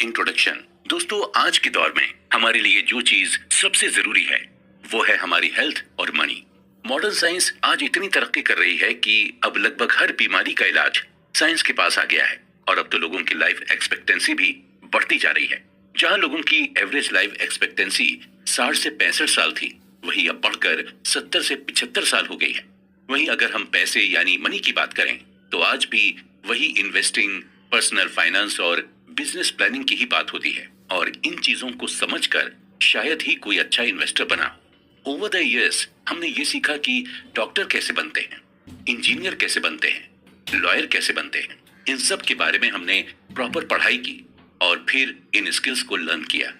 Introduction. दोस्तों, आज के दौर में हमारे लिए जो चीज सबसे जरूरी है वो है हमारी हेल्थ और मनी। मॉडर्न साइंस आज इतनी तरक्की कर रही है कि अब लगभग हर बीमारी का इलाज साइंस के पास आ गया है और अब तो लोगों की लाइफ एक्सपेक्टेंसी भी बढ़ती जा रही है। जहां लोगों की एवरेज लाइफ एक्सपेक्टेंसी 60 से 65 साल थी, वही अब बढ़कर 70 से 75 साल हो गई है। वहीं अगर हम पैसे यानी मनी की बात करें तो आज भी वही इन्वेस्टिंग, पर्सनल फाइनेंस और बिजनेस प्लानिंग की ही बात होती है और इन चीजों को समझकर शायद ही कोई अच्छा इन्वेस्टर बना। ओवर द इयर्स हमने ये सीखा कि डॉक्टर कैसे बनते हैं, इंजीनियर कैसे बनते हैं, लॉयर कैसे बनते हैं। इन सब के बारे में हमने प्रॉपर पढ़ाई की और फिर इन स्किल्स को लर्न किया।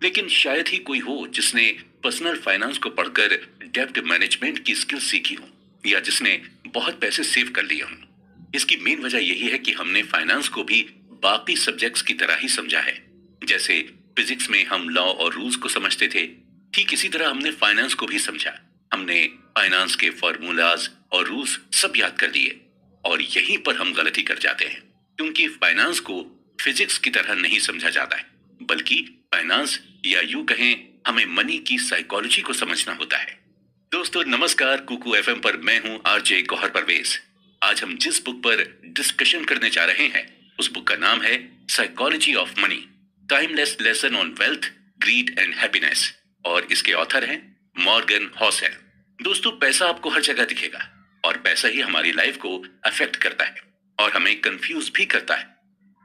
लेकिन शायद ही कोई हो जिसने पर्सनल फाइनेंस को पढ़कर डेब्ट मैनेजमेंट की स्किल्स सीखी हो या जिसने बहुत पैसे सेव कर लिए हों। इसकी मेन वजह यही है कि हमने फाइनेंस को भी बाकी सब्जेक्ट्स की तरह ही समझा है। जैसे फिजिक्स में हम लॉ और रूल्स को समझते थे, ठीक इसी तरह हमने फाइनेंस को भी समझा। हमने फाइनेंस के फॉर्मूलाज और रूल्स सब याद कर लिए और यहीं पर हम गलती कर जाते हैं, क्योंकि फाइनेंस को फिजिक्स की तरह नहीं समझा जाता है, बल्कि फाइनेंस या यूं कहें हमें मनी की साइकोलॉजी को समझना होता है। दोस्तों नमस्कार, कुकू एफएम पर मैं हूं आरजे गौहर परवेज। आज हम जिस बुक पर डिस्कशन करने जा रहे हैं उस बुक का नाम है psychology of money, timeless lesson on wealth, grid and happiness और इसके ऑथर हैं मॉर्गन हॉसेल। दोस्तों, पैसा आपको हर जगह दिखेगा और पैसा ही हमारी लाइफ को अफेक्ट करता है और हमें कंफ्यूज भी करता है।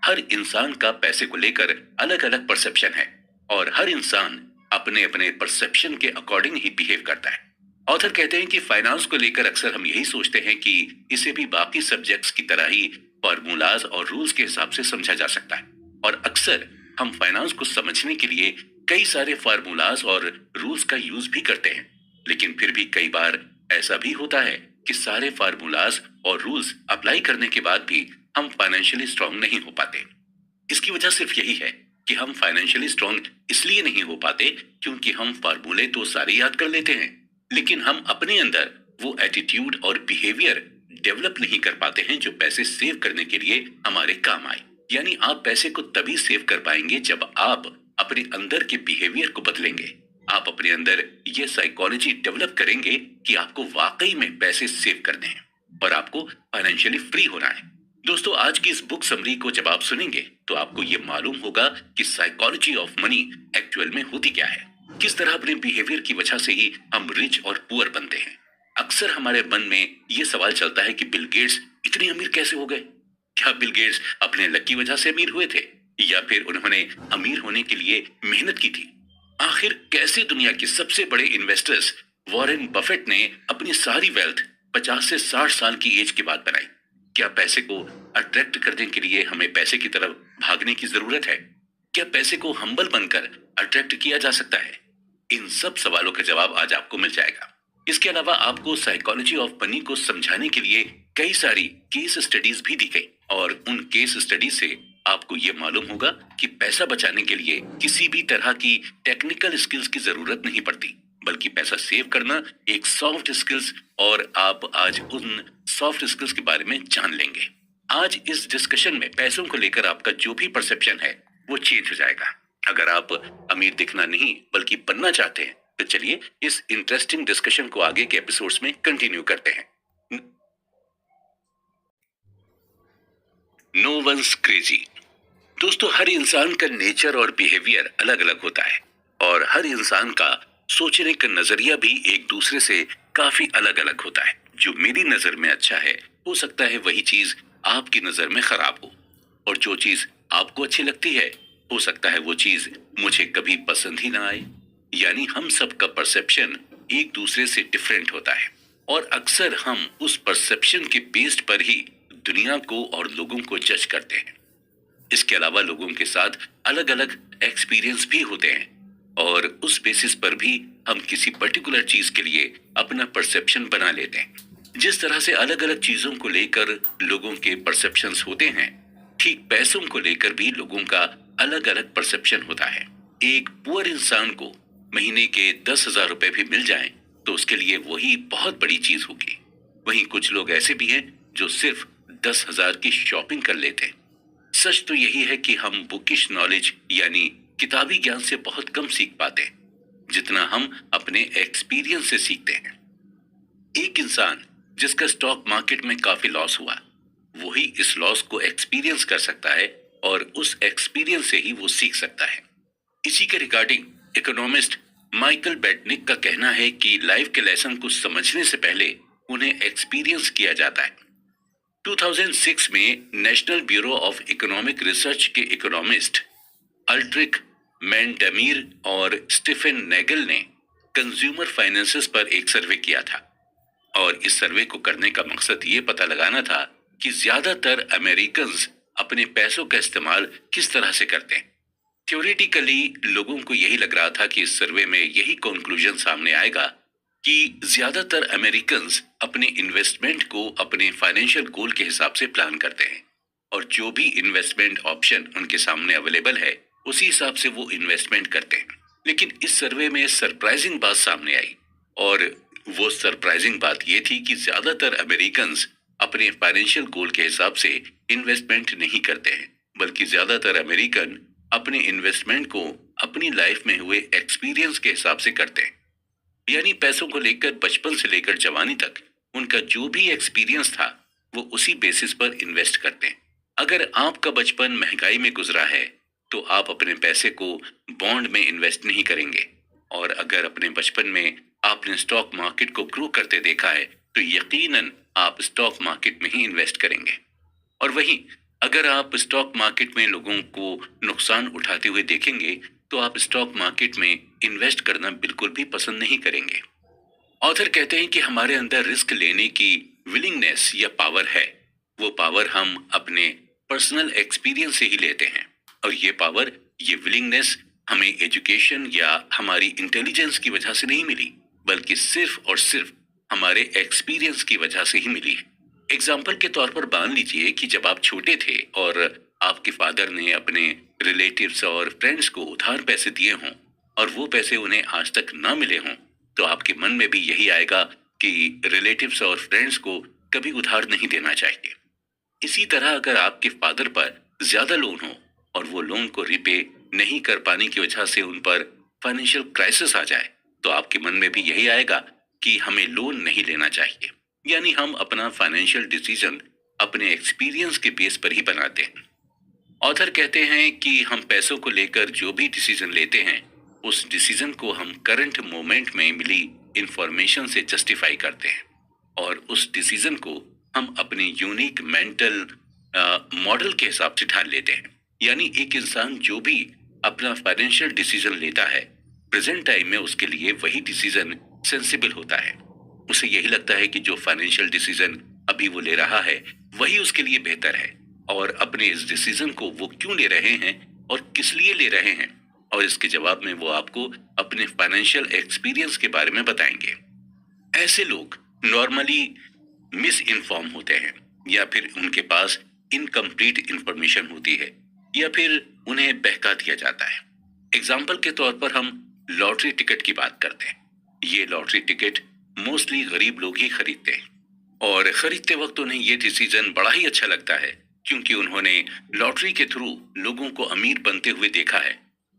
हर इंसान का पैसे को लेकर अलग अलग परसेप्शन है और हर इंसान अपने अपने परसेप्शन के अकॉर्डिंग ही बिहेव करता है। ऑथर कहते हैं कि फाइनेंस को लेकर अक्सर हम यही सोचते हैं कि इसे भी बाकी सब्जेक्ट्स की तरह ही फॉर्मूलाज और रूल्स के हिसाब से समझा जा सकता है और अक्सर हम फाइनेंस को समझने के लिए कई सारे फॉर्मूलाज और रूल्स का यूज भी करते हैं। लेकिन फिर भी कई बार ऐसा भी होता है कि सारे फॉर्मूलाज और रूल्स अप्लाई करने के बाद भी हम फाइनेंशियली स्ट्रांग नहीं हो पाते। इसकी वजह सिर्फ यही है कि हम फाइनेंशियली स्ट्रांग इसलिए नहीं हो पाते क्योंकि हम फार्मूले तो सारे याद कर लेते हैं, लेकिन हम अपने अंदर वो एटीट्यूड और बिहेवियर डेवलप नहीं कर पाते हैं जो पैसे सेव करने के लिए हमारे काम आए। यानी आप पैसे को तभी सेव कर पाएंगे जब आप अपने अंदर के बिहेवियर को बदलेंगे। आप अपने अंदर ये साइकोलॉजी डेवलप करेंगे कि आपको वाकई में पैसे सेव करने हैं और आपको फाइनेंशियली फ्री होना है। दोस्तों, आज की इस बुक समरी को जब आप सुनेंगे तो आपको ये मालूम होगा कि साइकोलॉजी ऑफ मनी एक्चुअल में होती क्या है, किस तरह अपने बिहेवियर की वजह से ही हम रिच और पुअर बनते हैं। अक्सर हमारे मन में ये सवाल चलता है कि बिल गेट्स इतने अमीर कैसे हो गए? क्या बिल गेट्स अपने लक की वजह से अमीर हुए थे या फिर उन्होंने अमीर होने के लिए मेहनत की थी? आखिर कैसे दुनिया के सबसे बड़े इन्वेस्टर्स वॉरेन बफेट ने अपनी सारी वेल्थ 50 से 60 साल की एज के बाद बनाई? क्या पैसे को अट्रैक्ट करने के लिए हमें पैसे की तरफ भागने की जरूरत है? क्या पैसे को हम्बल बनकर अट्रैक्ट किया जा सकता है? इन सब सवालों का जवाब आज आपको मिल जाएगा। इसके अलावा आपको साइकोलॉजी ऑफ मनी को समझाने के लिए कई सारी केस स्टडीज भी दी गई और उन केस स्टडी से आपको ये मालूम होगा कि पैसा बचाने के लिए किसी भी तरह की टेक्निकल स्किल्स की जरूरत नहीं पड़ती, बल्कि पैसा सेव करना एक सॉफ्ट स्किल्स और आप आज उन सॉफ्ट स्किल्स के बारे में जान लेंगे। आज इस डिस्कशन में पैसों को लेकर आपका जो भी परसेप्शन है वो चेंज हो जाएगा। अगर आप अमीर दिखना नहीं बल्कि बनना चाहते हैं तो चलिए इस इंटरेस्टिंग डिस्कशन को आगे के एपिसोड्स में कंटिन्यू करते हैं। No one's crazy. दोस्तों, हर इंसान का नेचर और बिहेवियर अलग अलग होता है और हर इंसान का सोचने का नजरिया भी एक दूसरे से काफी अलग अलग होता है। जो मेरी नजर में अच्छा है हो सकता है वही चीज आपकी नजर में खराब हो, और जो चीज आपको अच्छी लगती है हो सकता है वो चीज मुझे कभी पसंद ही ना आए। यानी हम सबका परसेप्शन एक दूसरे से डिफरेंट होता है और अक्सर हम उस परसेप्शन के बेस्ड पर ही दुनिया को और लोगों को जज करते हैं। इसके अलावा लोगों के साथ अलग अलग एक्सपीरियंस भी होते हैं और उस बेसिस पर भी हम किसी पर्टिकुलर चीज के लिए अपना परसेप्शन बना लेते हैं। जिस तरह से अलग अलग चीजों को लेकर लोगों के परसेप्शंस होते हैं, ठीक पैसों को लेकर भी लोगों का अलग अलग परसेप्शन होता है। एक पुअर इंसान को महीने के 10,000 रुपए भी मिल जाएं तो उसके लिए वही बहुत बड़ी चीज होगी। वहीं कुछ लोग ऐसे भी हैं जो सिर्फ 10,000 की शॉपिंग कर लेते हैं। सच तो यही है कि हम बुकिश नॉलेज यानी किताबी ज्ञान से बहुत कम सीख पाते हैं, जितना हम अपने एक्सपीरियंस से सीखते हैं। एक इंसान जिसका स्टॉक मार्केट में काफी लॉस हुआ, वही इस लॉस को एक्सपीरियंस कर सकता है और उस एक्सपीरियंस से ही वो सीख सकता है। इसी के रिगार्डिंग इकोनॉमिस्ट माइकल बेटनिक का कहना है कि लाइफ के लेसन को समझने से पहले उन्हें एक्सपीरियंस किया जाता है। 2006 में national bureau of economic research के इकोनॉमिस्ट अल्ट्रिक मैंडमीर और स्टीफन नेगल ने कंज्यूमर फाइनेंसेस पर एक सर्वे किया था और इस सर्वे को करने का मकसद ये पता लगाना था कि ज्यादातर अमेरिकन्स अपने पैसों का इस्तेमाल किस तरह से करते हैं। थ्योरेटिकली लोगों को यही लग रहा था कि इस सर्वे में यही कंक्लूजन सामने आएगा कि ज्यादातर अमेरिकन्स अपने इन्वेस्टमेंट को अपने फाइनेंशियल गोल के हिसाब से प्लान करते हैं और जो भी इन्वेस्टमेंट ऑप्शन उनके सामने अवेलेबल है उसी हिसाब से वो इन्वेस्टमेंट करते हैं। लेकिन इस सर्वे में सरप्राइजिंग बात सामने आई और वो सरप्राइजिंग बात ये थी कि ज्यादातर अमेरिकन्स अपने फाइनेंशियल गोल के हिसाब से इन्वेस्टमेंट नहीं करते हैं, बल्कि ज्यादातर अमेरिकन अपने इन्वेस्टमेंट को अपनी लाइफ में हुए एक्सपीरियंस के हिसाब से करते हैं। यानी पैसों को लेकर बचपन से लेकर जवानी तक उनका जो भी एक्सपीरियंस था वो उसी बेसिस पर इन्वेस्ट करते हैं। अगर आपका बचपन महंगाई में गुजरा है तो आप अपने पैसे को बॉन्ड में इन्वेस्ट नहीं करेंगे, और अगर अपने बचपन में आपने स्टॉक मार्केट को ग्रो करते देखा है तो यकीनन आप स्टॉक मार्केट में ही इन्वेस्ट करेंगे। और वहीं अगर आप स्टॉक मार्केट में लोगों को नुकसान उठाते हुए देखेंगे तो आप स्टॉक मार्केट में इन्वेस्ट करना बिल्कुल भी पसंद नहीं करेंगे। ऑथर कहते हैं कि हमारे अंदर रिस्क लेने की विलिंगनेस या पावर है, वो पावर हम अपने पर्सनल एक्सपीरियंस से ही लेते हैं, और ये पावर, ये विलिंगनेस हमें एजुकेशन या हमारी इंटेलिजेंस की वजह से नहीं मिली, बल्कि सिर्फ और सिर्फ हमारे एक्सपीरियंस की वजह से ही मिली है। एग्जाम्पल के तौर पर मान लीजिए कि जब आप छोटे थे और आपके फादर ने अपने रिलेटिव्स और फ्रेंड्स को उधार पैसे दिए हों और वो पैसे उन्हें आज तक ना मिले हों, तो आपके मन में भी यही आएगा कि रिलेटिव्स और फ्रेंड्स को कभी उधार नहीं देना चाहिए। इसी तरह अगर आपके फादर पर ज्यादा लोन हो और वो लोन को रिपे नहीं कर पाने की वजह से उन पर फाइनेंशियल क्राइसिस आ जाए, तो आपके मन में भी यही आएगा कि हमें लोन नहीं लेना चाहिए। यानी हम अपना फाइनेंशियल डिसीजन अपने एक्सपीरियंस के बेस पर ही बनाते हैं। ऑथर कहते हैं कि हम पैसों को लेकर जो भी डिसीजन लेते हैं उस डिसीजन को हम करंट मोमेंट में मिली इंफॉर्मेशन से जस्टिफाई करते हैं और उस डिसीजन को हम अपने यूनिक मेंटल मॉडल के हिसाब से ठान लेते हैं। यानी एक इंसान जो भी अपना फाइनेंशियल डिसीजन लेता है, प्रेजेंट टाइम में उसके लिए वही डिसीजन सेंसिबल होता है। उसे यही लगता है कि जो फाइनेंशियल डिसीजन अभी वो ले रहा है वही उसके लिए बेहतर है, और अपने इस डिसीजन को वो क्यों ले रहे हैं और किस लिए ले रहे हैं, और इसके जवाब में वो आपको अपने फाइनेंशियल एक्सपीरियंस के बारे में बताएंगे। ऐसे लोग नॉर्मली मिस इन्फॉर्म होते हैं, या फिर उनके पास इनकम्प्लीट इंफॉर्मेशन होती है, या फिर उन्हें बहका दिया जाता है। एग्जाम्पल के तौर पर हम लॉटरी टिकट की बात करते हैं। ये लॉटरी टिकट मोस्टली गरीब लोग ही खरीदते हैं, और खरीदते वक्त उन्हें ये डिसीजन बड़ा ही अच्छा लगता है क्योंकि उन्होंने लॉटरी के थ्रू लोगों को अमीर बनते हुए देखा है।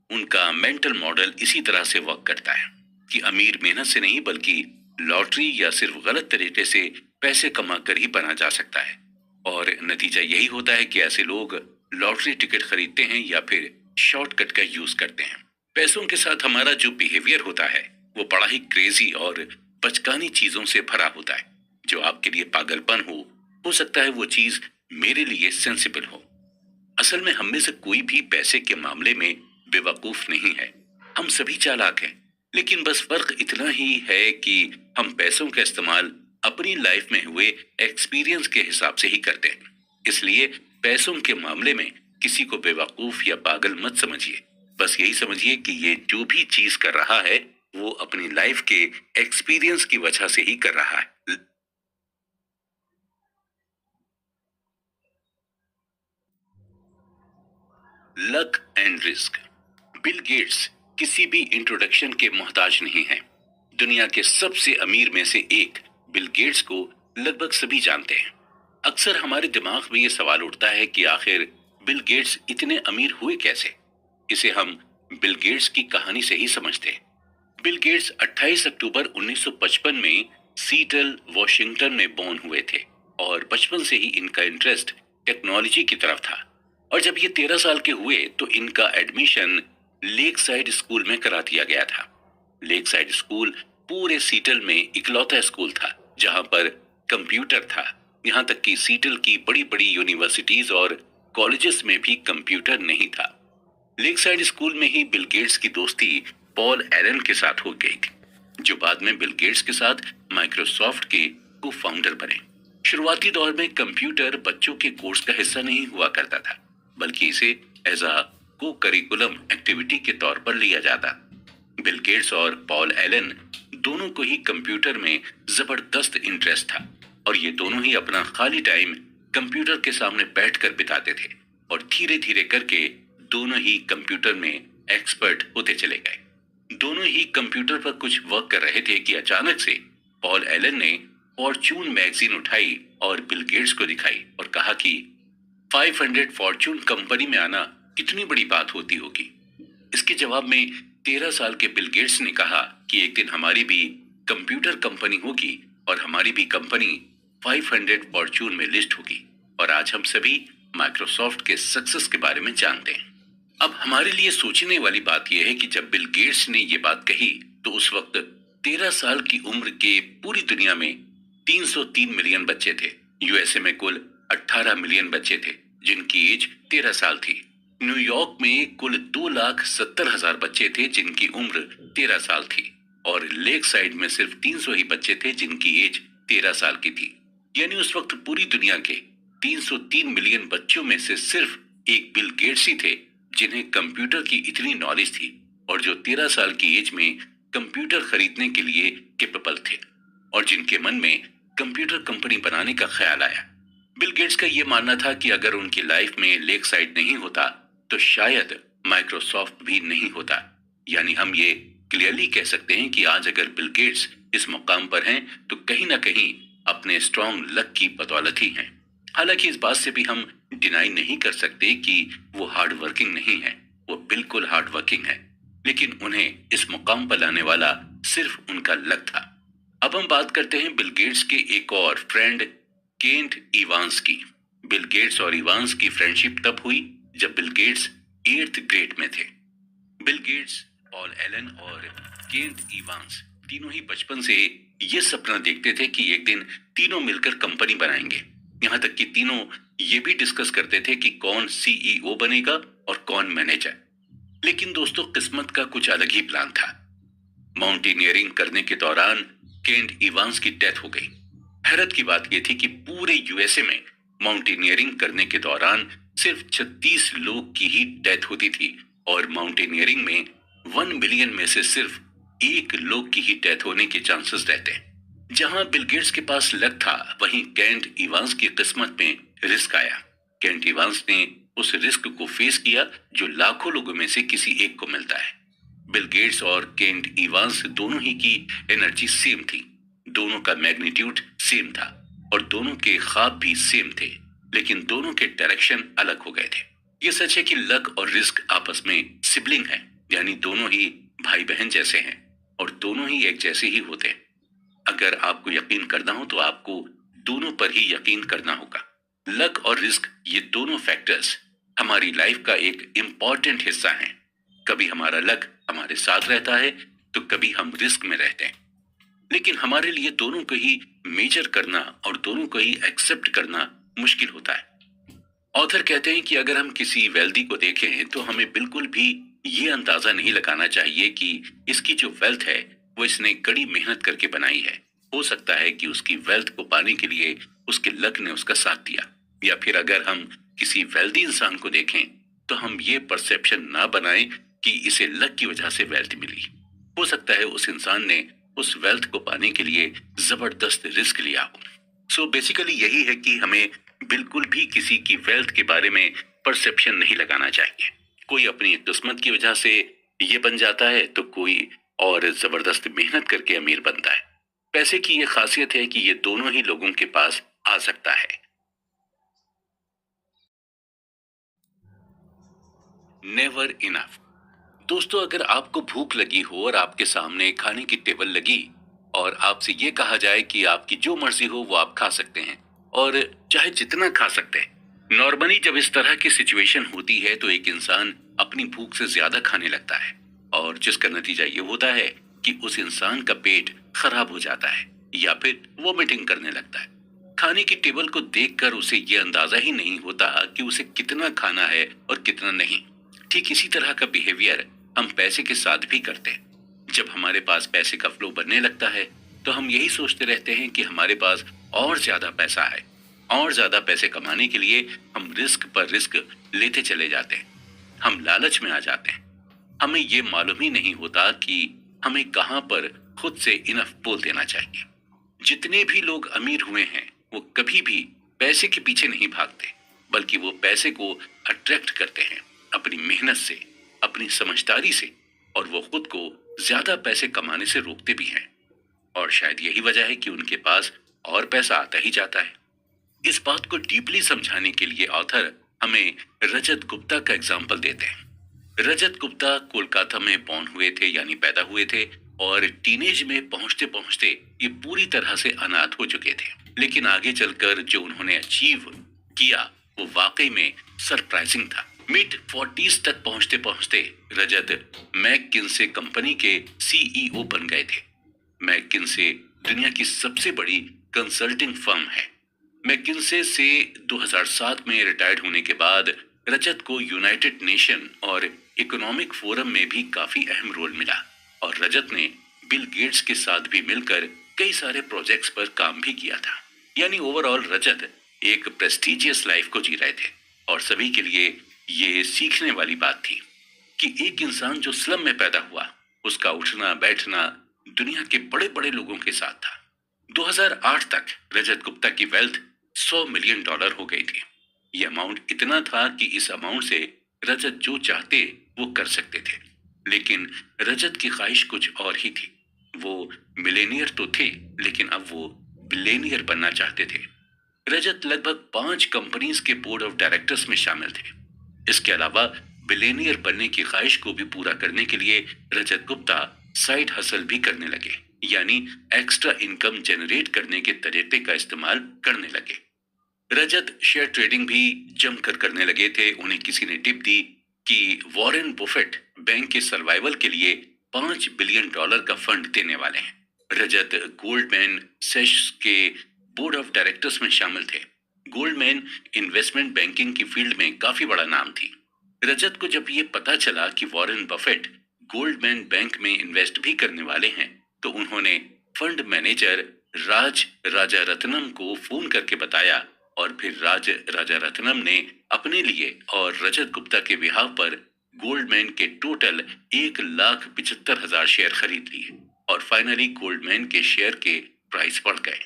उनका मेंटल मॉडल इसी तरह से वर्क करता है कि अमीर मेहनत से नहीं बल्कि लॉटरी या सिर्फ गलत तरीके से पैसे कमा कर ही बना जा सकता है, और नतीजा यही होता है कि ऐसे लोग लॉटरी टिकट खरीदते हैं या फिर शॉर्टकट का यूज करते हैं। पैसों के साथ हमारा जो बिहेवियर होता है वो बड़ा ही क्रेजी और बचकानी चीजों से भरा होता है। जो आपके लिए पागलपन हो सकता है वो चीज मेरे लिए सेंसिबल हो। असल में हम में से कोई भी पैसे के मामले में बेवकूफ नहीं है, हम सभी चालाक हैं, लेकिन बस फर्क इतना ही है कि हम पैसों का इस्तेमाल अपनी लाइफ में हुए एक्सपीरियंस के हिसाब से ही करते हैं। इसलिए पैसों के मामले में किसी को बेवकूफ या पागल मत समझिए, बस यही समझिए कि ये जो भी चीज कर रहा है वो अपनी लाइफ के एक्सपीरियंस की वजह से ही कर रहा है। Luck and risk. Bill Gates किसी भी इंट्रोडक्शन के मोहताज नहीं हैं। दुनिया के सबसे अमीर में से एक बिल गेट्स को लगभग सभी जानते हैं। अक्सर हमारे दिमाग में ये सवाल उठता है कि आखिर बिल गेट्स इतने अमीर हुए कैसे? इसे हम बिल गेट्स की कहानी से ही समझते हैं। बिल गेट्स 28 अक्टूबर 1955 में सीटल, वॉशिंगटन में बोर्न हुए थे और बचपन से ही इनका इंटरेस्ट टेक्नोलॉजी की तरफ था। और जब ये 13 साल के हुए तो इनका एडमिशन लेक साइड स्कूल में करा दिया गया था। लेक साइड स्कूल पूरे सीटल में इकलौता स्कूल था जहां पर कंप्यूटर था। यहां तक कि सीटल की बड़ी बड़ी यूनिवर्सिटीज और कॉलेजेस में भी कंप्यूटर नहीं था। लेक साइड स्कूल में ही बिल गेट्स की दोस्ती पॉल एलन के साथ हो गई थी, जो बाद में बिल गेट्स के साथ माइक्रोसॉफ्ट के को फाउंडर बने। शुरुआती दौर में कंप्यूटर बच्चों के कोर्स का हिस्सा नहीं हुआ करता था, बल्कि इसे एज अ को करिकुलम एक्टिविटी के तौर पर लिया जाता। बिल गेट्स और पॉल एलन दोनों को ही कंप्यूटर में जबरदस्त इंटरेस्ट था और ये दोनों ही अपना खाली टाइम कंप्यूटर के सामने बैठकर बिताते थे और धीरे धीरे करके दोनों ही कंप्यूटर में एक्सपर्ट होते चले गए। दोनों ही कंप्यूटर पर कुछ वर्क कर रहे थे कि अचानक से पॉल एलन ने फॉर्च्यून मैगजीन उठाई और बिल गेट्स को दिखाई और कहा कि 500 फॉर्च्यून कंपनी में आना कितनी बड़ी बात होती होगी। इसके जवाब में 13 साल के बिल गेट्स ने कहा कि एक दिन हमारी भी कंप्यूटर कंपनी होगी और हमारी भी कंपनी 500 फॉर्च्यून में लिस्ट होगी। और आज हम सभी माइक्रोसॉफ्ट के सक्सेस के बारे में जानते हैं। अब हमारे लिए सोचने वाली बात यह है कि जब बिल गेट्स ने यह बात कही तो उस वक्त 13 साल की उम्र के पूरी दुनिया में 303 मिलियन बच्चे थे। यूएसए में कुल 18 मिलियन बच्चे थे जिनकी एज 13 साल थी। न्यूयॉर्क में कुल 2,70,000 बच्चे थे जिनकी उम्र 13 साल थी और लेक साइड में सिर्फ 300 ही बच्चे थे जिनकी एज 13 साल की थी। यानी उस वक्त पूरी दुनिया के 303 मिलियन बच्चों में से सिर्फ एक बिल गेट्स ही थे जिन्हें कंप्यूटर की इतनी नॉलेज थी और जो 13 साल की एज में कंप्यूटर खरीदने के लिए कैपेबल थे और जिनके मन में कंप्यूटर कंपनी बनाने का ख्याल आया। बिल गेट्स का यह मानना था कि अगर उनकी लाइफ में लेक साइड नहीं होता तो शायद माइक्रोसॉफ्ट भी नहीं होता। यानी हम ये क्लियरली कह सकते हैं कि आज अगर बिल गेट्स इस मुकाम पर हैं तो कहीं ना कहीं अपने स्ट्रॉन्ग लक की बदौलत ही हैं। हालांकि इस बात से भी हम डिनाई नहीं कर सकते कि वो हार्ड वर्किंग नहीं है, वो बिल्कुल हार्ड वर्किंग है, लेकिन उन्हें इस मुकाम पर लाने वाला सिर्फ उनका लक था। अब हम बात करते हैं बिल गेट्स के एक और फ्रेंड केंट इवांस की। बिल गेट्स और इवांस की फ्रेंडशिप तब हुई जब बिल गेट्स 8th ग्रेड में थे। बिल गेट्स, पॉल एलन और केंट इवांस तीनों ही बचपन से ये सपना देखते थे कि एक दिन तीनों मिलकर कंपनी बनाएंगे। यहाँ तक कि तीनों ये भी डिस्कस करते थे कि कौन सीईओ बनेगा और कौन मैनेजर। लेकिन दोस्तों किस्मत का कुछ अलग ही प्लान था। माउंटेनियरिंग करने के दौरान केंट इवांस की डेथ हो गई। हैरत की बात यह थी कि पूरे यूएसए में माउंटेनियरिंग करने के दौरान सिर्फ 36 लोग की ही डेथ होती थी और माउंटेनियरिंग में 1 मिलियन में से सिर्फ 1 लोग की ही डेथ होने के चांसेस रहते हैं। जहां बिल गेट्स के पास लक था वहीं केंट इवांस की किस्मत में रिस्क आया। केंट इवांस ने उस रिस्क को फेस किया जो लाखों लोगों में से किसी एक को मिलता है। बिल गेट्स और केंट इवांस दोनों ही की एनर्जी सेम थी, दोनों का मैग्नीट्यूड सेम था और दोनों के ख्वाब भी सेम थे, लेकिन दोनों के डायरेक्शन अलग हो गए थे। ये सच है कि लक और रिस्क आपस में सिबलिंग है, यानी दोनों ही भाई बहन जैसे हैं और दोनों ही एक जैसे ही होते हैं। अगर आपको यकीन करना हो तो आपको दोनों पर ही यकीन करना होगा। लक और रिस्क ये दोनों फैक्टर्स हमारी लाइफ का एक इम्पॉर्टेंट हिस्सा हैं। कभी हमारा लक हमारे साथ रहता है तो कभी हम रिस्क में रहते हैं, लेकिन हमारे लिए दोनों को ही मेजर करना और दोनों को ही एक्सेप्ट करना मुश्किल होता है। ऑथर कहते हैं कि अगर हम किसी वेल्दी को देखें तो हमें बिल्कुल भी ये अंदाजा नहीं लगाना चाहिए कि इसकी जो वेल्थ है वो इसने कड़ी मेहनत करके बनाई है। हो सकता है कि उसकी वेल्थ को पाने के लिए उसके लक ने उसका साथ दिया। या फिर अगर हम किसी वेल्दी इंसान को देखें तो हम ये परसेप्शन ना बनाएं कि इसे लक की वजह से वेल्थ मिली। हो सकता है उस इंसान ने उस वेल्थ को पाने के लिए जबरदस्त रिस्क लिया हो। सो बेसिकली यही है कि हमें बिल्कुल भी किसी की वेल्थ के बारे में परसेप्शन नहीं लगाना चाहिए। कोई अपनी किस्मत की वजह से ये बन जाता है तो कोई और जबरदस्त मेहनत करके अमीर बनता है। पैसे की ये खासियत है कि ये दोनों ही लोगों के पास आ सकता है। Never enough. दोस्तों, अगर आपको भूख लगी हो और आपके सामने खाने की टेबल लगी और आपसे ये कहा जाए कि आपकी जो मर्जी हो वो आप खा सकते हैं और चाहे जितना खा सकते हैं। नॉर्मली जब इस तरह की सिचुएशन होती है तो एक इंसान अपनी भूख से ज्यादा खाने लगता है और जिसका नतीजा ये होता है कि उस इंसान का पेट खराब हो जाता है या फिर वोमिटिंग करने लगता है। खाने की टेबल को देखकर उसे ये अंदाजा ही नहीं होता कि उसे कितना खाना है और कितना नहीं। ठीक इसी तरह का बिहेवियर हम पैसे के साथ भी करते हैं। जब हमारे पास पैसे का फ्लो बनने लगता है तो हम यही सोचते रहते हैं कि हमारे पास और ज्यादा पैसा है। और ज्यादा पैसे कमाने के लिए हम रिस्क पर रिस्क लेते चले जाते हैं। हम लालच में आ जाते हैं। हमें ये मालूम ही नहीं होता कि हमें कहां पर खुद से इनफ बोल देना चाहिए। जितने भी लोग अमीर हुए हैं वो कभी भी पैसे के पीछे नहीं भागते, बल्कि वो पैसे को अट्रैक्ट करते हैं अपनी मेहनत से, अपनी समझदारी से, और वो खुद को ज्यादा पैसे कमाने से रोकते भी हैं। और शायद यही वजह है कि उनके पास और पैसा आता ही जाता है। इस बात को डीपली समझाने के लिए ऑथर हमें रजत गुप्ता का एग्जाम्पल देते हैं। रजत गुप्ता कोलकाता में बॉर्न हुए थे, यानी पैदा हुए थे, और टीनेज में पहुंचते पहुंचते ये पूरी तरह से अनाथ हो चुके थे। लेकिन आगे चलकर जो उन्होंने अचीव किया वो वाकई में सरप्राइजिंग था। मिड 40s तक पहुंचते पहुंचते रजत मैककिन्से कंपनी के सीईओ बन गए थे। मैककिन्से दुनिया की सबसे बड़ी कंसल्टिंग फर्म है। मैककिन्से से 2007 में रिटायर्ड होने के बाद रजत को यूनाइटेड नेशन और इकोनॉमिक फोरम में भी काफी अहम रोल मिला और रजत ने बिल गेट्स के साथ भी मिलकर कई सारे प्रोजेक्ट्स पर काम भी किया था। यानी ओवरऑल रजत एक प्रेस्टिजियस लाइफ को जी रहे थे और सभी के लिए ये सीखने वाली बात थी कि एक इंसान जो स्लम में पैदा हुआ, उसका उठना बैठना दुनिया के बड़े बड़े लोगों के साथ था। 2008 तक रजत गुप्ता की वेल्थ $100 मिलियन हो गई थी। यह अमाउंट इतना था कि इस अमाउंट से रजत जो चाहते वो कर सकते थे। लेकिन रजत की ख्वाहिश कुछ और ही थी। वो मिलेनियर तो थे, लेकिन अब वो बिलियनियर बनना चाहते थे। रजत लगभग 5 कंपनीज के बोर्ड ऑफ डायरेक्टर्स में शामिल थे। इसके अलावा बिलियनियर बनने की ख्वाहिश को भी पूरा करने के लिए रजत गुप्ता साइड हसल भी करने लगे, यानी एक्स्ट्रा इनकम जनरेट करने के तरीके का इस्तेमाल करने लगे। रजत शेयर ट्रेडिंग भी जमकर करने लगे थे। उन्हें किसी ने टिप दी कि वॉरेन बुफेट बैंक के सर्वाइवल के लिए $5 बिलियन का फंड देने वाले हैं। रजत गोल्डमैन सैच्स के बोर्ड ऑफ डायरेक्टर्स में शामिल थे। गोल्डमैन इन्वेस्टमेंट बैंकिंग की फील्ड में काफी बड़ा नाम थी। रजत को जब ये पता चला कि वॉरेन बफेट गोल्डमैन बैंक में इन्वेस्ट भी करने वाले हैं, तो उन्होंने फंड मैनेजर राज राजारत्नम को फोन करके बताया और फिर राज राजारत्नम ने अपने लिए और रजत गुप्ता के बिहाव पर गोल्डमैन के टोटल 1,75,000 शेयर खरीद लिए और फाइनली गोल्डमैन के शेयर के प्राइस बढ़ गए।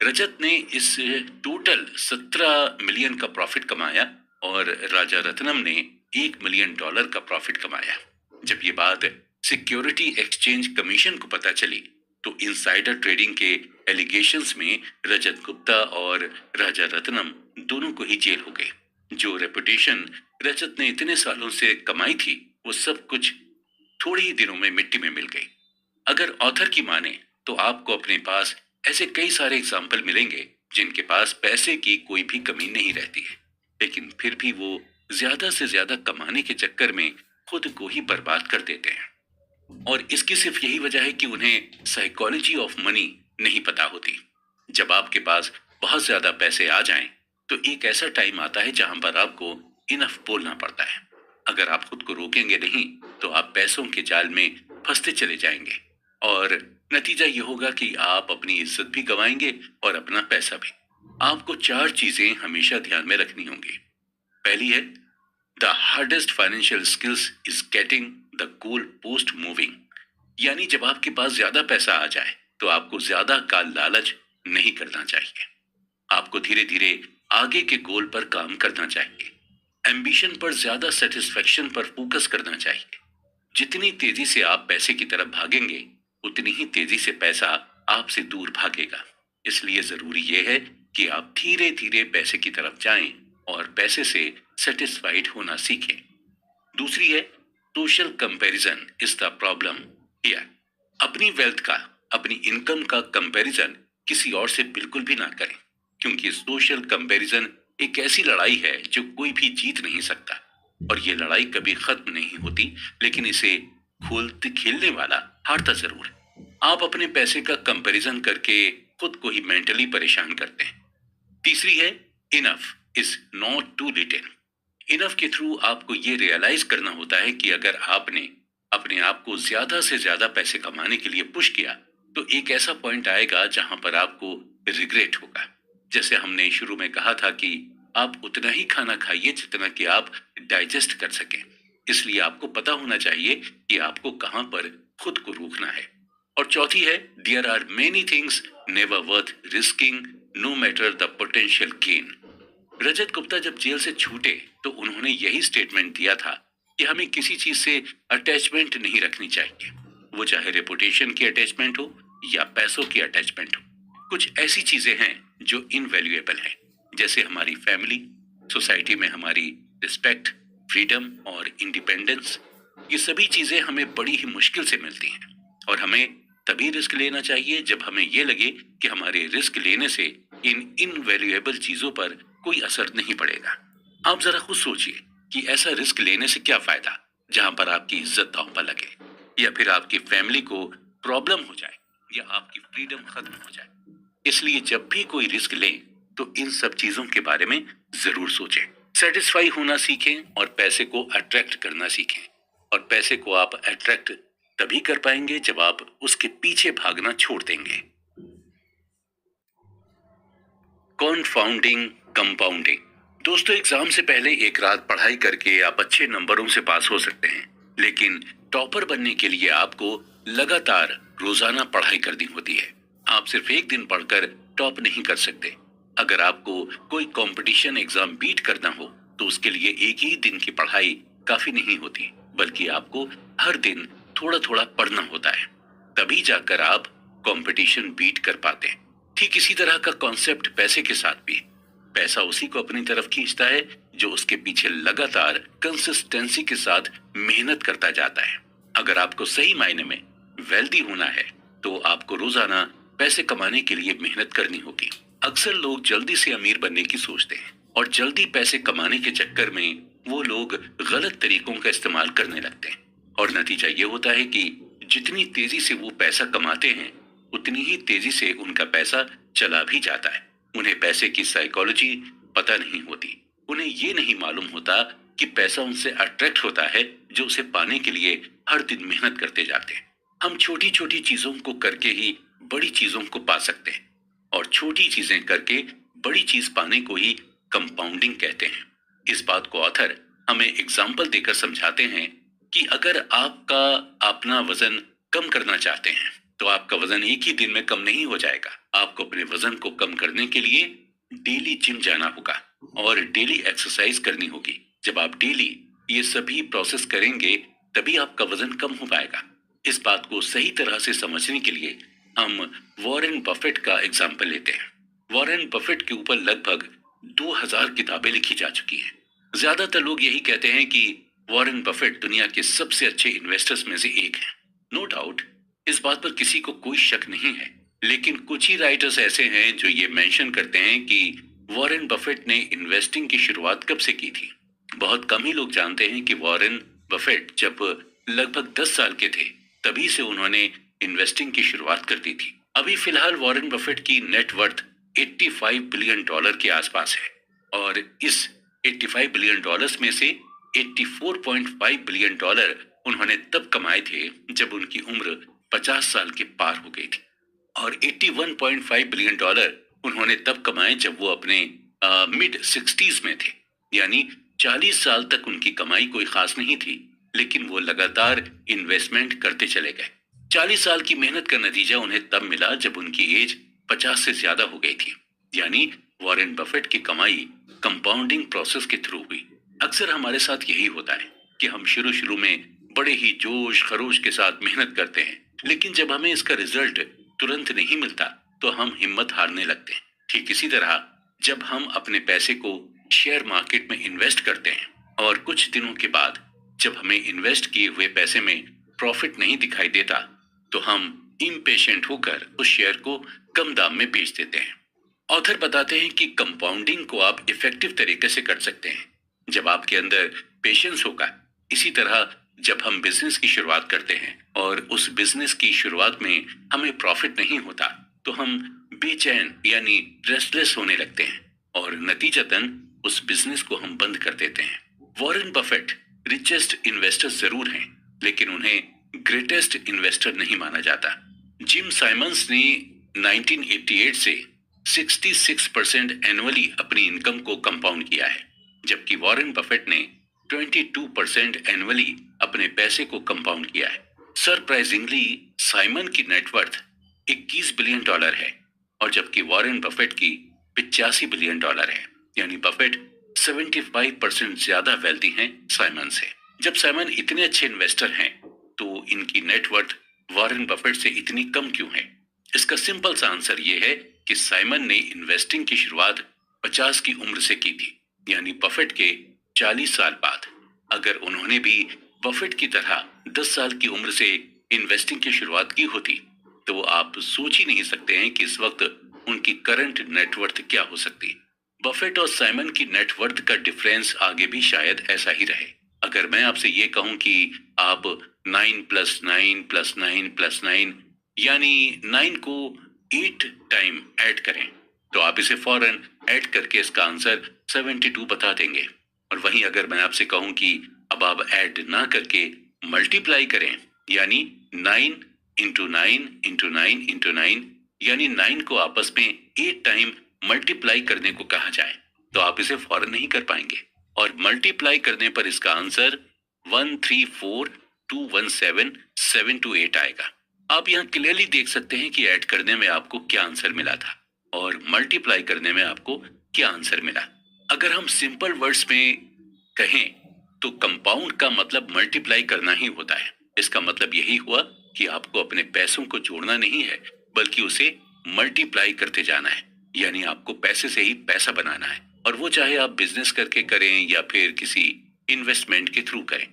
रजत ने इस टोटल 17 मिलियन का प्रॉफिट कमाया और राजारत्नम ने $1 मिलियन का प्रॉफिट कमाया। जब ये बात सिक्योरिटी एक्सचेंज कमीशन को पता चली तो इनसाइडर ट्रेडिंग के एलिगेशंस में रजत गुप्ता और राजारत्नम दोनों को ही जेल हो गए। जो रेपुटेशन रजत ने इतने सालों से कमाई थी वो सब कुछ थोड़े ही दिनों में मिट्टी में मिल गई। अगर ऑथर की माने तो आपको अपने पास ऐसे कई सारे एग्जाम्पल मिलेंगे जिनके पास पैसे की कोई भी कमी नहीं रहती है, लेकिन फिर भी वो ज्यादा से ज्यादा कमाने के चक्कर में खुद को ही बर्बाद कर देते हैं। और इसकी सिर्फ यही वजह है कि उन्हें साइकोलॉजी ऑफ मनी नहीं पता होती। जब आपके पास बहुत ज्यादा पैसे आ जाएं, तो एक ऐसा टाइम आता है जहां पर आपको इनफ बोलना पड़ता है। अगर आप खुद को रोकेंगे नहीं तो आप पैसों के जाल में फंसते चले जाएंगे और नतीजा ये होगा कि आप अपनी इज्जत भी गंवाएंगे और अपना पैसा भी। आपको 4 चीजें हमेशा ध्यान में रखनी होंगी। पहली है, the hardest financial skills is getting the goal post moving. यानी जब आपके पास ज्यादा पैसा आ जाए तो आपको ज्यादा का लालच नहीं करना चाहिए। आपको धीरे धीरे आगे के गोल पर काम करना चाहिए। एम्बिशन पर ज्यादा सेटिस्फेक्शन पर फोकस करना चाहिए। जितनी तेजी से आप पैसे की तरफ भागेंगे उतनी ही तेजी से पैसा आपसे दूर भागेगा। इसलिए जरूरी यह है कि आप धीरे धीरे पैसे की तरफ जाएं और पैसे से सेटिस्फाइड होना सीखें। दूसरी है social comparison is the problem here. अपनी वेल्थ का, अपनी इनकम का कंपैरिजन किसी और से बिल्कुल भी ना करें, क्योंकि सोशल कंपैरिजन एक ऐसी लड़ाई है जो कोई भी जीत नहीं सकता, और ये लड़ाई कभी खत्म नहीं होती, लेकिन इसे खोलते खेलने वाला हारता जरूर है। आप अपने पैसे का कंपैरिजन करके खुद को ही मेंटली परेशान करते हैं। तीसरी है enough is not too little. Enough के थ्रू आपको ये रियलाइज करना होता है कि अगर आपने अपने आप को ज्यादा से ज्यादा पैसे कमाने के लिए पुश किया, तो एक ऐसा पॉइंट आएगा जहां पर आपको रिग्रेट होगा। जैसे हमने शुरू में कहा था कि आप उतना ही खाना खाइए जितना कि आप डाइजेस्ट कर सकें। इसलिए आपको पता होना चाहिए कि आपको कहां पर खुद को रोकना है। और चौथी है there are many things never worth risking no matter the potential gain. Rajat Gupta जब जेल से छूटे तो उन्होंने यही स्टेटमेंट दिया था कि हमें किसी चीज से अटैचमेंट नहीं रखनी चाहिए, वो चाहे रेपुटेशन की अटैचमेंट हो या पैसों की अटैचमेंट हो। कुछ ऐसी चीजें हैं जो इनवैल्यूएबल हैं, जैसे हमारी फैमिली, सोसाइटी में हमारी रिस्पेक्ट, फ्रीडम और इंडिपेंडेंस। ये सभी चीजें हमें बड़ी ही मुश्किल से मिलती हैं, और हमें तभी रिस्क लेना चाहिए जब हमें ये लगे कि हमारे रिस्क लेने से इन इनवैल्यूएबल चीजों पर कोई असर नहीं पड़ेगा। आप जरा खुद सोचिए कि ऐसा रिस्क लेने से क्या फायदा जहां पर आपकी इज्जत दांव पर लगे, या फिर आपकी फैमिली को प्रॉब्लम हो जाए, या आपकी फ्रीडम खत्म हो जाए। इसलिए जब भी कोई रिस्क लें तो इन सब चीजों के बारे में जरूर सोचें। सेटिस्फाई होना सीखें और पैसे को अट्रैक्ट करना सीखें। और पैसे को आप अट्रैक्ट तभी कर पाएंगे जब आप उसके पीछे भागना छोड़ देंगे। कॉन्फाउंडिंग कंपाउंडिंग। दोस्तों, एग्जाम से पहले एक रात पढ़ाई करके आप अच्छे नंबरों से पास हो सकते हैं, लेकिन टॉपर बनने के लिए आपको लगातार रोजाना पढ़ाई करनी होती है। आप सिर्फ एक दिन पढ़कर टॉप नहीं कर सकते। अगर आपको कोई कंपटीशन एग्जाम बीट करना हो तो उसके लिए एक ही दिन की पढ़ाई काफी नहीं होती, बल्कि आपको हर दिन थोड़ा थोड़ा पढ़ना होता है। तभी जाकर आप कंपटीशन बीट कर पाते हैं। ठीक इसी तरह का कॉन्सेप्ट पैसे के साथ भी। पैसा उसी को अपनी तरफ खींचता है जो उसके पीछे लगातार कंसिस्टेंसी के साथ मेहनत करता जाता है। अगर आपको सही मायने में वेल्दी होना है तो आपको रोजाना पैसे कमाने के लिए मेहनत करनी होगी। अक्सर लोग जल्दी से अमीर बनने की सोचते हैं, और जल्दी पैसे कमाने के चक्कर में वो लोग गलत तरीकों का इस्तेमाल करने लगते हैं, और नतीजा ये होता है कि जितनी तेजी से वो पैसा कमाते हैं उतनी ही तेजी से उनका पैसा चला भी जाता है। उन्हें पैसे की साइकोलॉजी पता नहीं होती। उन्हें ये नहीं मालूम होता कि पैसा उनसे अट्रैक्ट होता है जो उसे पाने के लिए हर दिन मेहनत करते जाते हैं। हम छोटी छोटी चीजों को करके ही बड़ी चीजों को पा सकते हैं, और छोटी चीजें करके बड़ी चीज पाने को ही कंपाउंडिंग कहते हैं। इस बात को ऑथर हमें एग्जाम्पल देकर समझाते हैं कि अगर आपका अपना वजन कम करना चाहते हैं तो आपका वजन एक ही दिन में कम नहीं हो जाएगा। आपको अपने वजन को कम करने के लिए डेली जिम जाना होगा और डेली एक्सरसाइज करनी होगी। जब आप डेली ये सभी प्रोसेस करेंगे तभी आपका वजन कम हो पाएगा। इस बात को सही तरह से समझने के लिए हम वॉरेन बफेट का एग्जाम्पल लेते हैं। वॉरेन बफेट के ऊपर लगभग 2000 किताबें लिखी जा चुकी हैं। ज्यादातर लोग यही कहते हैं कि वॉरेन बफेट दुनिया के सबसे अच्छे इन्वेस्टर्स में से एक हैं। नो डाउट, इस बात पर किसी को कोई शक नहीं है, लेकिन कुछ ही राइटर्स ऐसे हैं जो ये मेंशन करते हैं कि वॉरेन बफेट ने इन्वेस्टिंग की शुरुआत कब से की थी। बहुत कम ही लोग जानते हैं कि वॉरेन बफेट जब लगभग 10 साल के थे तभी से उन्होंने इन्वेस्टिंग की शुरुआत कर दी थी। अभी फिलहाल वॉरेन बफेट की नेट वर्थ $85 बिलियन के आसपास है, और इस $85 बिलियन में से $84.5 बिलियन उन्होंने तब कमाए थे जब उनकी उम्र 50 साल के पार हो गई थी, और $81.5 बिलियन उन्होंने तब कमाए जब वो अपने मिड 60s में थे। यानी 40 साल तक उनकी कमाई कोई खास नहीं थी, लेकिन वो लगातार इन्वेस्टमेंट करते चले गए। 40 साल की मेहनत का नतीजा उन्हें तब मिला जब उनकी एज 50 से ज्यादा हो गई थी। यानी वॉरेन बफेट की कमाई कंपाउंडिंग प्रोसेस के थ्रू हुई। अक्सर हमारे साथ यही होता है कि हम शुरू में बड़े ही जोश खरोश के साथ मेहनत करते हैं, लेकिन जब हमें इसका रिजल्ट तुरंत नहीं मिलता तो हम हिम्मत हारने लगते हैं। ठीक इसी तरह जब हम अपने पैसे को शेयर मार्केट में इन्वेस्ट करते हैं और कुछ दिनों के बाद जब हमें इन्वेस्ट किए हुए पैसे में प्रॉफिट नहीं दिखाई देता तो हम इम्पेशेंट होकर उस शेयर को कम दाम में बेच देते हैं। ऑथर बताते हैं कि कंपाउंडिंग को आप इफेक्टिव तरीके से कर सकते हैं जब आपके अंदर पेशेंस होगा। इसी तरह जब हम बिजनेस की शुरुआत करते हैं और उस बिजनेस की शुरुआत में हमें प्रॉफिट नहीं होता तो हम बेचैन यानी रेस्टलेस होने लगते हैं और नतीजतन उस बिजनेस को हम बंद कर देते हैं। वॉरेन बफेट रिचेस्ट इन्वेस्टर जरूर हैं, लेकिन उन्हें ग्रेटेस्ट इन्वेस्टर नहीं माना जाता। जिम साइमंस ने 1988 से 66% एनुअली अपनी इनकम को कंपाउंड किया है, जबकि वॉरेन बफेट ने 22% एनुअली अपने पैसे को कंपाउंड किया है। सरप्राइजिंगली साइमन की नेटवर्थ $21 बिलियन है और जबकि वॉरेन बफेट की $85 बिलियन है, यानी बफेट 75% ज्यादा वेल्दी हैं साइमन से। जब साइमन इतने अच्छे इन्वेस्टर हैं तो इनकी नेटवर्थ वॉरेन बफेट से इतनी कम क्यों है? इसका सिंपल सा आंसर ये है कि साइमन ने इन्वेस्टिंग की शुरुआत 50 की उम्र से की थी, यानी बफेट के 40 साल बाद। अगर उन्होंने भी बफेट की तरह 10 साल की उम्र से इन्वेस्टिंग की शुरुआत की होती तो आप सोच ही नहीं सकते हैं कि इस वक्त उनकी करंट नेटवर्थ क्या हो सकती। बफेट और साइमन की नेटवर्थ का डिफरेंस आगे भी शायद ऐसा ही रहे। अगर मैं आपसे ये कहूं कि आप 9 + 9 + 9 + 9 यानी 9 को 8 टाइम ऐड करें तो आप इसे फौरन ऐड करके इसका आंसर 72 बता देंगे। और वहीं अगर मैं आपसे कहूं कि अब आप ऐड ना करके मल्टीप्लाई करें, यानी 9 × 9 × 9 × 9 यानी 9 को आपस में 8 टाइम मल्टीप्लाई करने को कहा जाए तो आप इसे फौरन नहीं कर पाएंगे और मल्टीप्लाई करने पर इसका आंसर 134217728 आएगा। आप यहाँ क्लियरली देख सकते हैं कि ऐड करने में आपको क्या आंसर मिला था और मल्टीप्लाई करने में आपको क्या आंसर मिला। अगर हम सिंपल वर्ड्स में कहें तो कंपाउंड का मतलब मल्टीप्लाई करना ही होता है। इसका मतलब यही हुआ कि आपको अपने पैसों को जोड़ना नहीं है बल्कि उसे मल्टीप्लाई करते जाना है, यानी आपको पैसे से ही पैसा बनाना है और वो चाहे आप बिजनेस करके करें या फिर किसी इन्वेस्टमेंट के थ्रू करें।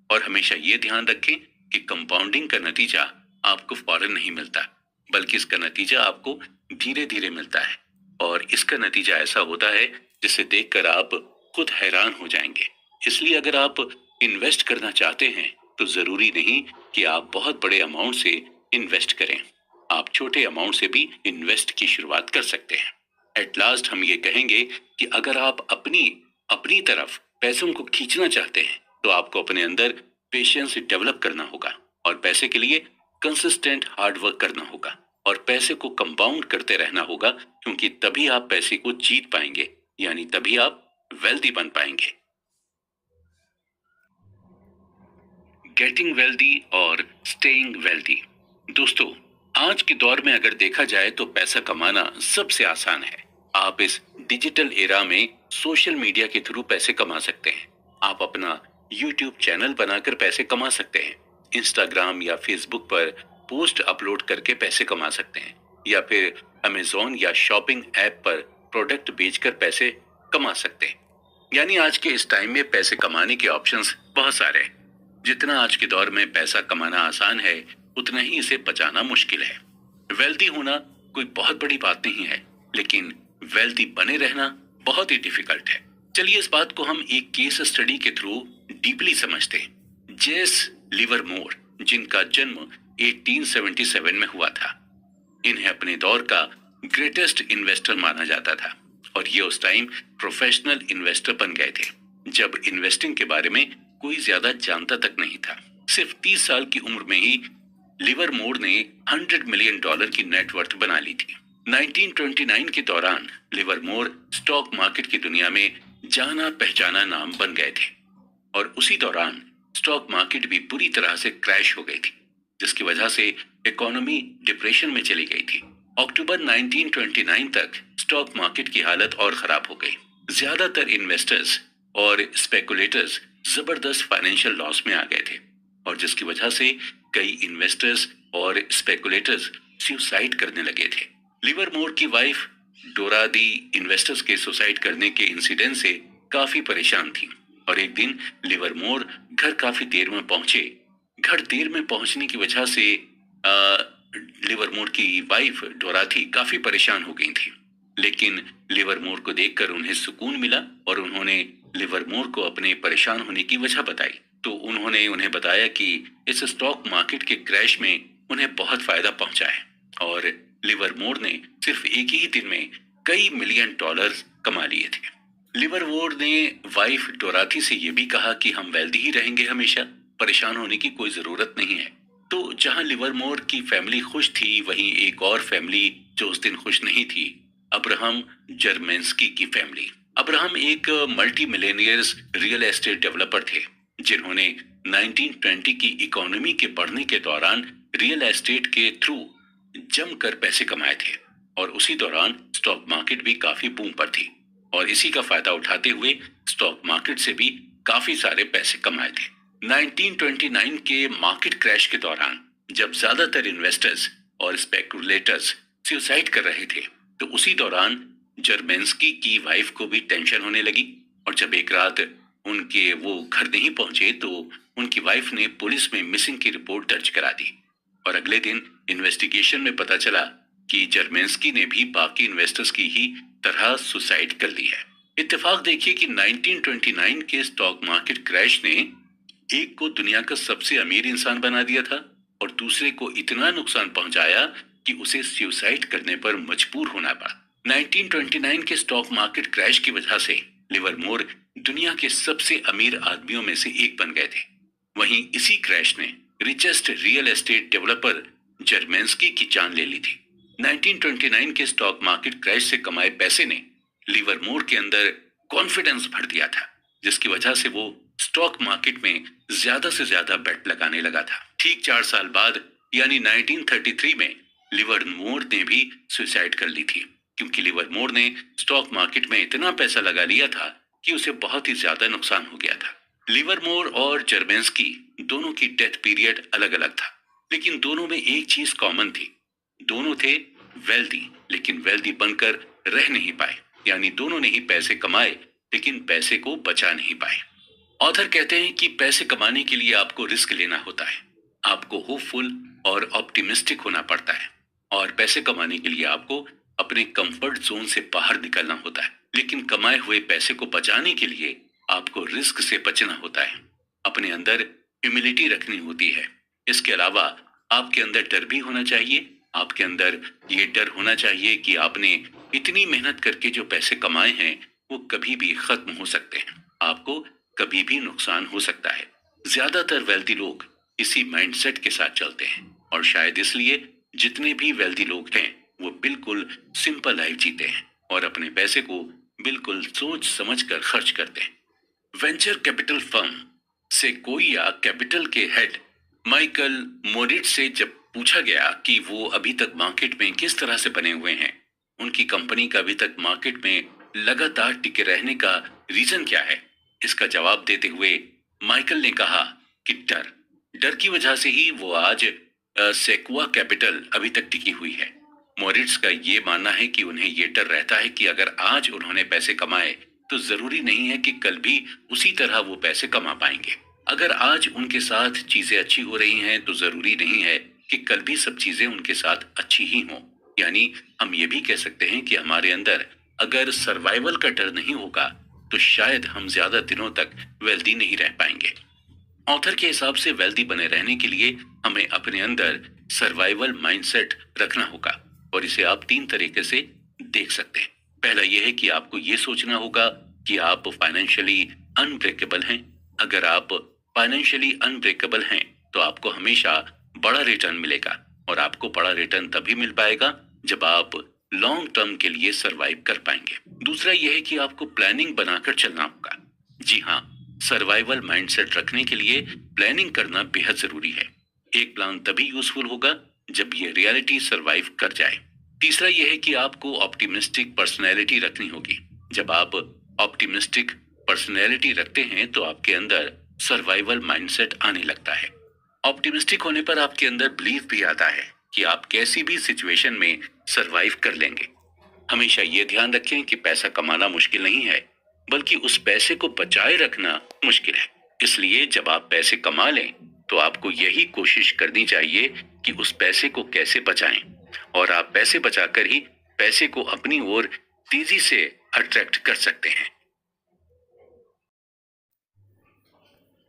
और हमेशा ये ध्यान रखें कि कंपाउंडिंग का नतीजा आपको फौरन नहीं मिलता बल्कि इसका नतीजा आपको धीरे धीरे मिलता है और इसका नतीजा ऐसा होता है जिसे देखकर आप खुद हैरान हो जाएंगे। इसलिए अगर आप इन्वेस्ट करना चाहते हैं तो जरूरी नहीं कि आप बहुत बड़े अमाउंट से इन्वेस्ट करें, आप छोटे अमाउंट से भी इन्वेस्ट की शुरुआत कर सकते हैं। एट लास्ट हम ये कहेंगे कि अगर आप अपनी तरफ पैसों को खींचना चाहते हैं तो आपको अपने अंदर पेशेंस डेवलप करना होगा और पैसे के लिए कंसिस्टेंट हार्ड वर्क करना होगा और पैसे को कंपाउंड करते रहना होगा, क्योंकि तभी आप पैसे को जीत पाएंगे, यानी तभी आप वेल्दी बन पाएंगे। गेटिंग वेल्दी और स्टेइंग वेल्दी। दोस्तों, आज के दौर में अगर देखा जाए तो पैसा कमाना सबसे आसान है। आप इस डिजिटल एरा में सोशल मीडिया के थ्रू पैसे कमा सकते हैं। आप अपना YouTube चैनल बनाकर पैसे कमा सकते हैं, इंस्टाग्राम या फेसबुक पर पोस्ट अपलोड करके पैसे कमा सकते हैं या फिर अमेज़न या शॉपिंग ऐप पर प्रोडक्ट बेचकर पैसे कमा सकते हैं। यानी आज के इस टाइम में पैसे कमाने के ऑप्शंस बहुत सारे हैं। जितना आज के दौर में पैसा कमाना आसान है उतना ही इसे बचाना मुश्किल है। वेल्दी होना कोई बहुत बड़ी बात नहीं है, लेकिन वेल्दी बने रहना बहुत ही डिफिकल्ट है। चलिए इस बात को हम एक केस स्टडी के थ्रू डीपली समझते हैं। जेस लिवरमोर, जिनका जन्म 1877 में हुआ था, इन्हें अपने दौर का ग्रेटेस्ट इन्वेस्टर माना जाता था और ये उस टाइम प्रोफेशनल इन्वेस्टर बन गए थे जब इन्वेस्टिंग के बारे में कोई ज्यादा जानता तक नहीं था। सिर्फ 30 साल की उम्र में ही लिवरमोर ने $100 मिलियन की नेटवर्थ बना ली थी। 1929 के दौरान लिवरमोर स्टॉक मार्केट की दुनिया में जाना पहचाना नाम बन गए थे और उसी दौरान स्टॉक मार्केट भी पूरी तरह से क्रैश हो गई थी, जिसकी वजह से इकोनॉमी डिप्रेशन में चली गई थी। अक्टूबर 1929 तक स्टॉक मार्केट की हालत और खराब हो गई। ज्यादातर इन्वेस्टर्स और स्पेकुलेटर्स जबरदस्त फाइनेंशियल लॉस में आ गए थे और जिसकी वजह से कई इन्वेस्टर्स और स्पेकुलेटर्स सुसाइड करने लगे थे। लिवरमोर की वाइफ डोरा दी इन्वेस्टर्स के सुसाइड करने के इंसिडेंट से काफी परेशान थी और एक दिन लिवरमोर घर काफी देर में पहुंचे। घर देर में पहुंचने की वजह से लिवरमोर की वाइफ डोराथी काफी परेशान हो गई थी, लेकिन लिवरमोर को देखकर उन्हें सुकून मिला और उन्होंने लिवरमोर को अपने परेशान होने की वजह बताई। तो उन्होंने उन्हें बताया कि इस स्टॉक मार्केट के क्रैश में उन्हें बहुत फायदा पहुंचा है और लिवरमोर ने सिर्फ एक ही दिन में कई मिलियन डॉलर कमा लिए थे। लिवरमोर ने वाइफ डोराथी से यह भी कहा कि हम वेल्दी ही रहेंगे हमेशा, परेशान होने की कोई जरूरत नहीं है। तो जहां लिवरमोर की फैमिली खुश थी, वहीं एक और फैमिली जो उस दिन खुश नहीं थी, अब्राहम जर्मेंस्की की फैमिली। अब्राहम एक multi millionaires real estate developer थे, जिन्होंने 1920 की इकोनॉमी के बढ़ने के दौरान रियल एस्टेट के थ्रू जमकर पैसे कमाए थे और उसी दौरान स्टॉक मार्केट भी काफी बूम पर थी और इसी का फायदा उठाते हुए स्टॉक मार्केट से भी काफी सारे पैसे कमाए थे। 1929 के मार्केट क्रैश के दौरान जब ज्यादातर इन्वेस्टर्स और स्पेकुलेटर्स सुसाइड कर रहे थे, तो उसी दौरान जर्मेंस्की की वाइफ को भी टेंशन होने लगी और जब एक रात उनके वो घर नहीं पहुंचे तो उनकी वाइफ ने पुलिस में मिसिंग की रिपोर्ट दर्ज करा दी और अगले दिन इन्वेस्टिगेशन में पता चला कि जर्मेंस्की ने भी बाकी इन्वेस्टर्स की ही तरह सुसाइड कर ली है। इत्तेफाक देखिए कि 1929 के स्टॉक मार्केट क्रैश ने एक को दुनिया का सबसे अमीर इंसान बना दिया था और दूसरे को इतना नुकसान पहुंचाया कि उसे सुसाइड करने पर मजबूर होना पड़ा। 1929 के स्टॉक मार्केट क्रैश की वजह से लिवरमोर दुनिया के सबसे अमीर आदमियों में से एक बन गए थे। वहीं इसी क्रैश ने रिचेस्ट रियल एस्टेट डेवलपर जर्मेंस्की की जान ले ली थी। 1929 के स्टॉक मार्केट क्रैश से कमाए पैसे ने लिवरमोर के अंदर कॉन्फिडेंस भर दिया था, जिसकी वजह से वो स्टॉक मार्केट में ज्यादा से ज्यादा बेट लगाने लगा था। ठीक 4 साल बाद यानी 1933 में लिवरमोर ने भी सुसाइड कर ली थी, क्योंकि लिवरमोर ने स्टॉक मार्केट में इतना पैसा लगा लिया था कि उसे बहुत ही ज्यादा नुकसान हो गया था। लिवरमोर और जर्मेंस्की दोनों की डेथ पीरियड अलग अलग था, लेकिन दोनों में एक चीज कॉमन थी, दोनों थे वेल्दी, लेकिन वेल्दी बनकर रह नहीं पाए, यानी दोनों ने ही पैसे कमाए लेकिन पैसे को बचा नहीं पाए। ऑथर कहते हैं कि पैसे कमाने के लिए आपको रिस्क लेना होता है, आपको होपफुल और ऑप्टिमिस्टिक होना पड़ता है और पैसे कमाने के लिए आपको अपने कंफर्ट जोन से बाहर निकलना होता है, लेकिन कमाए हुए पैसे को बचाने के लिए आपको रिस्क से बचना होता है। अपने अंदर ह्यूमिलिटी रखनी होती है। इसके अलावा आपके अंदर डर भी होना चाहिए। आपके अंदर ये डर होना चाहिए कि आपने इतनी मेहनत करके जो पैसे कमाए हैं वो कभी भी खत्म हो सकते हैं, आपको कभी भी नुकसान हो सकता है। ज्यादातर वेल्दी लोग इसी माइंडसेट के साथ चलते हैं और शायद इसलिए जितने भी वेल्दी लोग हैं वो बिल्कुल सिंपल लाइफ जीते हैं और अपने पैसे को बिल्कुल सोच समझ कर खर्च करते हैं। वेंचर कैपिटल फर्म सेक्वोइया कैपिटल के हेड माइकल मोरिट्ज से जब पूछा गया कि वो अभी तक मार्केट में किस तरह से बने हुए हैं, उनकी कंपनी का अभी तक मार्केट में लगातार टिके रहने का रीजन क्या है, इसका जवाब देते हुए माइकल ने कहा कि डर की वजह से ही वो आज सेक्वा कैपिटल अभी तक टिकी हुई है। मोरिट्ज का ये मानना है कि उन्हें ये डर रहता है कि अगर आज उन्होंने पैसे कमाए तो जरूरी नहीं है कि कल भी उसी तरह वो पैसे कमा पाएंगे। अगर आज उनके साथ चीजें अच्छी हो रही हैं तो जरूरी नहीं है कि कल भी सब चीजें उनके साथ अच्छी ही हों। यानी हम ये भी कह सकते हैं कि हमारे अंदर अगर सर्वाइवल का डर नहीं होगा तो शायद हम ज्यादा दिनों तक वेल्दी नहीं रह पाएंगे। ऑथर के हिसाब से वेल्दी बने रहने के लिए हमें अपने अंदर सर्वाइवल माइंडसेट रखना होगा और इसे आप 3 तरीके से देख सकते हैं। पहला यह है कि आपको ये सोचना होगा कि आप फाइनेंशियली अनब्रेकेबल हैं। अगर आप फाइनेंशियली अनब्रेकेबल हैं तो आपको हमेशा बड़ा रिटर्न मिलेगा और आपको बड़ा रिटर्न तभी मिल पाएगा जब आप लॉन्ग टर्म के लिए सरवाइव कर पाएंगे। दूसरा यह है कि आपको प्लानिंग बनाकर चलना होगा। जी हाँ, सर्वाइवल माइंडसेट रखने के लिए प्लानिंग करना बेहद जरूरी है। एक प्लान तभी यूजफुल होगा जब ये रियलिटी सरवाइव कर जाए। तीसरा यह है कि आपको ऑप्टिमिस्टिक पर्सनैलिटी रखनी होगी। जब आप ऑप्टिमिस्टिक पर्सनैलिटी रखते हैं तो आपके अंदर सर्वाइवल माइंडसेट आने लगता है। ऑप्टिमिस्टिक होने पर आपके अंदर बिलीफ भी आता है कि आप कैसी भी सिचुएशन में सरवाइव कर लेंगे। हमेशा ये ध्यान रखें कि पैसा कमाना मुश्किल नहीं है, बल्कि उस पैसे को बचाए रखना मुश्किल है। इसलिए जब आप पैसे कमा लें तो आपको यही कोशिश करनी चाहिए कि उस पैसे को कैसे बचाएं, और आप पैसे बचाकर ही पैसे को अपनी ओर तेजी से अट्रैक्ट कर सकते हैं।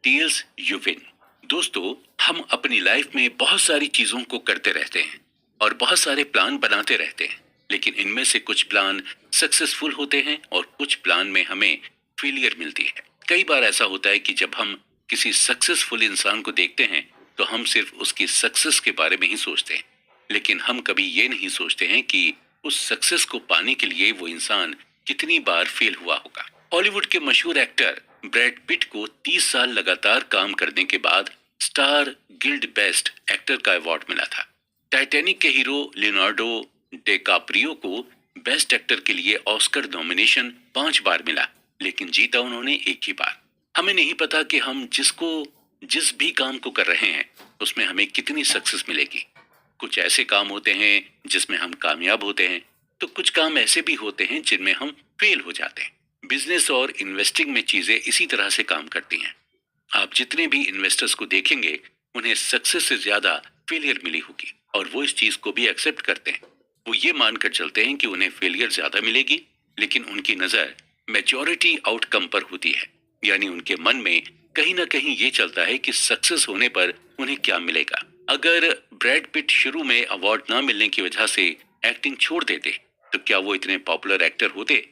टील्स यू विन। दोस्तों, हम अपनी लाइफ में बहुत सारी चीजों को करते रहते हैं और बहुत सारे प्लान बनाते रहते हैं, लेकिन इनमें से कुछ प्लान सक्सेसफुल होते हैं और कुछ प्लान में हमें फेलियर मिलती है। कई बार ऐसा होता है कि जब हम किसी सक्सेसफुल इंसान को देखते हैं तो हम सिर्फ उसकी सक्सेस के बारे में ही सोचते हैं, लेकिन हम कभी ये नहीं सोचते हैं कि उस सक्सेस को पाने के लिए वो इंसान कितनी बार फेल हुआ होगा। हॉलीवुड के मशहूर एक्टर ब्रैड पिट को 30 साल लगातार काम करने के बाद स्टार गिल्ड बेस्ट एक्टर का अवार्ड मिला था। टाइटैनिक के हीरो लियोनार्डो डिकैप्रियो को बेस्ट एक्टर के लिए ऑस्कर नॉमिनेशन 5 बार मिला, लेकिन जीता उन्होंने एक ही बार। हमें नहीं पता कि हम जिस भी काम को कर रहे हैं उसमें हमें कितनी सक्सेस मिलेगी। कुछ ऐसे काम होते हैं जिसमें हम कामयाब होते हैं, तो कुछ काम ऐसे भी होते हैं जिनमें हम फेल हो जाते हैं। बिजनेस और इन्वेस्टिंग में चीजें इसी तरह से काम करती हैं। आप जितने भी इन्वेस्टर्स को देखेंगे उन्हें सक्सेस से ज्यादा फेलियर मिली होगी, और वो इस चीज को भी एक्सेप्ट करते हैं। वो ये मानकर चलते हैं कि उन्हें फेलियर ज्यादा मिलेगी, लेकिन उनकी नजर मेजॉरिटी आउटकम पर होती है। यानी उनके मन में कहीं ना कहीं ये चलता है कि सक्सेस होने पर उन्हें क्या मिलेगा। अगर ब्रैड पिट शुरू में अवार्ड ना मिलने की वजह से एक्टिंग छोड़ देते तो क्या वो इतने पॉपुलर एक्टर होते,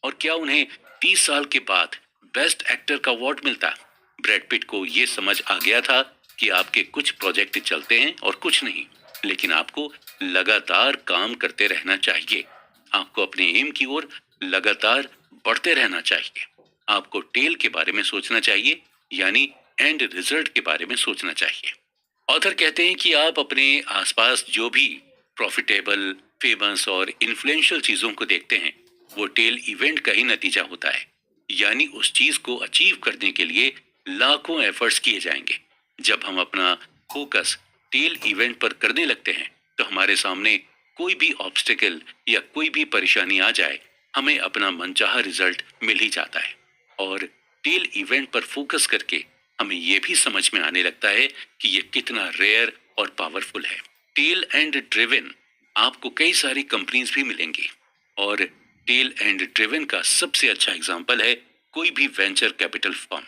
और क्या उन्हें 30 साल के बाद बेस्ट एक्टर का अवार्ड मिलता। ब्रैड पिट को यह समझ आ गया था कि आपके कुछ प्रोजेक्ट चलते हैं और कुछ नहीं, लेकिन आपको लगातार काम करते रहना चाहिए। आपको अपने एम की ओर लगातार बढ़ते रहना चाहिए। आपको टेल के बारे में सोचना चाहिए, यानी एंड रिजल्ट के बारे में सोचना चाहिए। ऑथर कहते हैं कि आप अपने आसपास जो भी प्रॉफिटेबल, फेमस और इन्फ्लुएंशियल चीजों को देखते हैं वो टेल इवेंट का ही नतीजा होता है। यानी उस चीज को अचीव करने के लिए लाखों एफर्ट्स किए जाएंगे। जब हम अपना फोकस टेल इवेंट पर करने लगते हैं तो हमारे सामने कोई भी ऑब्स्टिकल या कोई भी परेशानी आ जाए, हमें अपना मनचाहा रिजल्ट मिल ही जाता है। और टेल इवेंट पर फोकस करके हमें यह भी समझ में आने लगता है कि यह कितना रेयर और पावरफुल है। टेल एंड ड्रिवन आपको कई सारी कंपनीज भी मिलेंगी, और टेल एंड ड्रिवन का सबसे अच्छा एग्जांपल है कोई भी वेंचर कैपिटल फर्म।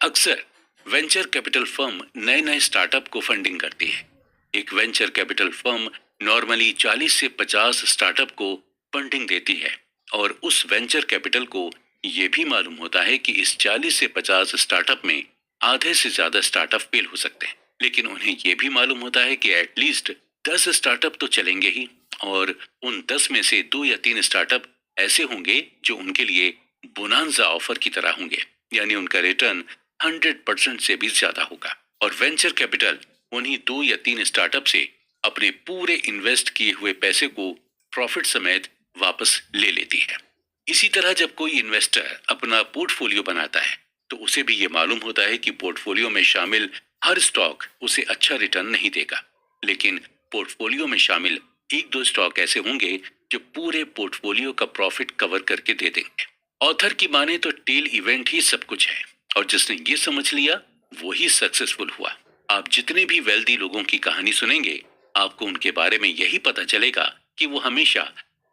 अक्सर वेंचर कैपिटल फर्म नए नए स्टार्टअप को फंडिंग करती है। एक वेंचर कैपिटल फर्म नॉर्मली 40 से 50 स्टार्टअप को फंडिंग देती है, और उस वेंचर कैपिटल को यह भी मालूम होता है कि इस 40 से 50 स्टार्टअप में आधे से ज्यादा स्टार्टअप फेल हो सकते हैं, लेकिन उन्हें यह भी मालूम होता है कि एटलीस्ट 10 स्टार्टअप तो चलेंगे ही, और उन 10 में से 2 या 3 स्टार्टअप ऐसे होंगे जो उनके लिए बोनांजा ऑफर की तरह होंगे, यानी उनका रिटर्न 100% से भी ज्यादा होगा। और वेंचर कैपिटल उन्हीं 2 या 3 स्टार्टअप से अपने पूरे इन्वेस्ट किए हुए पैसे को प्रॉफिट समेत वापस ले लेती है। इसी तरह जब कोई इन्वेस्टर अपना पोर्टफोलियो बनाता है तो उसे भी ये मालूम होता है कि पोर्टफोलियो में शामिल हर स्टॉक उसे अच्छा रिटर्न नहीं देगा, लेकिन पोर्टफोलियो में शामिल 1-2 स्टॉक ऐसे होंगे जो पूरे पोर्टफोलियो का प्रॉफिट कवर करके दे देंगे। ऑथर की माने तो टेल इवेंट ही सब कुछ है, और जिसने ये समझ लिया वो ही सक्सेसफुल हुआ। आप जितने भी वेल्दी लोगों की कहानी सुनेंगे आपको उनके बारे में यही पता चलेगा कि वो हमेशा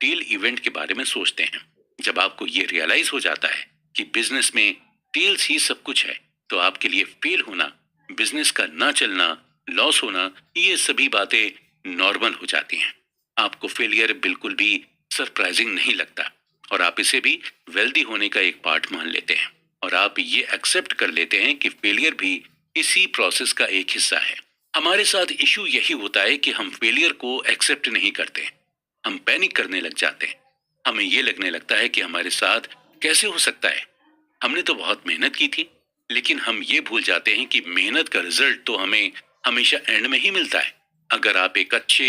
टेल इवेंट के बारे में सोचते हैं। जब आपको ये रियलाइज हो जाता है कि बिजनेस में टेल्स ही सब कुछ है, तो आपके लिए फेल होना, बिजनेस का ना चलना, लॉस होना, ये सभी बातें नॉर्मल हो जाती हैं। आपको फेलियर बिल्कुल भी सरप्राइजिंग नहीं लगता, और आप इसे भी वेल्दी होने का एक पार्ट मान लेते हैं, और आप ये एक्सेप्ट कर लेते हैं कि फेलियर भी इसी प्रोसेस का एक हिस्सा है। हमारे साथ इशू यही होता है कि हम फेलियर को एक्सेप्ट नहीं करते। हम पैनिक करने लग जाते हैं। हमें ये लगने लगता है कि हमारे साथ कैसे हो सकता है, हमने तो बहुत मेहनत की थी। लेकिन हम ये भूल जाते हैं कि मेहनत का रिजल्ट तो हमें हमेशा एंड में ही मिलता है। अगर आप एक अच्छे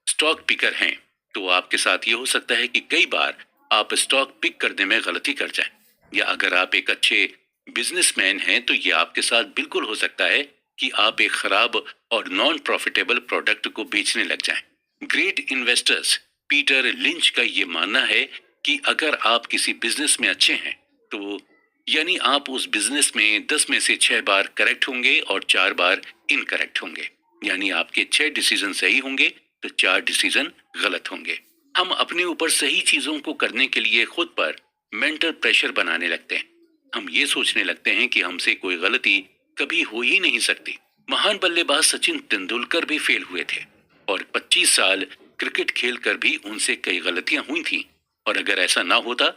स्टॉक पिकर हैं तो आपके साथ ये हो सकता है कि कई बार आप स्टॉक पिक करने में गलती कर जाएं, या अगर आप एक अच्छे बिजनेसमैन हैं तो ये आपके साथ बिल्कुल हो सकता है कि आप एक खराब और नॉन प्रॉफिटेबल प्रोडक्ट को बेचने लग जाएं। ग्रेट इन्वेस्टर्स पीटर लिंच का ये मानना है कि अगर आप किसी बिजनेस में अच्छे हैं तो यानी आप उस बिजनेस में 10 में से 6 बार करेक्ट होंगे और 4 बार इनकरेक्ट होंगे। यानी आपके 6 डिसीजन सही होंगे तो 4 डिसीजन गलत होंगे। हम अपने ऊपर सही चीजों को करने के लिए खुद पर मेंटल प्रेशर बनाने लगते हैं। हम ये सोचने लगते हैं कि हमसे कोई गलती कभी हो ही नहीं सकती। महान बल्लेबाज सचिन तेंदुलकर भी फेल हुए थे और 25 साल क्रिकेट खेलकर भी उनसे कई गलतियां हुई थी। और अगर ऐसा ना होता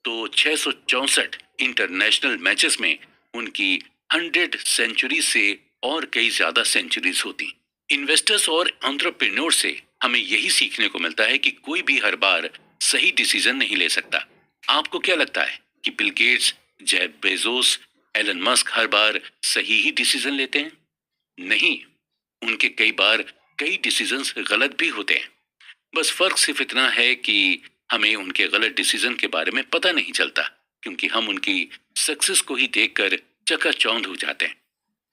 तो 664 इंटरनेशनल मैचेस में उनकी 100 सेंचुरी से और कई ज्यादा सेंचुरीज होती। इन्वेस्टर्स और एंटरप्रेन्योर से हमें यही सीखने को मिलता है कि कोई भी हर बार सही डिसीजन नहीं ले सकता। आपको क्या लगता है कि Bill Gates, Jeff Bezos, Elon Musk हर बार सही ही डिसीजन लेते हैं? नहीं, उनके कई बार कई डिसीजंस गलत भी होते हैं। बस फर्क सिर्फ इतना है कि हमें उनके गलत डिसीजन के बारे में पता नहीं चलता, क्योंकि हम उनकी सक्सेस को ही देखकर चकाचौंध हो जाते हैं।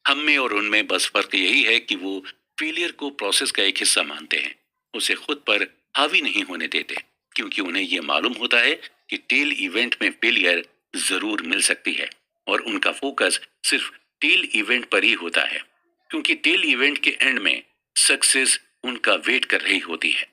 हम में और उनमें बस फर्क यही है कि वो फेलियर को प्रोसेस का एक हिस्सा मानते हैं, उसे खुद पर हावी नहीं होने देते, क्योंकि उन्हें यह मालूम होता है कि टेल इवेंट में फेलियर जरूर मिल सकती है और उनका फोकस सिर्फ टेल इवेंट पर ही होता है, क्योंकि टेल इवेंट के एंड में सक्सेस उनका वेट कर रही होती है।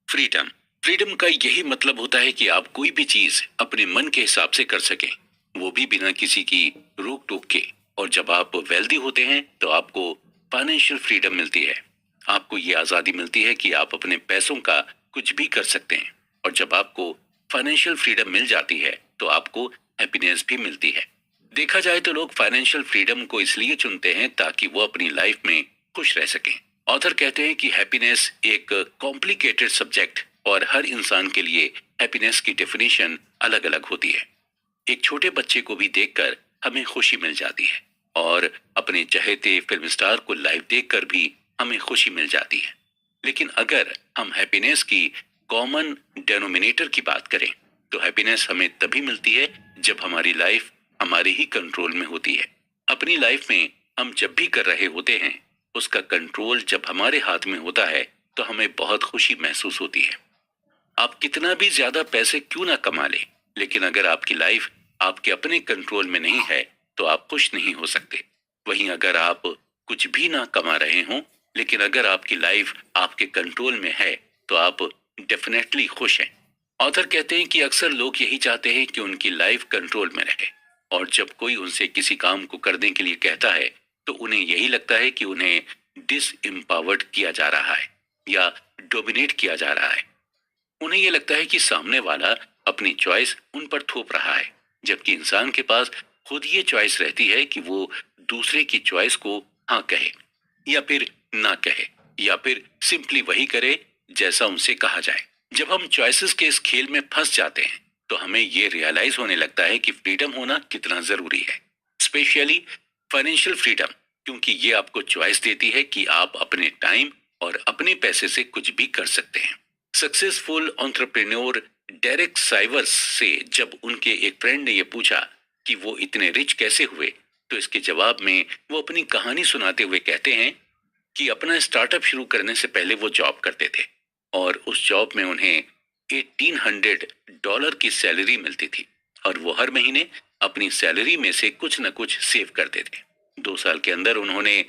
फ्रीडम फ्रीडम का यही मतलब होता है कि आप कोई भी चीज अपने मन के हिसाब से कर सकें, वो भी बिना किसी की रोक टोक के। और जब आप वेल्दी होते हैं तो आपको फाइनेंशियल फ्रीडम मिलती है। आपको ये आजादी मिलती है कि आप अपने पैसों का कुछ भी कर सकते हैं। और जब आपको फाइनेंशियल फ्रीडम मिल जाती है तो आपको हैप्पीनेस भी मिलती है। देखा जाए तो लोग फाइनेंशियल फ्रीडम को इसलिए चुनते हैं ताकि वो अपनी लाइफ में खुश रह सकें। ऑथर कहते हैं कि हैप्पीनेस एक कॉम्प्लिकेटेड सब्जेक्ट और हर इंसान के लिए हैप्पीनेस की डेफिनेशन अलग अलग होती है। एक छोटे बच्चे को भी देखकर हमें खुशी मिल जाती है और अपने चहेते फिल्म स्टार को लाइव देखकर भी हमें खुशी मिल जाती है। लेकिन अगर हम हैप्पीनेस की कॉमन डेनोमिनेटर की बात करें तो हैप्पीनेस हमें तभी मिलती है जब हमारी लाइफ हमारे ही कंट्रोल में होती है। अपनी लाइफ में हम जब भी कर रहे होते हैं उसका कंट्रोल जब हमारे हाथ में होता है तो हमें बहुत खुशी महसूस होती है। आप कितना भी ज्यादा पैसे क्यों ना कमा ले, लेकिन अगर आपकी लाइफ आपके अपने कंट्रोल में नहीं है तो आप खुश नहीं हो सकते। वहीं अगर आप कुछ भी ना कमा रहे हो लेकिन अगर आपकी लाइफ आपके कंट्रोल में है तो आप डेफिनेटली खुश हैं। ऑथर कहते हैं कि अक्सर लोग यही चाहते हैं कि उनकी लाइफ कंट्रोल में रहे और जब कोई उनसे किसी काम को करने के लिए कहता है तो उन्हें यही लगता है कि उन्हें डिसएम्पावर्ड किया जा रहा है या डोमिनेट किया जा रहा है। उन्हें यह लगता है कि सामने वाला अपनी चॉइस उन पर थोप रहा है, जबकि इंसान के पास खुद ये चॉइस रहती है कि वो दूसरे की चॉइस को हाँ कहे या फिर ना कहे या फिर सिंपली वही करे जैसा उनसे कहा जाए। जब हम चॉइसेस के इस खेल में फंस जाते हैं तो हमें ये रियलाइज होने लगता है कि फ्रीडम होना कितना जरूरी है, स्पेशली फाइनेंशियल फ्रीडम, क्योंकि ये आपको चॉइस देती है कि आप अपने टाइम और अपने पैसे से कुछ भी कर सकते हैं। सक्सेसफुल एंटरप्रेन्योर डेरेक साइवर्स से जब उनके एक फ्रेंड ने यह पूछा कि वो इतने रिच कैसे हुए तो इसके जवाब में वो अपनी कहानी सुनाते हुए कहते हैं कि अपना स्टार्टअप शुरू करने से पहले वो जॉब करते थे और उस जॉब में उन्हें $1800 की सैलरी मिलती थी और वो हर महीने अपनी सैलरी में से कुछ न कुछ सेव करते थे। 2 साल के अंदर उन्होंने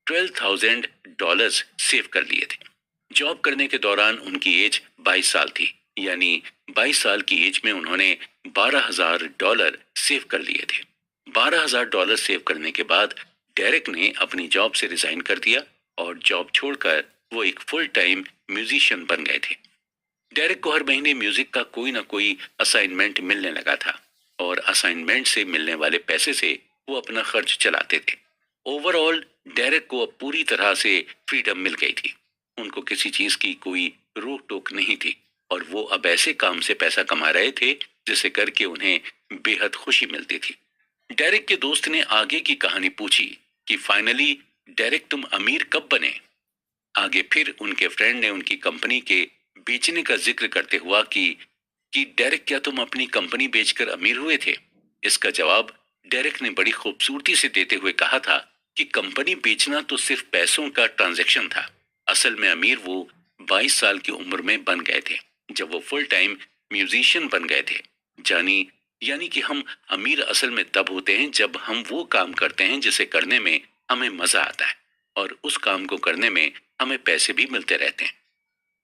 $12,000 सेव कर लिए थे। जॉब करने के दौरान उनकी एज 22 साल थी, यानी 22 साल की एज में उन्होंने $12,000 सेव कर लिए थे। $12,000 सेव करने के बाद डेरेक ने अपनी जॉब से रिजाइन कर दिया और जॉब छोड़कर वो एक फुल टाइम म्यूजिशियन बन गए थे। डेरेक को हर महीने म्यूजिक का कोई ना कोई असाइनमेंट मिलने लगा था और असाइनमेंट से मिलने वाले पैसे से वो अपना खर्च चलाते थे। ओवरऑल डेरेक को अब पूरी तरह से फ्रीडम मिल गई थी। उनको किसी चीज की कोई रोक टोक नहीं थी और वो अब ऐसे काम से पैसा कमा रहे थे जिसे करके उन्हें बेहद खुशी मिलती थी। डेरेक के दोस्त ने आगे की कहानी पूछी कि फाइनली डेरेक तुम अमीर कब बने। आगे फिर उनके फ्रेंड ने उनकी कंपनी के बेचने का जिक्र करते हुआ कि डेरेक क्या तुम अपनी कंपनी बेचकर अमीर हुए थे। इसका जवाब डेरेक ने बड़ी खूबसूरती से देते हुए कहा था कि कंपनी बेचना तो सिर्फ पैसों का ट्रांजैक्शन था, असल में अमीर वो 22 साल की उम्र में बन गए थे जब वो फुल टाइम म्यूजिशियन बन गए थे। जानी यानी कि हम अमीर असल में तब होते हैं जब हम वो काम करते हैं जिसे करने में हमें मजा आता है और उस काम को करने में हमें पैसे भी मिलते रहते हैं।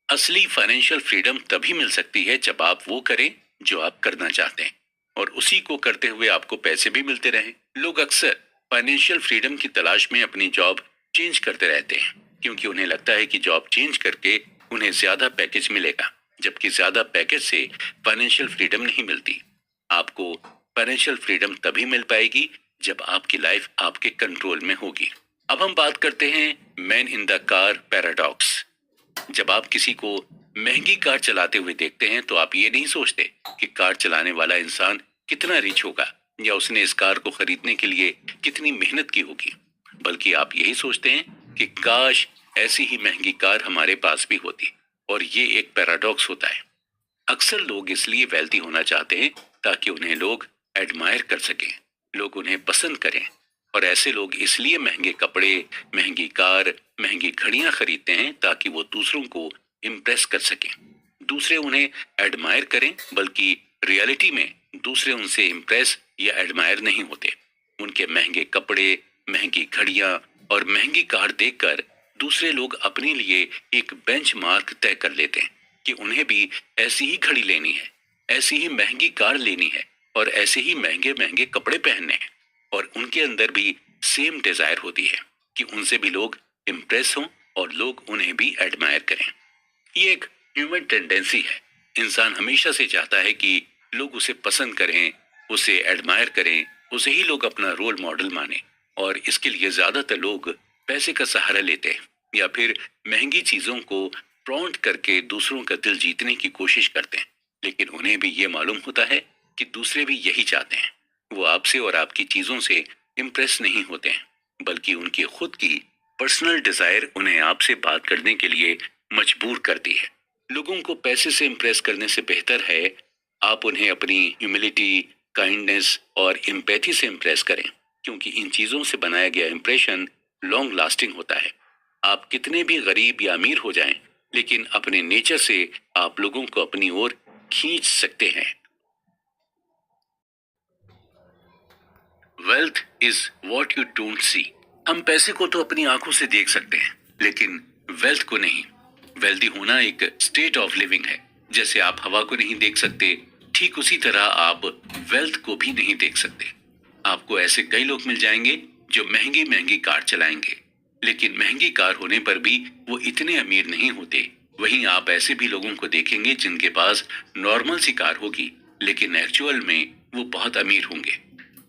असली फाइनेंशियल फ्रीडम तभी मिल सकती है जब आप वो करें जो आप करना चाहते हैं और उसी को करते हुए आपको पैसे भी मिलते रहें। लोग अक्सर फाइनेंशियल फ्रीडम की तलाश में अपनी जॉब चेंज करते रहते हैं क्योंकि उन्हें लगता है कि जॉब चेंज करके उन्हें ज्यादा पैकेज मिलेगा, जबकि ज्यादा पैकेज से फाइनेंशियल फ्रीडम नहीं मिलती। आपको फाइनेंशियल फ्रीडम तभी मिल पाएगी जब आपकी लाइफ आपके कंट्रोल में होगी। अब हम बात करते हैं man in the car paradox. जब आप किसी को महंगी कार चलाते हुए देखते हैं तो आप ये नहीं सोचते कि कार चलाने वाला इंसान कितना रिच होगा या उसने इस कार को खरीदने के लिए कितनी मेहनत की होगी, बल्कि आप यही सोचते हैं कि काश ऐसी ही महंगी कार हमारे पास भी होती। और ये एक पैराडॉक्स होता है। अक्सर लोग इसलिए वेल्दी होना चाहते हैं ताकि उन्हें लोग एडमायर कर सकें, लोग उन्हें पसंद करें। और ऐसे लोग इसलिए महंगे कपड़े, महंगी कार, महंगी घड़ियां खरीदते हैं ताकि वो दूसरों को इम्प्रेस कर सकें, दूसरे उन्हें एडमायर करें। बल्कि रियलिटी में दूसरे उनसे इम्प्रेस या एडमायर नहीं होते। उनके महंगे कपड़े, महंगी घड़ियां और महंगी कार देखकर दूसरे लोग अपने लिए एक बेंचमार्क तय कर लेते हैं कि उन्हें भी ऐसी ही घड़ी लेनी है, ऐसी ही महंगी कार लेनी है और ऐसे ही महंगे महंगे कपड़े पहनने हैं। और उनके अंदर भी सेम डिजायर होती है कि उनसे भी लोग इम्प्रेस हों और लोग उन्हें भी एडमायर करें। ये एक ह्यूमन टेंडेंसी है। इंसान हमेशा से चाहता है कि लोग उसे पसंद करें, उसे एडमायर करें, उसे ही लोग अपना रोल मॉडल माने। और इसके लिए ज्यादातर लोग पैसे का सहारा लेते हैं या फिर महंगी चीजों को प्रॉन्ट करके दूसरों का दिल जीतने की कोशिश करते हैं। लेकिन उन्हें भी ये मालूम होता है कि दूसरे भी यही चाहते हैं। वो आपसे और आपकी चीजों से इम्प्रेस नहीं होते हैं, बल्कि उनकी खुद की पर्सनल डिजायर उन्हें आपसे बात करने के लिए मजबूर करती है। लोगों को पैसे से इम्प्रेस करने से बेहतर है आप उन्हें अपनी ह्यूमिलिटी, काइंडनेस और एम्पैथी से इम्प्रेस करें, क्योंकि इन चीजों से बनाया गया इंप्रेशन लॉन्ग लास्टिंग होता है। आप कितने भी गरीब या अमीर हो जाएं, लेकिन अपने नेचर से आप लोगों को अपनी ओर खींच सकते हैं। Wealth is what you don't see. हम पैसे को तो अपनी आंखों से देख सकते हैं, लेकिन वेल्थ को नहीं। वेल्दी होना एक स्टेट ऑफ लिविंग है। जैसे आप हवा को नहीं देख सकते, ठीक उसी तरह आप वेल्थ को भी नहीं देख सकते। आपको ऐसे कई लोग मिल जाएंगे जो महंगी महंगी कार चलाएंगे, लेकिन महंगी कार होने पर भी वो इतने अमीर नहीं होते। वहीं आप ऐसे भी लोगों को देखेंगे जिनके पास नॉर्मल सी कार होगी, लेकिन एक्चुअल में वो बहुत अमीर होंगे।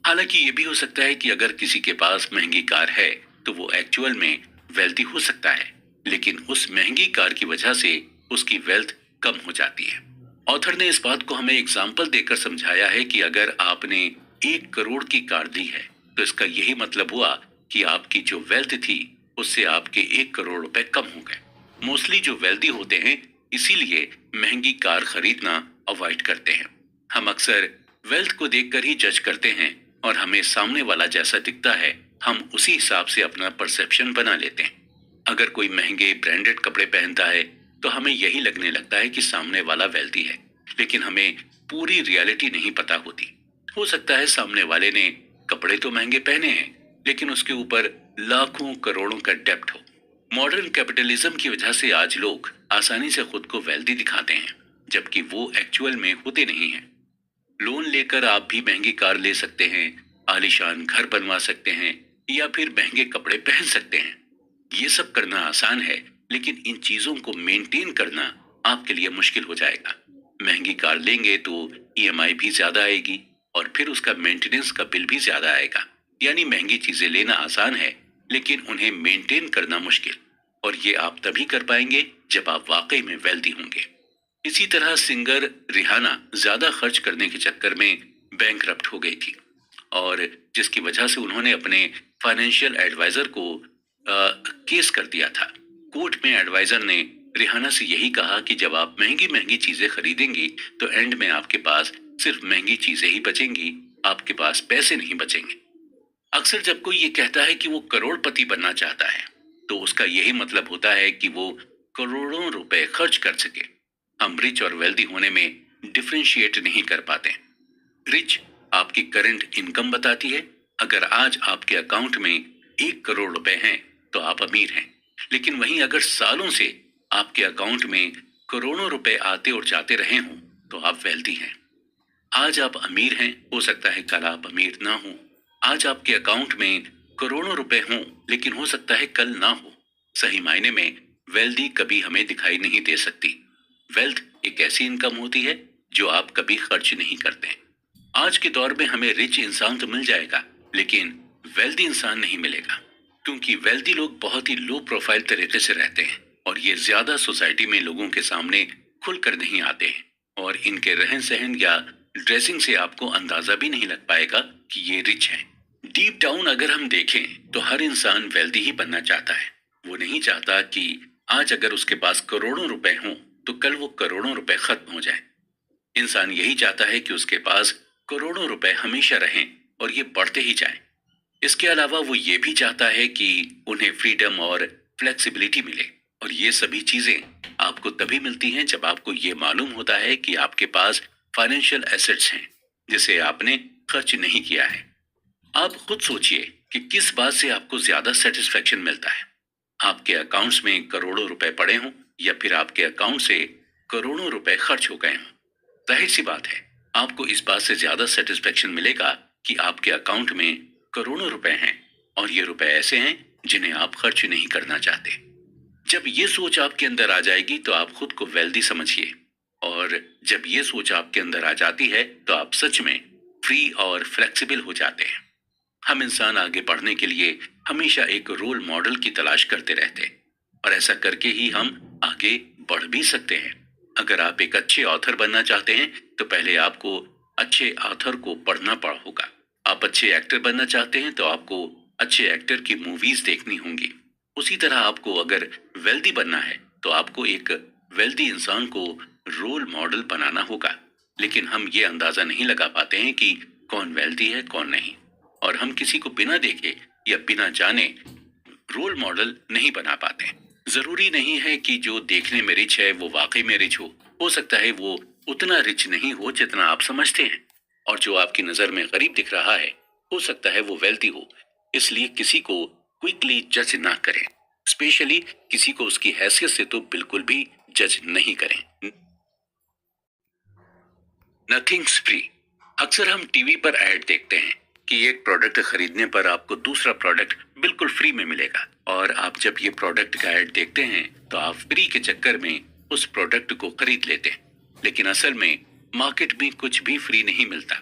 हालांकि ये भी हो सकता है कि अगर किसी के पास महंगी कार है तो वो एक्चुअल में वेल्दी हो सकता है, लेकिन उस महंगी कार की वजह से उसकी वेल्थ कम हो जाती है। ऑथर ने इस बात को हमें एग्जाम्पल देकर समझाया है कि अगर आपने 1 करोड़ की कार ली है तो इसका यही मतलब हुआ कि आपकी जो वेल्थ थी उससे आपके 1 करोड़ रुपए कम हो गए। मोस्टली जो वेल्दी होते हैं इसीलिए महंगी कार खरीदना अवॉइड करते हैं। हम अक्सर वेल्थ को देखकर ही जज करते हैं और हमें सामने वाला जैसा दिखता है हम उसी हिसाब से अपना परसेप्शन बना लेते हैं। अगर कोई महंगे ब्रांडेड कपड़े पहनता है तो हमें यही लगने लगता है कि सामने वाला वेल्दी है, लेकिन हमें पूरी रियलिटी नहीं पता होती। हो सकता है सामने वाले ने कपड़े तो महंगे पहने हैं, लेकिन उसके ऊपर लाखों करोड़ों का डेब्ट हो। मॉडर्न कैपिटलिज्म की वजह से आज लोग आसानी से खुद को वेल्दी दिखाते हैं, जबकि वो एक्चुअल में होते नहीं हैं। लोन लेकर आप भी महंगी कार ले सकते हैं, आलीशान घर बनवा सकते हैं या फिर महंगे कपड़े पहन सकते हैं। ये सब करना आसान है, लेकिन इन चीजों को मेंटेन करना आपके लिए मुश्किल हो जाएगा। महंगी कार लेंगे तो ईएमआई भी ज्यादा आएगी और फिर उसका मेंटेनेंस का बिल भी ज्यादा आएगा। यानी महंगी चीजें लेना आसान है, लेकिन उन्हें मेंटेन करना मुश्किल। और ये आप तभी कर पाएंगे जब आप वाकई में वेल्दी होंगे। इसी तरह सिंगर रिहाना ज्यादा खर्च करने के चक्कर में बैंकरप्ट हो गई थी और जिसकी वजह से उन्होंने अपने फाइनेंशियल एडवाइजर को केस कर दिया था। कोर्ट में एडवाइजर ने रिहाना से यही कहा कि जब आप महंगी महंगी चीजें खरीदेंगी तो एंड में आपके पास सिर्फ महंगी चीजें ही बचेंगी, आपके पास पैसे नहीं बचेंगे। अक्सर जब कोई ये कहता है कि वो करोड़पति बनना चाहता है तो उसका यही मतलब होता है कि वो करोड़ों रुपए खर्च कर सके। हम रिच और वेल्दी होने में डिफरेंशिएट नहीं कर पाते। रिच आपकी करंट इनकम बताती है। अगर आज आपके अकाउंट में 1 करोड़ रुपए हैं तो आप अमीर हैं, लेकिन वहीं अगर सालों से आपके अकाउंट में करोड़ों रुपए आते और जाते रहे हों तो आप वेल्दी हैं। आज आप अमीर हैं, हो सकता है कल आप अमीर ना हो। आज आपके अकाउंट में करोड़ों रुपए हों, लेकिन हो सकता है कल ना हो। सही मायने में वेल्दी कभी हमें दिखाई नहीं दे सकती। वेल्थ एक ऐसी इनकम होती है जो आप कभी खर्च नहीं करते। आज के दौर में हमें रिच इंसान तो मिल जाएगा, लेकिन वेल्दी इंसान नहीं मिलेगा, क्योंकि वेल्दी लोग बहुत ही लो प्रोफाइल तरीके से रहते हैं और ये ज्यादा सोसाइटी में लोगों के सामने खुलकर नहीं आते हैं, और इनके रहन सहन या ड्रेसिंग से आपको अंदाजा भी नहीं लग पाएगा कि ये रिच हैं। डीप डाउन अगर हम देखें तो हर इंसान वेल्दी ही बनना चाहता है। वो नहीं चाहता कि आज अगर उसके पास करोड़ों रुपए हों तो कल वो करोड़ों रुपए खत्म हो जाएं। इंसान यही चाहता है कि उसके पास करोड़ों रुपए हमेशा रहें और ये बढ़ते ही जाएं। इसके अलावा वो ये भी चाहता है कि उन्हें फ्रीडम और फ्लेक्सिबिलिटी मिले, और ये सभी चीजें आपको तभी मिलती हैं जब आपको ये मालूम होता है कि आपके पास फाइनेंशियल एसेट्स हैं जिसे आपने खर्च नहीं किया है। आप खुद सोचिए कि किस बात से आपको ज्यादा सेटिस्फेक्शन मिलता है, आपके अकाउंट्स में करोड़ों रुपए पड़े हों या फिर आपके अकाउंट से करोड़ों रुपए खर्च हो गए हों। जाहिर सी बात है, आपको इस बात से ज्यादा सेटिस्फेक्शन मिलेगा कि आपके अकाउंट में करोड़ों रुपए हैं और ये रुपए ऐसे हैं जिन्हें आप खर्च नहीं करना चाहते। जब ये सोच आपके अंदर आ जाएगी तो आप खुद को वेल्दी समझिए, और जब ये सोच आपके अंदर आ जाती है तो आप सच में फ्री और फ्लेक्सिबल हो जाते हैं। हम इंसान आगे बढ़ने के लिए हमेशा एक रोल मॉडल की तलाश करते रहते हैं, और ऐसा करके ही हम आगे बढ़ भी सकते हैं। अगर आप एक अच्छे ऑथर बनना चाहते हैं तो पहले आपको अच्छे ऑथर को पढ़ना पड़ा होगा। आप अच्छे एक्टर बनना चाहते हैं तो आपको अच्छे एक्टर की मूवीज देखनी होंगी। उसी तरह आपको अगर वेल्दी बनना है तो आपको एक वेल्दी इंसान को रोल मॉडल बनाना होगा। लेकिन हम ये अंदाजा नहीं लगा पाते हैं कि कौन वेल्दी है कौन नहीं, और हम किसी को बिना देखे या बिना जाने रोल मॉडल नहीं बना पाते। जरूरी नहीं है कि जो देखने में रिच है वो वाकई में रिच हो सकता है वो उतना रिच नहीं हो जितना आप समझते हैं, और जो आपकी नजर में गरीब दिख रहा है हो सकता है वो वेल्दी हो। इसलिए किसी को क्विकली जज ना करें, स्पेशली किसी को उसकी हैसियत से तो बिल्कुल भी जज नहीं करें। Nothings free. अक्सर हम टीवी पर ऐड देखते हैं कि एक प्रोडक्ट खरीदने पर आपको दूसरा प्रोडक्ट बिल्कुल फ्री में मिलेगा, और आप जब ये प्रोडक्ट का ऐड देखते हैं तो आप फ्री के चक्कर में उस प्रोडक्ट को खरीद लेते हैं। लेकिन असल में मार्केट में कुछ भी फ्री नहीं मिलता।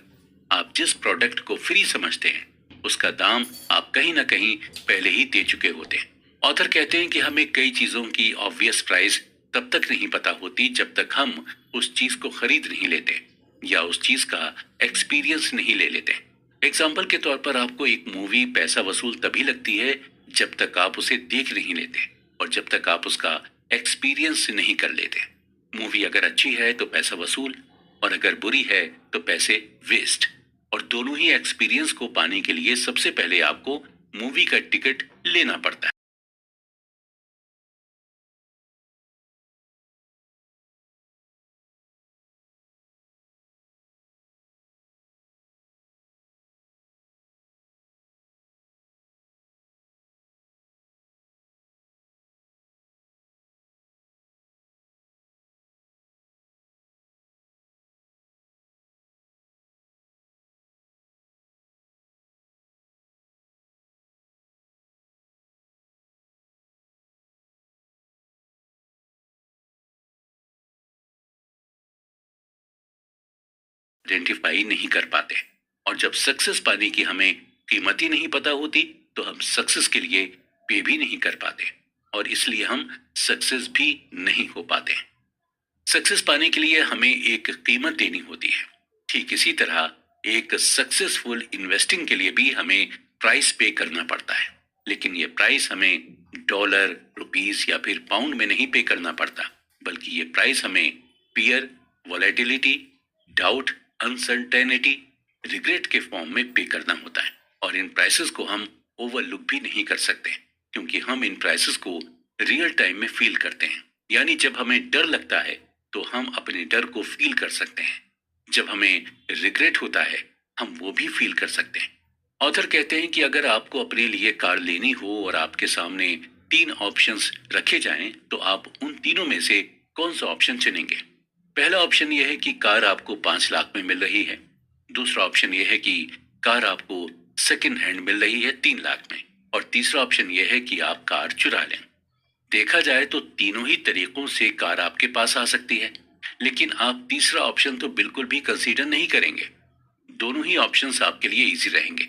आप जिस प्रोडक्ट को फ्री समझते हैं उसका दाम आप कहीं ना कहीं पहले ही दे चुके होते हैं। ऑथर कहते हैं कि हमें कई चीजों की ऑब्वियस प्राइस तब तक नहीं पता होती जब तक हम उस चीज को खरीद नहीं लेते या उस चीज का एक्सपीरियंस नहीं ले लेते। एग्जाम्पल के तौर पर आपको एक मूवी पैसा वसूल तभी लगती है जब तक आप उसे देख नहीं लेते और जब तक आप उसका एक्सपीरियंस नहीं कर लेते। मूवी अगर अच्छी है तो पैसा वसूल, और अगर बुरी है तो पैसे वेस्ट। और दोनों ही एक्सपीरियंस को पाने के लिए सबसे पहले आपको मूवी का टिकट लेना पड़ता है। आइडेंटिफाई नहीं कर पाते, और जब सक्सेस पाने की हमें कीमत ही नहीं पता होती तो हम सक्सेस के लिए पे भी नहीं कर पाते, और इसलिए हम सक्सेस भी नहीं हो पाते। सक्सेस पाने के लिए हमें एक कीमत देनी होती है। ठीक इसी तरह एक सक्सेसफुल इन्वेस्टिंग के लिए भी हमें प्राइस पे करना पड़ता है, लेकिन ये प्राइस हमें डॉलर, रुपीस या फिर पाउंड में नहीं पे करना पड़ता, बल्कि ये प्राइस हमें fear, volatility, doubt, uncertainty, regret के फॉर्म में पे करना होता है। और इन प्राइसेस को हम ओवरलुक भी नहीं कर सकते, क्योंकि हम इन प्राइसेस को रियल टाइम में फील करते हैं। यानी जब हमें डर लगता है तो हम अपने डर को फील कर सकते हैं। जब हमें रिग्रेट होता है, हम वो भी फील कर सकते हैं। ऑथर कहते हैं कि अगर आपको अपने लिए कार लेनी हो और आपके सामने 3 ऑप्शंस रखे जाएं, तो आप उन तीनों में से कौन सा ऑप्शन चुनेंगे? पहला ऑप्शन यह है कि कार आपको 5 लाख में मिल रही है। दूसरा ऑप्शन यह है कि कार आपको सेकंड हैंड मिल रही है 3 लाख में। और तीसरा ऑप्शन यह है कि आप कार चुरा लें। देखा जाए तो तीनों ही तरीकों से कार आपके पास आ सकती है, लेकिन आप तीसरा ऑप्शन तो बिल्कुल भी कंसीडर नहीं करेंगे। दोनों ही ऑप्शंस आपके लिए इजी रहेंगे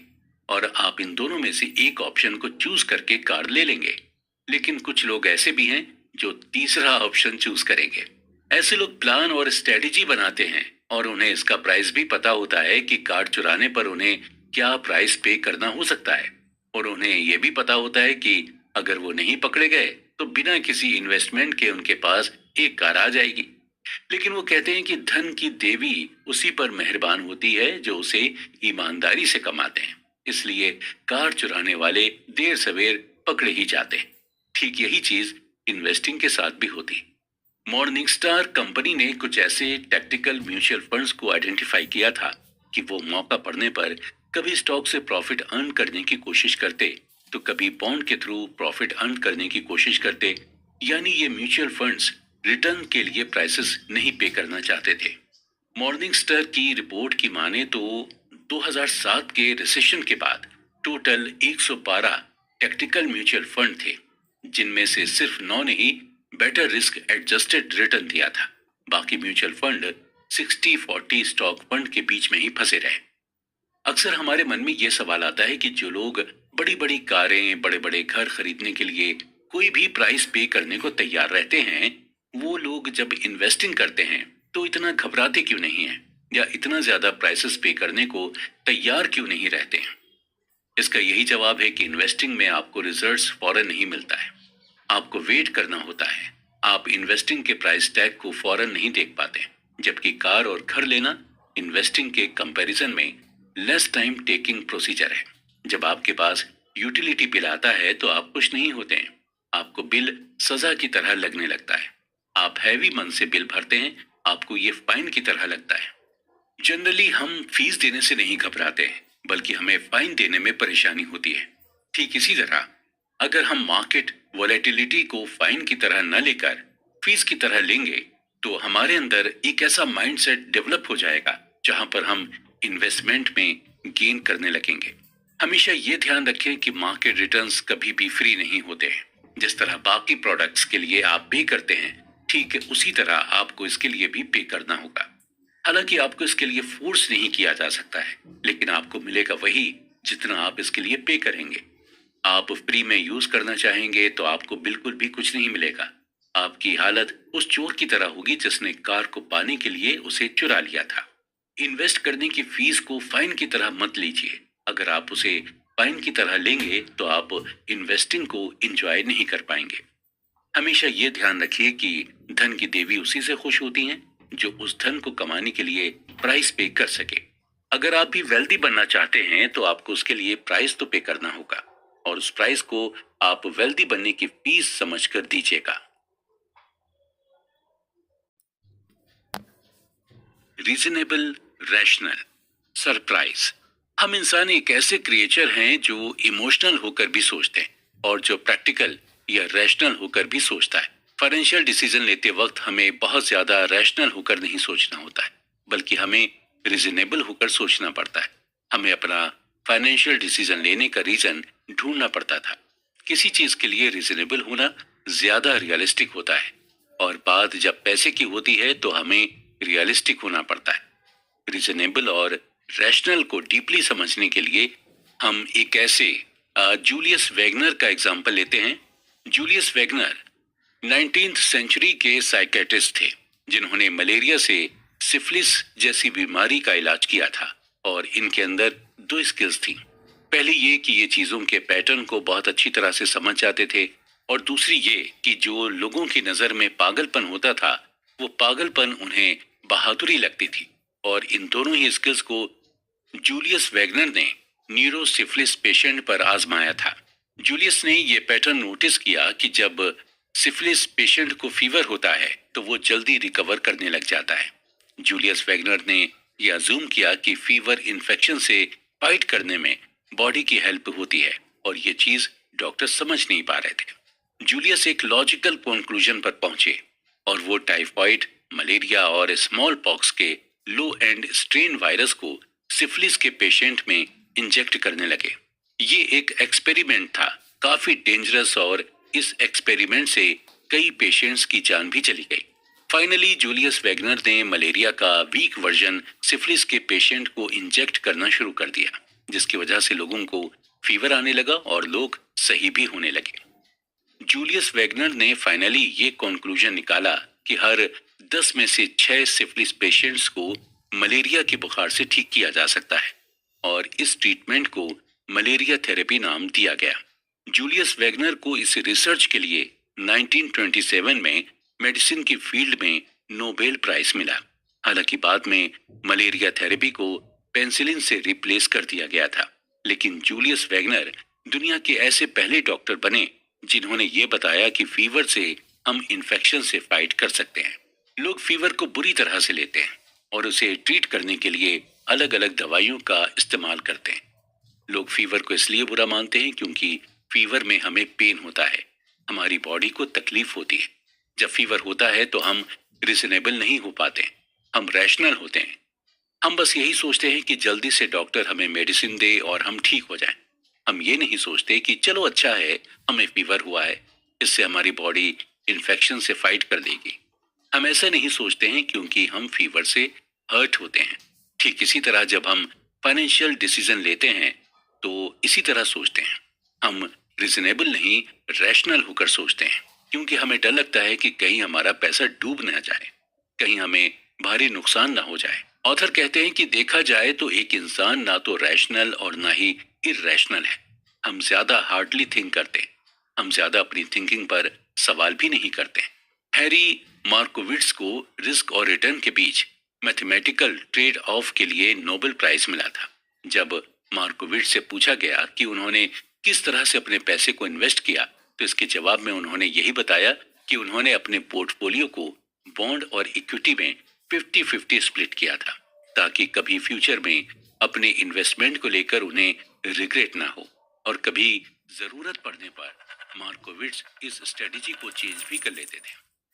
और आप इन दोनों में से एक ऑप्शन को चूज करके कार ले लेंगे। लेकिन कुछ लोग ऐसे भी हैं जो तीसरा ऑप्शन चूज करेंगे। ऐसे लोग प्लान और स्ट्रेटेजी बनाते हैं और उन्हें इसका प्राइस भी पता होता है कि कार चुराने पर उन्हें क्या प्राइस पे करना हो सकता है। और उन्हें यह भी पता होता है कि अगर वो नहीं पकड़े गए तो बिना किसी इन्वेस्टमेंट के उनके पास एक कार आ जाएगी। लेकिन वो कहते हैं कि धन की देवी उसी पर मेहरबान होती है जो उसे ईमानदारी से कमाते हैं। इसलिए कार चुराने वाले देर सवेर पकड़े ही जाते हैं। ठीक यही चीज इन्वेस्टिंग के साथ भी होती। मॉर्निंग स्टार कंपनी ने कुछ ऐसे टैक्टिकल म्यूचुअल फंड्स को आइडेंटिफाई किया था कि वो मौका पड़ने पर कभी स्टॉक से प्रॉफिट अर्न करने की कोशिश करते, तो कभी बॉन्ड के थ्रू प्रॉफिट अर्न करने की कोशिश करते। यानी ये म्यूचुअल फंड्स रिटर्न के लिए प्राइसेस नहीं पे करना चाहते थे। मॉर्निंग स्टार की रिपोर्ट की माने तो 2007 के रिसेशन के बाद टोटल 112 टैक्टिकल म्यूचुअल फंड थे, जिनमें से सिर्फ 9 ने ही बेटर रिस्क एडजस्टेड रिटर्न दिया था। बाकी म्यूचुअल फंड 60-40 स्टॉक फंड के बीच में ही फंसे रहे। अक्सर हमारे मन में यह सवाल आता है कि जो लोग बड़ी बड़ी कारें, बड़े बड़े घर खरीदने के लिए कोई भी प्राइस पे करने को तैयार रहते हैं, वो लोग जब इन्वेस्टिंग करते हैं तो इतना घबराते क्यों नहीं है, या इतना ज्यादा प्राइसेस पे करने को तैयार क्यों नहीं रहते हैं? इसका यही जवाब है कि इन्वेस्टिंग में आपको रिजल्ट्स फौरन नहीं मिलता है। आपको वेट करना होता है। आप इन्वेस्टिंग के प्राइस टैग को फौरन नहीं देख पाते, जबकि कार और घर लेना इन्वेस्टिंग के कंपैरिजन में लेस टाइम टेकिंग प्रोसीजर है। जब आपके पास यूटिलिटी बिल आता है तो आप खुश नहीं होते हैं। आपको बिल सजा की तरह लगने लगता है। आप हैवी मन से बिल भरते हैं, आपको ये फाइन की तरह लगता है। जनरली हम फीस देने से नहीं घबराते हैं, बल्कि हमें फाइन देने में परेशानी होती है। ठीक इसी तरह अगर हम मार्केट वॉलेटिलिटी को फाइन की तरह न लेकर फीस की तरह लेंगे, तो हमारे अंदर एक ऐसा माइंडसेट डेवलप हो जाएगा जहां पर हम इन्वेस्टमेंट में गेन करने लगेंगे। हमेशा ये ध्यान रखें कि मार्केट रिटर्न्स कभी भी फ्री नहीं होते हैं। जिस तरह बाकी प्रोडक्ट्स के लिए आप पे करते हैं, ठीक उसी तरह आपको इसके लिए भी पे करना होगा। हालांकि आपको इसके लिए फोर्स नहीं किया जा सकता है, लेकिन आपको मिलेगा वही जितना आप इसके लिए पे करेंगे। आप फ्री में यूज करना चाहेंगे तो आपको बिल्कुल भी कुछ नहीं मिलेगा। आपकी हालत उस चोर की तरह होगी जिसने कार को पाने के लिए उसे चुरा लिया था। इन्वेस्ट करने की फीस को फाइन की तरह मत लीजिए। अगर आप उसे फाइन की तरह लेंगे तो आप इन्वेस्टिंग को एंजॉय नहीं कर पाएंगे। हमेशा ये ध्यान रखिए कि धन की देवी उसी से खुश होती हैं जो उस धन को कमाने के लिए प्राइस पे कर सके। अगर आप भी वेल्दी बनना चाहते हैं तो आपको उसके लिए प्राइस तो पे करना होगा, और उस प्राइस को आप वेल्दी बनने की फीस समझकर दीजिएगा। Reasonable, rational, surprise. हम इंसान एक ऐसे क्रिएचर हैं जो इमोशनल होकर भी सोचते हैं और जो प्रैक्टिकल या रैशनल होकर भी सोचता है। फाइनेंशियल डिसीजन लेते वक्त हमें बहुत ज्यादा रैशनल होकर नहीं सोचना होता है, बल्कि हमें रीजनेबल होकर सोचना पड़ता है। हमें अपना फाइनेंशियल डिसीजन लेने का रीजन ढूंढना पड़ता था। किसी चीज के लिए रीजनेबल होना ज्यादा रियलिस्टिक होता है, और बात जब पैसे की होती है तो हमें रियलिस्टिक होना पड़ता है। रीजनेबल और रैशनल को डीपली समझने के लिए हम एक ऐसे जूलियस वैगनर का एग्जाम्पल लेते हैं। जूलियस वैगनर 19th सेंचुरी के साइकेट्रिस्ट थे जिन्होंने मलेरिया से सिफिलिस जैसी बीमारी का इलाज किया था, और इनके अंदर 2 स्किल्स थी। पहली ये कि ये चीजों के पैटर्न को बहुत अच्छी तरह से समझ जाते थे, और दूसरी ये कि जो लोगों की नजर में पागलपन होता था वो पागलपन उन्हें बहादुरी लगती थी। और इन दोनों ही स्किल्स को जूलियस वैगनर ने न्यूरोसिफिलिस पेशेंट पर आजमाया था। जूलियस ने यह पैटर्न नोटिस किया कि जब सिफिलिस पेशेंट को फीवर होता है तो वो जल्दी रिकवर करने लग जाता है। जूलियस वैगनर ने यह अज्यूम किया कि फीवर इन्फेक्शन से फाइट करने में बॉडी की हेल्प होती है और ये चीज डॉक्टर समझ नहीं पा रहे थे। जूलियस एक लॉजिकल कंक्लूजन पर पहुंचे और वो टाइफाइड, मलेरिया और स्मॉल पॉक्स के लो एंड स्ट्रेन वायरस को सिफिलिस के पेशेंट में इंजेक्ट करने लगे। ये एक एक्सपेरिमेंट था, काफी डेंजरस, और इस एक्सपेरिमेंट से कई पेशेंट्स की जान भी चली गई। फाइनली जूलियस वैगनर ने मलेरिया का वीक वर्जन सिफिलिस के पेशेंट को इंजेक्ट करना शुरू कर दिया, जिसकी वजह से लोगों को फीवर आने लगा और लोग सही भी होने लगे। जूलियस वैगनर ने फाइनली ये कंक्लूजन निकाला कि हर 10 में से 6 सिफिलिस पेशेंट्स को मलेरिया के बुखार से ठीक किया जा सकता है और इस ट्रीटमेंट को मलेरिया थेरेपी नाम दिया गया। जूलियस वैगनर को इस रिसर्च के लिए 1927 में मेडिसिन की फील्ड में नोबेल प्राइज मिला। हालांकि बाद में मलेरिया थेरेपी को पेनिसिलिन से रिप्लेस कर दिया गया था, लेकिन जूलियस वैगनर दुनिया के ऐसे पहले डॉक्टर बने जिन्होंने ये बताया कि फीवर से हम इन्फेक्शन से फाइट कर सकते हैं। लोग फीवर को बुरी तरह से लेते हैं और उसे ट्रीट करने के लिए अलग अलग दवाइयों का इस्तेमाल करते हैं। लोग फीवर को इसलिए बुरा मानते हैं क्योंकि फीवर में हमें पेन होता है, हमारी बॉडी को तकलीफ होती है। जब फीवर होता है तो हम रिजनेबल नहीं हो पाते, हम रैशनल होते हैं। हम बस यही सोचते हैं कि जल्दी से डॉक्टर हमें मेडिसिन दे और हम ठीक हो जाएं। हम ये नहीं सोचते कि चलो अच्छा है हमें फीवर हुआ है, इससे हमारी बॉडी इन्फेक्शन से फाइट कर देगी। हम ऐसा नहीं सोचते हैं क्योंकि हम फीवर से हर्ट होते हैं। ठीक इसी तरह जब हम फाइनेंशियल डिसीजन लेते हैं तो इसी तरह सोचते हैं। हम रिजनेबल नहीं, रैशनल होकर सोचते हैं क्योंकि हमें डर लगता है कि कहीं हमारा पैसा डूब ना जाए, कहीं हमें भारी नुकसान ना हो जाए। ऑथर कहते हैं कि देखा जाए तो एक इंसान ना तो रैशनल और ना ही इरैशनल है। हम ज्यादा हार्डली थिंक करते हैं, हम ज्यादा अपनी थिंकिंग पर सवाल भी नहीं करते। हैरी मार्कोविट्ज को रिस्क और रिटर्न के बीच मैथमेटिकल ट्रेड ऑफ के लिए नोबेल प्राइज मिला था। जब मार्कोविट्ज से पूछा गया कि उन्होंने किस तरह से अपने पैसे को इन्वेस्ट किया तो इसके जवाब में उन्होंने यही बताया कि उन्होंने अपने पोर्टफोलियो को बॉन्ड और इक्विटी में 50-50 स्प्लिट किया था ताकि कभी फ्यूचर में अपने इन्वेस्टमेंट को लेकर उन्हें रिग्रेट ना हो। और कभी जरूरत पड़ने पर मार्कोविट्ज इस स्ट्रेटेजी को चेंज भी कर लेते थे,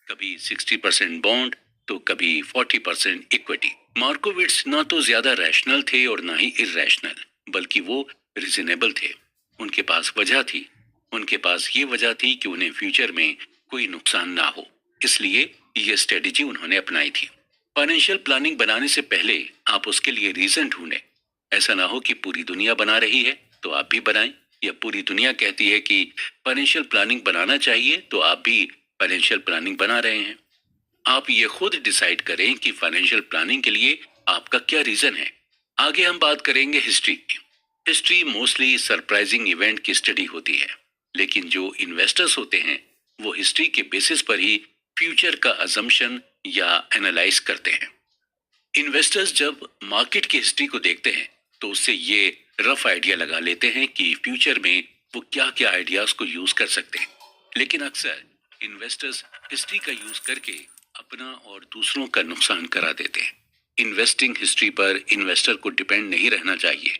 कभी 60% बॉन्ड तो कभी 40% इक्विटी। मार्कोविट्ज ना तो ज्यादा रैशनल थे और ना ही इरैशनल, बल्कि वो रीजनेबल थे। उनके पास वजह थी, उनके पास ये वजह थी कि उन्हें फ्यूचर में कोई नुकसान ना हो, इसलिए ये स्ट्रेटेजी उन्होंने अपनाई थी। फाइनेंशियल प्लानिंग बनाने से पहले आप उसके लिए रीजन ढूंढें। ऐसा ना हो कि पूरी दुनिया बना रही है तो आप भी बनाएं, या पूरी दुनिया कहती है कि फाइनेंशियल प्लानिंग बनाना चाहिए तो आप भी फाइनेंशियल प्लानिंग बना रहे हैं। आप ये खुद डिसाइड करें कि फाइनेंशियल प्लानिंग के लिए आपका क्या रीजन है। आगे हम बात करेंगे हिस्ट्री की। हिस्ट्री मोस्टली सरप्राइजिंग इवेंट की स्टडी होती है, लेकिन जो इन्वेस्टर्स होते हैं वो हिस्ट्री के बेसिस पर ही फ्यूचर का अजम्पशन या एनालाइज करते हैं। इन्वेस्टर्स जब मार्केट की हिस्ट्री को देखते हैं तो उससे ये रफ आइडिया लगा लेते हैं कि फ्यूचर में वो क्या क्या आइडियाज को यूज कर सकते हैं, लेकिन अक्सर इन्वेस्टर्स हिस्ट्री का यूज करके अपना और दूसरों का नुकसान करा देते हैं। इन्वेस्टिंग हिस्ट्री पर इन्वेस्टर को डिपेंड नहीं रहना चाहिए।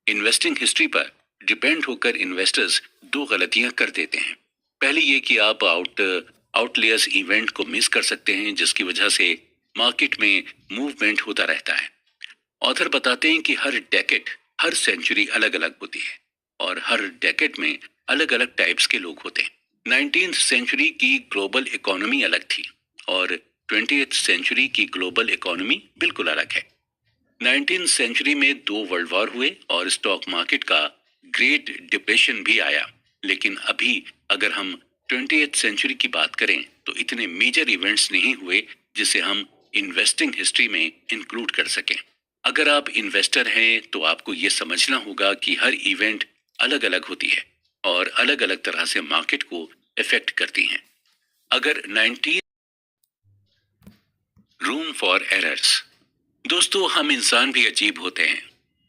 इन्वेस्टिंग हिस्ट्री पर डिपेंड होकर इन्वेस्टर्स दो गलतियां कर देते हैं। पहली ये कि आप आउटलेयर्स इवेंट को मिस कर सकते हैं जिसकी वजह से मार्केट में मूवमेंट होता रहता है। ऑथर बताते हैं कि हर डेकेड, हर सेंचुरी अलग अलग होती है और हर डेकेड में अलग अलग टाइप्स के लोग होते हैं। 19th सेंचुरी की ग्लोबल इकोनॉमी अलग थी और 20th सेंचुरी की ग्लोबल इकोनॉमी बिल्कुल अलग है। 19th सेंचुरी में 2 वर्ल्ड वॉर हुए और स्टॉक मार्केट का ग्रेट डिप्रेशन भी आया, लेकिन अभी अगर हम 20th सेंचुरी की बात करें तो इतने मेजर इवेंट्स नहीं हुए जिसे हम इन्वेस्टिंग हिस्ट्री में इंक्लूड कर सकें। अगर आप इन्वेस्टर हैं तो आपको ये समझना होगा कि हर इवेंट अलग अलग होती है और अलग अलग तरह से मार्केट को इफेक्ट करती हैं। अगर 19 रूम फॉर एरर्स। दोस्तों, हम इंसान भी अजीब होते हैं।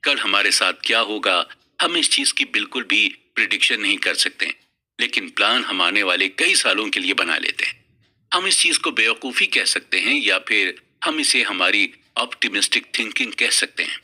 कल हमारे साथ क्या होगा हम इस चीज की बिल्कुल भी प्रिडिक्शन नहीं कर सकते। लेकिन प्लान हम आने वाले कई सालों के लिए बना लेते हैं। हम इस चीज को बेवकूफी कह सकते हैं या फिर हम इसे हमारी ऑप्टिमिस्टिक थिंकिंग कह सकते हैं।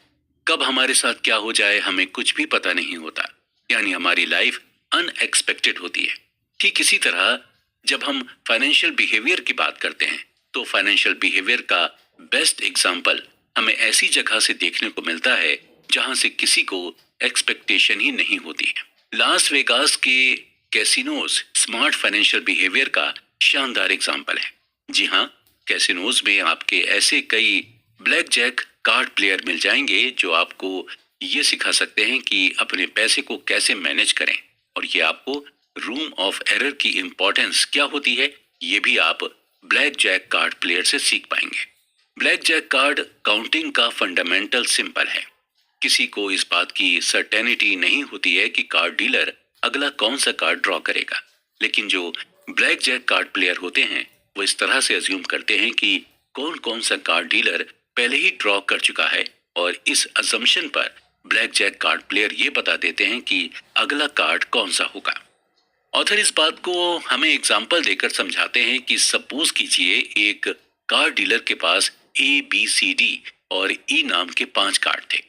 कब हमारे साथ क्या हो जाए हमें कुछ भी पता नहीं होता, यानी हमारी लाइफ अनएक्सपेक्टेड होती है। ठीक इसी तरह जब हम फाइनेंशियल बिहेवियर की बात करते हैं तो फाइनेंशियल बिहेवियर का बेस्ट एग्जाम्पल हमें ऐसी जगह से देखने को मिलता है जहां से किसी को एक्सपेक्टेशन ही नहीं होती है। लास वेगास के कैसीनोज स्मार्ट फाइनेंशियल बिहेवियर का शानदार एग्जाम्पल है। जी हाँ, कैसीनोज में आपके ऐसे कई ब्लैक जैक कार्ड प्लेयर मिल जाएंगे जो आपको ये सिखा सकते हैं कि अपने पैसे को कैसे मैनेज करें, और ये आपको रूम ऑफ एरर की इंपॉर्टेंस क्या होती है ये भी आप ब्लैक जैक कार्ड प्लेयर से सीख पाएंगे। ब्लैक जैक कार्ड काउंटिंग का फंडामेंटल सिंपल है। किसी को इस बात की सर्टेनिटी नहीं होती है कि कार्ड डीलर अगला कौन सा कार्ड ड्रॉ करेगा, लेकिन जो ब्लैक जैक कार्ड प्लेयर होते हैं वो इस तरह से अज्यूम करते हैं कि कौन कौन सा कार्ड डीलर पहले ही ड्रॉ कर चुका है, और इस असम्पशन पर ब्लैक जैक कार्ड प्लेयर ये बता देते हैं कि अगला कार्ड कौन सा होगा। ऑथर इस बात को हमें एग्जाम्पल देकर समझाते हैं कि सपोज कीजिए एक कार्ड डीलर के पास ABCD और E नाम के 5 कार्ड थे,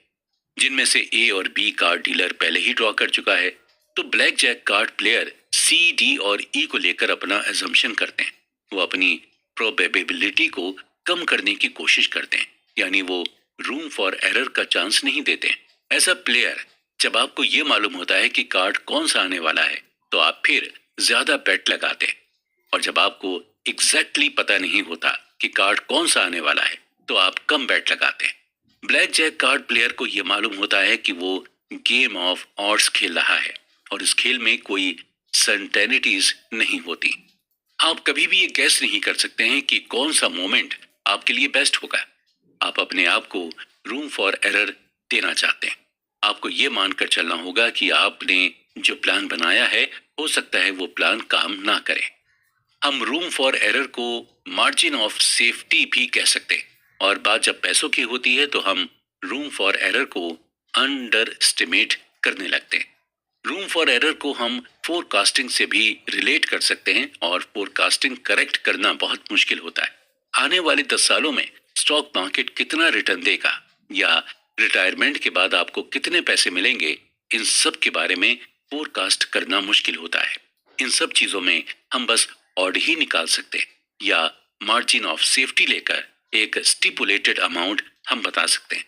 जिनमें से A और B कार्ड डीलर पहले ही ड्रॉ कर चुका है। तो blackjack card player C, D और E को लेकर अपना एजम्पशन करते हैं। वो अपनी प्रोबेबिलिटी को कम करने की कोशिश करते हैं, यानी वो रूम फॉर एरर का चांस नहीं देते। ऐसा प्लेयर जब आपको ये मालूम होता है कि कार्ड कौन सा आने वाला है तो आप फिर ज्यादा बेट लगाते हैं, और जब आपको एग्जैक्टली पता नहीं होता कि कार्ड कौन सा आने वाला है तो आप कम बेट लगाते हैं। ब्लैक जैक कार्ड प्लेयर को यह मालूम होता है कि वो गेम ऑफ ऑड्स खेल रहा है और इस खेल में कोई सर्टेनिटीज नहीं होती। आप कभी भी ये गैस नहीं कर सकते हैं कि कौन सा मोमेंट आपके लिए बेस्ट होगा। आप अपने आप को रूम फॉर एरर देना चाहते हैं। आपको ये मानकर चलना होगा कि आपने जो प्लान बनाया है हो सकता है वो प्लान काम ना करे। हम रूम फॉर एरर को मार्जिन ऑफ सेफ्टी भी कह सकते हैं, और बात जब पैसों की होती है तो हम रूम फॉर एरर को अंडर एस्टिमेट करने लगते हैं। रूम फॉर एरर को हम फोरकास्टिंग से भी रिलेट कर सकते हैं, और फोरकास्टिंग करेक्ट करना बहुत मुश्किल होता है। आने वाले 10 सालों में स्टॉक मार्केट कितना रिटर्न देगा या रिटायरमेंट के बाद आपको कितने पैसे मिलेंगे, इन सब के बारे में फोरकास्ट करना मुश्किल होता है। इन सब चीजों में हम बस ऑड ही निकाल सकते हैं या मार्जिन ऑफ सेफ्टी लेकर एक स्टिपुलेटेड अमाउंट हम बता सकते हैं।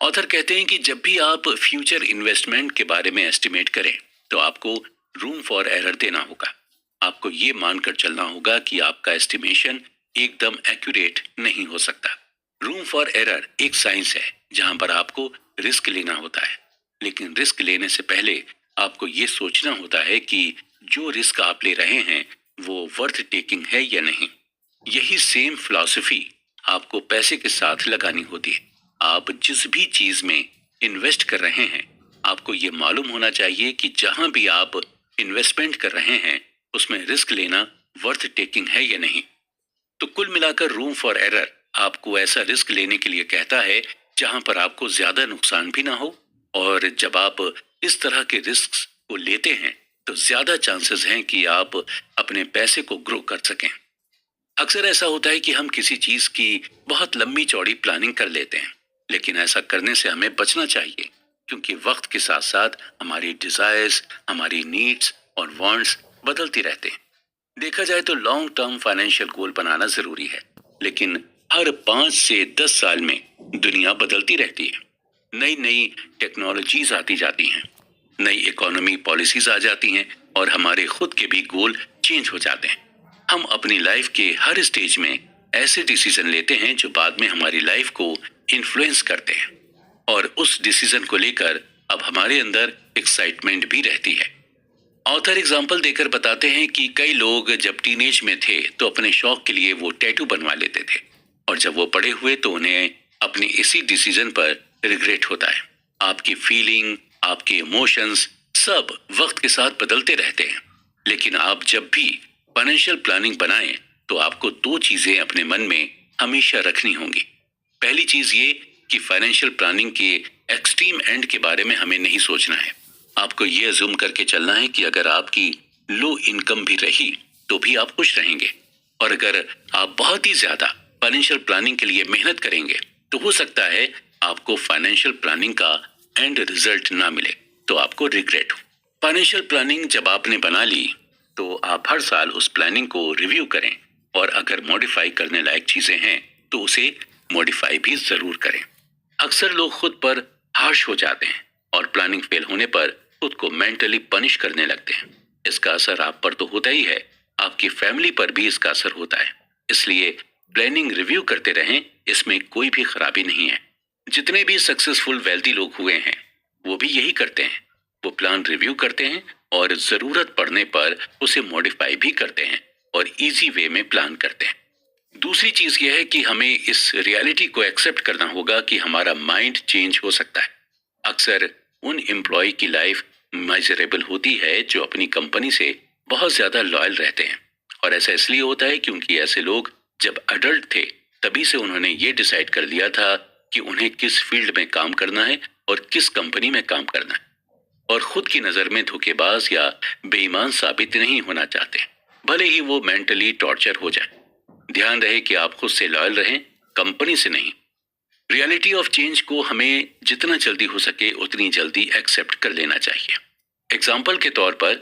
ऑथर कहते हैं कि जब भी आप फ्यूचर इन्वेस्टमेंट के बारे में एस्टिमेट करें तो आपको रूम फॉर एरर देना होगा। आपको ये मानकर चलना होगा कि आपका एस्टिमेशन एकदम एक्यूरेट नहीं हो सकता। रूम फॉर एरर एक साइंस है जहां पर आपको रिस्क लेना होता है, लेकिन रिस्क लेने से पहले आपको ये सोचना होता है कि जो रिस्क आप ले रहे हैं वो वर्थ टेकिंग है या नहीं। यही सेम फिलॉसफी आपको पैसे के साथ लगानी होती है। आप जिस भी चीज में इन्वेस्ट कर रहे हैं आपको ये मालूम होना चाहिए कि जहां भी आप इन्वेस्टमेंट कर रहे हैं उसमें रिस्क लेना वर्थ टेकिंग है या नहीं। तो कुल मिलाकर रूम फॉर एरर आपको ऐसा रिस्क लेने के लिए कहता है जहां पर आपको ज्यादा नुकसान भी ना हो, और जब आप इस तरह के रिस्क को लेते हैं तो ज्यादा चांसेस हैं कि आप अपने पैसे को ग्रो कर सकें। अक्सर ऐसा होता है कि हम किसी चीज की बहुत लंबी चौड़ी प्लानिंग कर लेते हैं, लेकिन ऐसा करने से हमें बचना चाहिए, क्योंकि वक्त के साथ साथ हमारी डिजायर्स, हमारी नीड्स और वांट्स बदलती रहते हैं। देखा जाए तो लॉन्ग टर्म फाइनेंशियल गोल बनाना जरूरी है, लेकिन हर 5 से 10 साल में दुनिया बदलती रहती है। नई नई टेक्नोलॉजीज आती जाती हैं, नई इकोनॉमी पॉलिसीज आ जाती हैं, और हमारे खुद के भी गोल चेंज हो जाते हैं। हम अपनी लाइफ के हर स्टेज में ऐसे डिसीजन लेते हैं जो बाद में हमारी लाइफ को इन्फ्लुएंस करते हैं, और उस डिसीजन को लेकर अब हमारे अंदर एक्साइटमेंट भी रहती है। ऑथर एग्जाम्पल देकर बताते हैं कि कई लोग जब टीनेज में थे तो अपने शौक के लिए वो टैटू बनवा लेते थे, और जब वो बड़े हुए तो उन्हें अपने इसी डिसीजन पर रिग्रेट होता है। आपकी फीलिंग, आपके इमोशंस सब वक्त के साथ बदलते रहते हैं, लेकिन आप जब भी फाइनेंशियल प्लानिंग बनाएं तो आपको 2 चीजें अपने मन में हमेशा रखनी होंगी। पहली चीज ये कि फाइनेंशियल प्लानिंग के एक्सट्रीम एंड के बारे में हमें नहीं सोचना है। आपको ये अज्यूम करके चलना है कि अगर आपकी लो इनकम भी रही तो भी आप खुश रहेंगे। और अगर आप बहुत ही ज्यादा फाइनेंशियल प्लानिंग के लिए मेहनत करेंगे तो हो सकता है आपको फाइनेंशियल प्लानिंग का एंड रिजल्ट ना मिले, तो आपको रिग्रेट हो। फाइनेंशियल प्लानिंग जब आपने बना ली तो आप हर साल उस प्लानिंग को रिव्यू करें, और अगर मॉडिफाई करने लायक चीजें हैं तो उसे मॉडिफाई भी जरूर करें। अक्सर लोग खुद पर हार्श हो जाते हैं और प्लानिंग फेल होने पर खुद को मेंटली पनिश करने लगते हैं। इसका असर आप पर तो होता ही है, आपकी फैमिली पर भी इसका असर होता है। इसलिए प्लानिंग रिव्यू करते रहें, इसमें कोई भी खराबी नहीं है। जितने भी सक्सेसफुल वेल्दी लोग हुए हैं वो भी यही करते हैं। वो प्लान रिव्यू करते हैं और जरूरत पड़ने पर उसे मॉडिफाई भी करते हैं और इजी वे में प्लान करते हैं। दूसरी चीज यह है कि हमें इस रियलिटी को एक्सेप्ट करना होगा कि हमारा माइंड चेंज हो सकता है। अक्सर उन एम्प्लॉय की लाइफ मेजरेबल होती है जो अपनी कंपनी से बहुत ज्यादा लॉयल रहते हैं, और ऐसा इसलिए होता है क्योंकि ऐसे लोग जब अडल्ट थे तभी से उन्होंने ये डिसाइड कर लिया था कि उन्हें किस फील्ड में काम करना है और किस कंपनी में काम करना है, और खुद की नजर में धोखेबाज या बेईमान साबित नहीं होना चाहते, भले ही वो मेंटली टॉर्चर हो जाए। ध्यान रहे कि आप खुद से लॉयल रहें, कंपनी से नहीं। रियलिटी ऑफ चेंज को हमें जितना जल्दी हो सके उतनी जल्दी एक्सेप्ट कर लेना चाहिए। एग्जाम्पल के तौर पर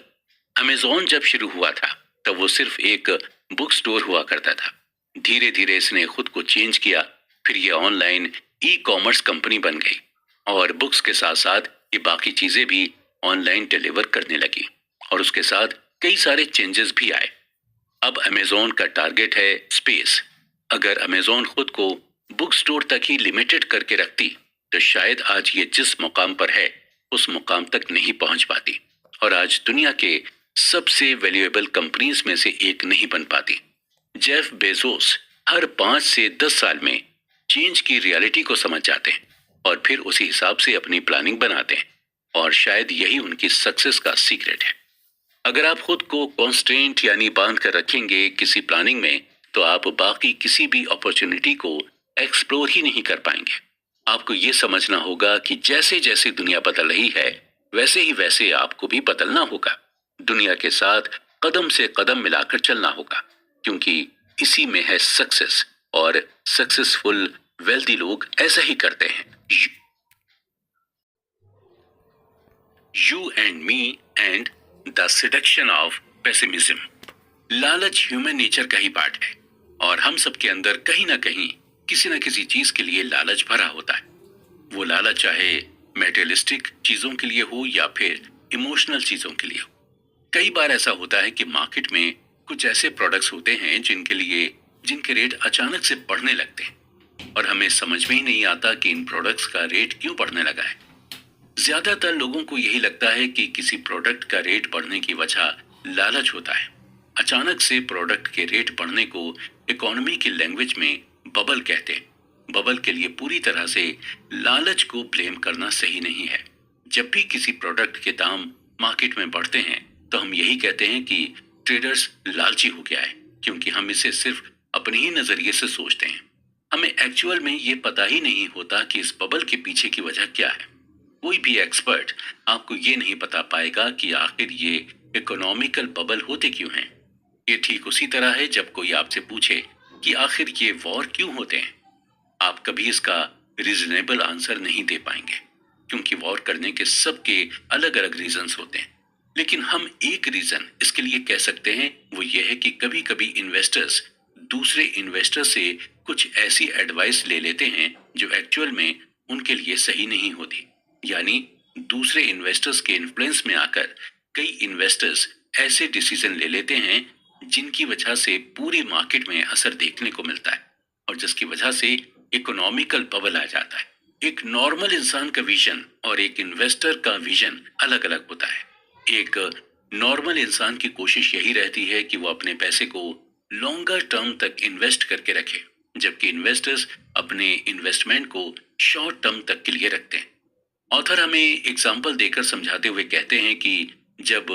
अमेजोन जब शुरू हुआ था तब वो सिर्फ एक बुक स्टोर हुआ करता था। धीरे धीरे इसने खुद को चेंज किया, फिर ये ऑनलाइन ई कॉमर्स कंपनी बन गई और बुक्स के साथ साथ ये बाकी चीजें भी ऑनलाइन डिलीवर करने लगी, और उसके साथ कई सारे चेंजेस भी आए। अब अमेजोन का टारगेट है स्पेस। अगर अमेजोन खुद को बुक स्टोर तक ही लिमिटेड करके रखती तो शायद आज ये जिस मुकाम पर है उस मुकाम तक नहीं पहुंच पाती, और आज दुनिया के सबसे वैल्यूएबल कंपनीज में से एक नहीं बन पाती। जेफ बेजोस हर 5 से 10 साल में चेंज की रियलिटी को समझ जाते हैं और फिर उसी हिसाब से अपनी प्लानिंग बनाते हैं, और शायद यही उनकी सक्सेस का सीक्रेट है। अगर आप खुद को कॉन्स्टेंट यानी बांध कर रखेंगे किसी प्लानिंग में तो आप बाकी किसी भी अपॉर्चुनिटी को एक्सप्लोर ही नहीं कर पाएंगे। आपको ये समझना होगा कि जैसे जैसे दुनिया बदल रही है वैसे ही वैसे आपको भी बदलना होगा। दुनिया के साथ कदम से कदम मिलाकर चलना होगा, क्योंकि इसी में है सक्सेस, और सक्सेसफुल वेल्दी लोग ऐसा ही करते हैं। You and me and the seduction of pessimism. लालच ह्यूमन नेचर का ही पार्ट है, और हम सबके अंदर कहीं ना कहीं किसी न किसी चीज के लिए लालच भरा होता है। वो लालच चाहे मेटेरियलिस्टिक चीजों के लिए हो या फिर इमोशनल चीजों के लिए हो। कई बार ऐसा होता है कि मार्केट में कुछ ऐसे प्रोडक्ट्स होते हैं जिनके रेट अचानक से बढ़ने लगते हैं, और हमें समझ में ही नहीं आता कि इन प्रोडक्ट्स का रेट क्यों बढ़ने लगा है। ज्यादातर लोगों को यही लगता है कि किसी प्रोडक्ट का रेट बढ़ने की वजह लालच होता है। अचानक से प्रोडक्ट के रेट बढ़ने को इकोनॉमी की लैंग्वेज में बबल कहते हैं। बबल के लिए पूरी तरह से लालच को ब्लेम करना सही नहीं है। जब भी किसी प्रोडक्ट के दाम मार्केट में बढ़ते हैं तो हम यही कहते हैं कि ट्रेडर्स लालची हो गया है, क्योंकि हम इसे सिर्फ अपने ही नजरिए से सोचते हैं। हमें एक्चुअल में ये पता ही नहीं होता कि इस बबल के पीछे की वजह क्या है। कोई भी एक्सपर्ट आपको ये नहीं बता पाएगा कि आखिर ये इकोनॉमिकल बबल होते क्यों हैं। ये ठीक उसी तरह है जब कोई आपसे पूछे कि आखिर ये वॉर क्यों होते हैं। आप कभी इसका रीजनेबल आंसर नहीं दे पाएंगे, क्योंकि वॉर करने के सबके अलग अलग रीजंस होते हैं। लेकिन हम एक रीजन इसके लिए कह सकते हैं, वो ये है कि कभी कभी इन्वेस्टर्स दूसरे इन्वेस्टर से कुछ ऐसी एडवाइस ले लेते हैं जो एक्चुअल में उनके लिए सही नहीं होती। यानी दूसरे इन्वेस्टर्स के इन्फ्लुएंस में आकर कई इन्वेस्टर्स ऐसे डिसीजन ले लेते हैं जिनकी वजह से पूरी मार्केट में असर देखने को मिलता है, और जिसकी वजह से इकोनॉमिकल बबल आ जाता है। एक नॉर्मल इंसान का विजन और एक इन्वेस्टर का विजन अलग अलग होता है। एक नॉर्मल इंसान की कोशिश यही रहती है कि वो अपने पैसे को लॉन्गर टर्म तक इन्वेस्ट करके रखे, जबकि इन्वेस्टर्स अपने इन्वेस्टमेंट को शॉर्ट टर्म तक के लिए रखते हैं। ऑथर हमें एग्जाम्पल देकर समझाते हुए कहते हैं कि जब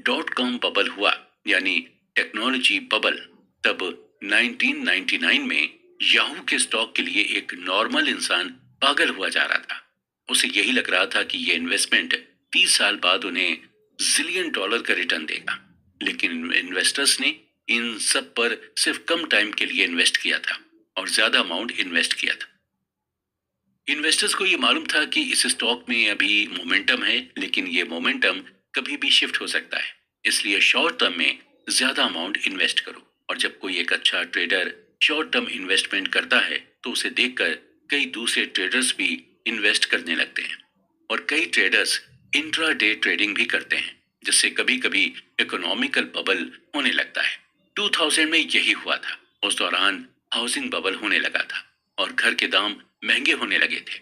.com बबल हुआ, यानी टेक्नोलॉजी बबल, तब 1999 में याहू के स्टॉक के लिए एक नॉर्मल इंसान पागल हुआ जा रहा था। उसे यही लग रहा था कि यह इन्वेस्टमेंट 30 साल बाद उन्हें $1 जिलियन का रिटर्न देगा। लेकिन इन्वेस्टर्स ने इन सब पर सिर्फ कम टाइम के लिए इन्वेस्ट किया था और ज्यादा अमाउंट इन्वेस्ट किया था। इन्वेस्टर्स को ये मालूम था कि इस स्टॉक में अभी मोमेंटम है, लेकिन ये मोमेंटम कभी भी शिफ्ट हो सकता है, इसलिए शॉर्ट टर्म में ज्यादा अमाउंट इन्वेस्ट करो। और जब कोई एक अच्छा ट्रेडर शॉर्ट टर्म इन्वेस्टमेंट करता है तो उसे देखकर कई दूसरे ट्रेडर्स भी इन्वेस्ट करने लगते हैं और कई ट्रेडर्स इंट्रा डे ट्रेडिंग भी करते हैं, जिससे कभी कभी इकोनॉमिकल बबल होने लगता है। 2000 में यही हुआ था। उस दौरान हाउसिंग बबल होने लगा था और घर के दाम महंगे होने लगे थे,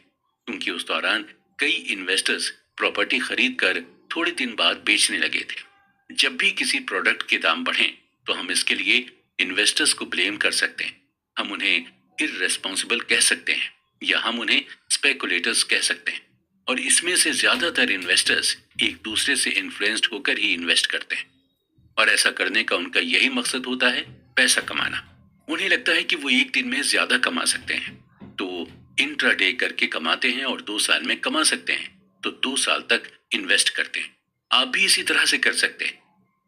क्योंकि उस दौरान कई इन्वेस्टर्स प्रॉपर्टी खरीद कर थोड़े दिन बाद बेचने लगे थे। जब भी किसी प्रोडक्ट के दाम बढ़ें तो हम इसके लिए इन्वेस्टर्स को ब्लेम कर सकते हैं। हम उन्हें इररेस्पॉन्सिबल कह सकते हैं या हम उन्हें स्पेकुलेटर्स कह सकते हैं। और इसमें से ज्यादातर इन्वेस्टर्स एक दूसरे से इन्फ्लुएंस्ड होकर ही इन्वेस्ट करते हैं और ऐसा करने का उनका यही मकसद होता है, पैसा कमाना। उन्हें लगता है कि वो एक दिन में ज्यादा कमा सकते हैं तो इंट्राडे करके कमाते हैं और 2 साल में कमा सकते हैं तो 2 साल तक इन्वेस्ट करते हैं। आप भी इसी तरह से कर सकते हैं।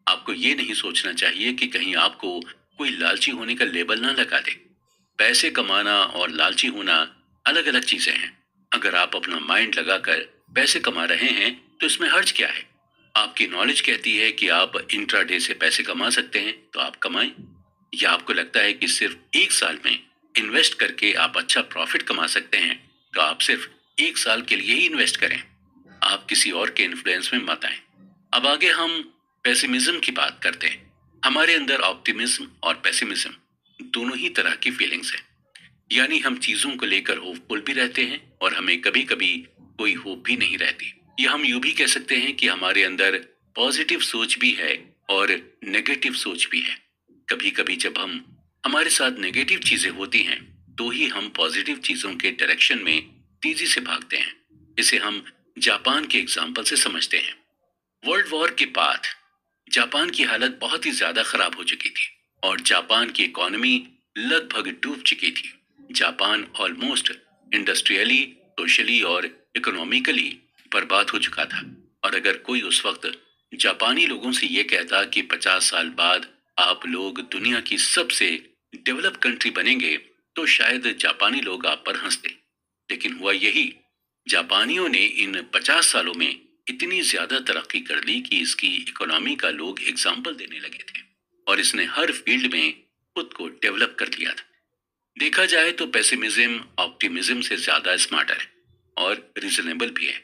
आपको ये नहीं सोचना चाहिए कि कहीं आपको कोई लालची होने का लेबल ना लगा दे। पैसे कमाना और लालची होना अलग अलग चीजें हैं। अगर आप अपना माइंड लगाकर पैसे कमा रहे हैं तो इसमें हर्ज क्या है? आपकी नॉलेज कहती है कि आप इंट्राडे से पैसे कमा सकते हैं तो आप कमाएं। या आपको लगता है कि सिर्फ 1 साल में इन्वेस्ट करके आप अच्छा प्रॉफिट कमा सकते हैं तो आप सिर्फ 1 साल के लिए ही इन्वेस्ट करें। आप किसी और के इन्फ्लुएंस में मत आए। अब आगे हम पेसिमिज्म की बात करते हैं। हमारे अंदर ऑप्टिमिज्म और पेसिमिज्म दोनों ही तरह की फीलिंग्स हैं। यानी हम चीजों को लेकर होपफुल भी रहते हैं और हमें कभी कभी कोई होप भी नहीं रहती। या हम यूं भी कह सकते हैं कि हमारे अंदर पॉजिटिव सोच भी है और नेगेटिव सोच भी है। कभी कभी जब हम हमारे साथ नेगेटिव चीजें होती हैं तो ही हम पॉजिटिव चीजों के डायरेक्शन में तेजी से भागते हैं। इसे हम जापान के एग्जाम्पल से समझते हैं। वर्ल्ड वॉर के बाद जापान की हालत बहुत ही ज्यादा खराब हो चुकी थी और जापान की इकोनॉमी लगभग डूब चुकी थी। जापान ऑलमोस्ट इंडस्ट्रियली, सोशली और इकोनॉमिकली बर्बाद हो चुका था। और अगर कोई उस वक्त जापानी लोगों से यह कहता कि 50 साल बाद आप लोग दुनिया की सबसे डेवलप कंट्री बनेंगे तो शायद जापानी लोग आप पर हंसते। लेकिन हुआ यही, जापानियों ने इन 50 सालों में इतनी ज्यादा तरक्की कर ली कि इसकी इकोनॉमी का लोग एग्जाम्पल देने लगे थे और इसने हर फील्ड में खुद को डेवलप कर लिया था। देखा जाए तो पेसिमिज्म ऑप्टिमिज्म से ज्यादा स्मार्टर है और रीजनेबल भी है।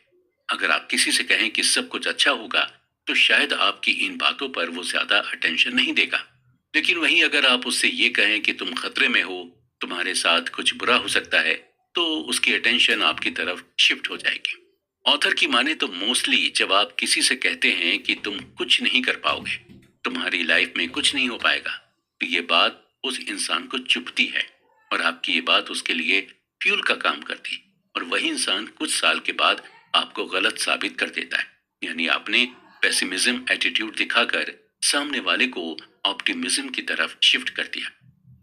अगर आप किसी से कहें कि सब कुछ अच्छा होगा तो शायद आपकी इन बातों पर वो ज्यादा अटेंशन नहीं देगा। लेकिन वहीं अगर आप उससे ये कहें कि तुम खतरे में हो, तुम्हारे साथ कुछ बुरा हो सकता है, तो उसकी अटेंशन आपकी तरफ शिफ्ट हो जाएगी। ऑथर की माने तो मोस्टली जब आप किसी से कहते हैं कि तुम कुछ नहीं कर पाओगे, तुम्हारी लाइफ में कुछ नहीं हो पाएगा, तो ये बात उस इंसान को चुभती है और आपकी ये बात उसके लिए फ्यूल का काम करती और वही इंसान कुछ साल के बाद आपको गलत साबित कर देता है। यानी आपने पेसिमिज्म एटीट्यूड दिखाकर सामने वाले को ऑप्टिमिज्म की तरफ शिफ्ट कर दिया।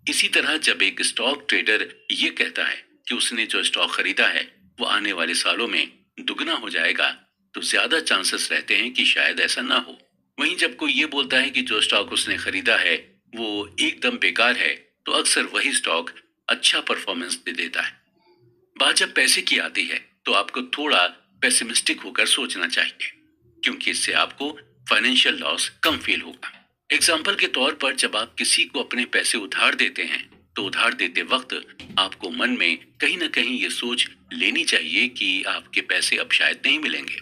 इसी तरह जब एक स्टॉक ट्रेडर ये कहता है कि उसने जो स्टॉक खरीदा है वो आने वाले सालों में दुगना हो जाएगा, तो ज्यादा चांसेस रहते हैं कि शायद ऐसा ना हो। वहीं जब कोई ये बोलता है कि जो स्टॉक उसने खरीदा है वो एकदम बेकार है, तो अक्सर वही स्टॉक अच्छा परफॉर्मेंस दे देता है। बात जब पैसे की आती है तो आपको थोड़ा पेसिमिस्टिक होकर सोचना चाहिए, क्योंकि इससे आपको फाइनेंशियल लॉस कम फील होगा। एग्जाम्पल के तौर पर जब आप किसी को अपने पैसे उधार देते हैं तो उधार देते वक्त आपको मन में कहीं ना कहीं ये सोच लेनी चाहिए कि आपके पैसे अब शायद नहीं मिलेंगे।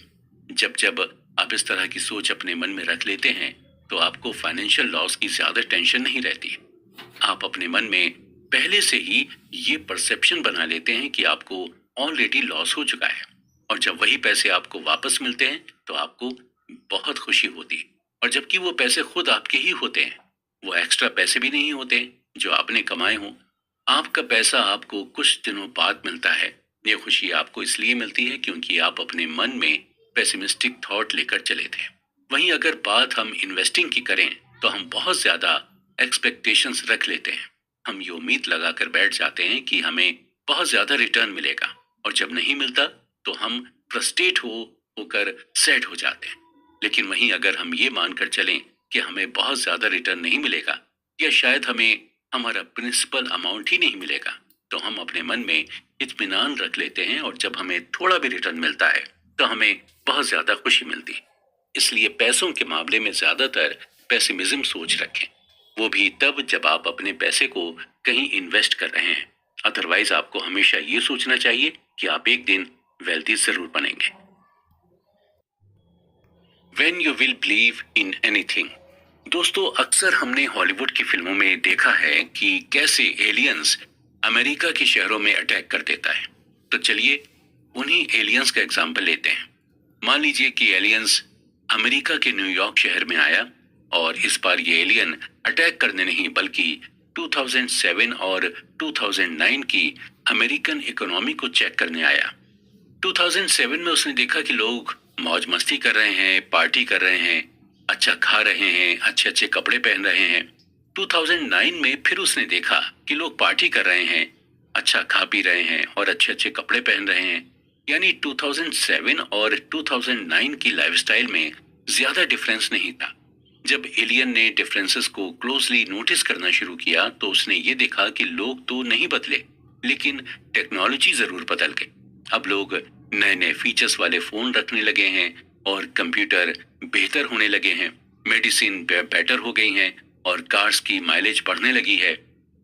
जब जब आप इस तरह की सोच अपने मन में रख लेते हैं तो आपको फाइनेंशियल लॉस की ज्यादा टेंशन नहीं रहती। आप अपने मन में पहले से ही ये परसेप्शन बना लेते हैं कि आपको ऑलरेडी लॉस हो चुका है और जब वही पैसे आपको वापस मिलते हैं तो आपको बहुत खुशी होती है। और जबकि वो पैसे खुद आपके ही होते हैं, वो एक्स्ट्रा पैसे भी नहीं होते जो आपने कमाए हों। आपका पैसा आपको कुछ दिनों बाद मिलता है। ये खुशी आपको इसलिए मिलती है क्योंकि आप अपने मन में पेसिमिस्टिक थॉट लेकर चले थे। वहीं अगर बात हम इन्वेस्टिंग की करें तो हम बहुत ज्यादा एक्सपेक्टेशंस रख लेते हैं। हम ये उम्मीद लगाकर बैठ जाते हैं कि हमें बहुत ज्यादा रिटर्न मिलेगा और जब नहीं मिलता तो हम फ्रस्ट्रेट होकर सैड हो जाते हैं। लेकिन वहीं अगर हम ये मानकर चलें कि हमें बहुत ज्यादा रिटर्न नहीं मिलेगा या शायद हमें हमारा प्रिंसिपल अमाउंट ही नहीं मिलेगा, तो हम अपने मन में इत्मीनान रख लेते हैं और जब हमें थोड़ा भी रिटर्न मिलता है तो हमें बहुत ज्यादा खुशी मिलती है। इसलिए पैसों के मामले में ज्यादातर पेसिमिज्म सोच रखें, वो भी तब जब आप अपने पैसे को कहीं इन्वेस्ट कर रहे हैं। अदरवाइज आपको हमेशा ये सोचना चाहिए कि आप एक दिन वेल्दी जरूर बनेंगे। When you will believe in anything। दोस्तों, अक्सर हमने हॉलीवुड की फिल्मों में देखा है कि कैसे एलियंस अमेरिका के शहरों में अटैक कर देता है। तो चलिए उन्हीं एलियंस का एग्जाम्पल लेते हैं। मान लीजिए कि एलियंस अमेरिका के न्यूयॉर्क शहर में आया और इस बार ये एलियन अटैक करने नहीं बल्कि 2007 और 2009 की अमेरिकन इकोनॉमी को चेक करने आया। 2007 में उसने देखा कि लोग मौज मस्ती कर रहे हैं, पार्टी कर रहे हैं, अच्छा खा रहे हैं, अच्छे अच्छे कपड़े पहन रहे हैं। 2009 में फिर उसने देखा कि लोग पार्टी कर रहे हैं, अच्छा खा पी रहे हैं और अच्छे अच्छे कपड़े पहन रहे हैं। यानी 2007 और 2009 की लाइफस्टाइल में ज्यादा डिफरेंस नहीं था। जब एलियन ने डिफरेंसेस को क्लोजली नोटिस करना शुरू किया तो उसने ये देखा कि लोग तो नहीं बदले, लेकिन टेक्नोलॉजी जरूर बदल गई। अब लोग नए नए फीचर्स वाले फोन रखने लगे हैं और कंप्यूटर बेहतर होने लगे हैं, मेडिसिन बेटर हो गई हैं और कार्स की माइलेज बढ़ने लगी है।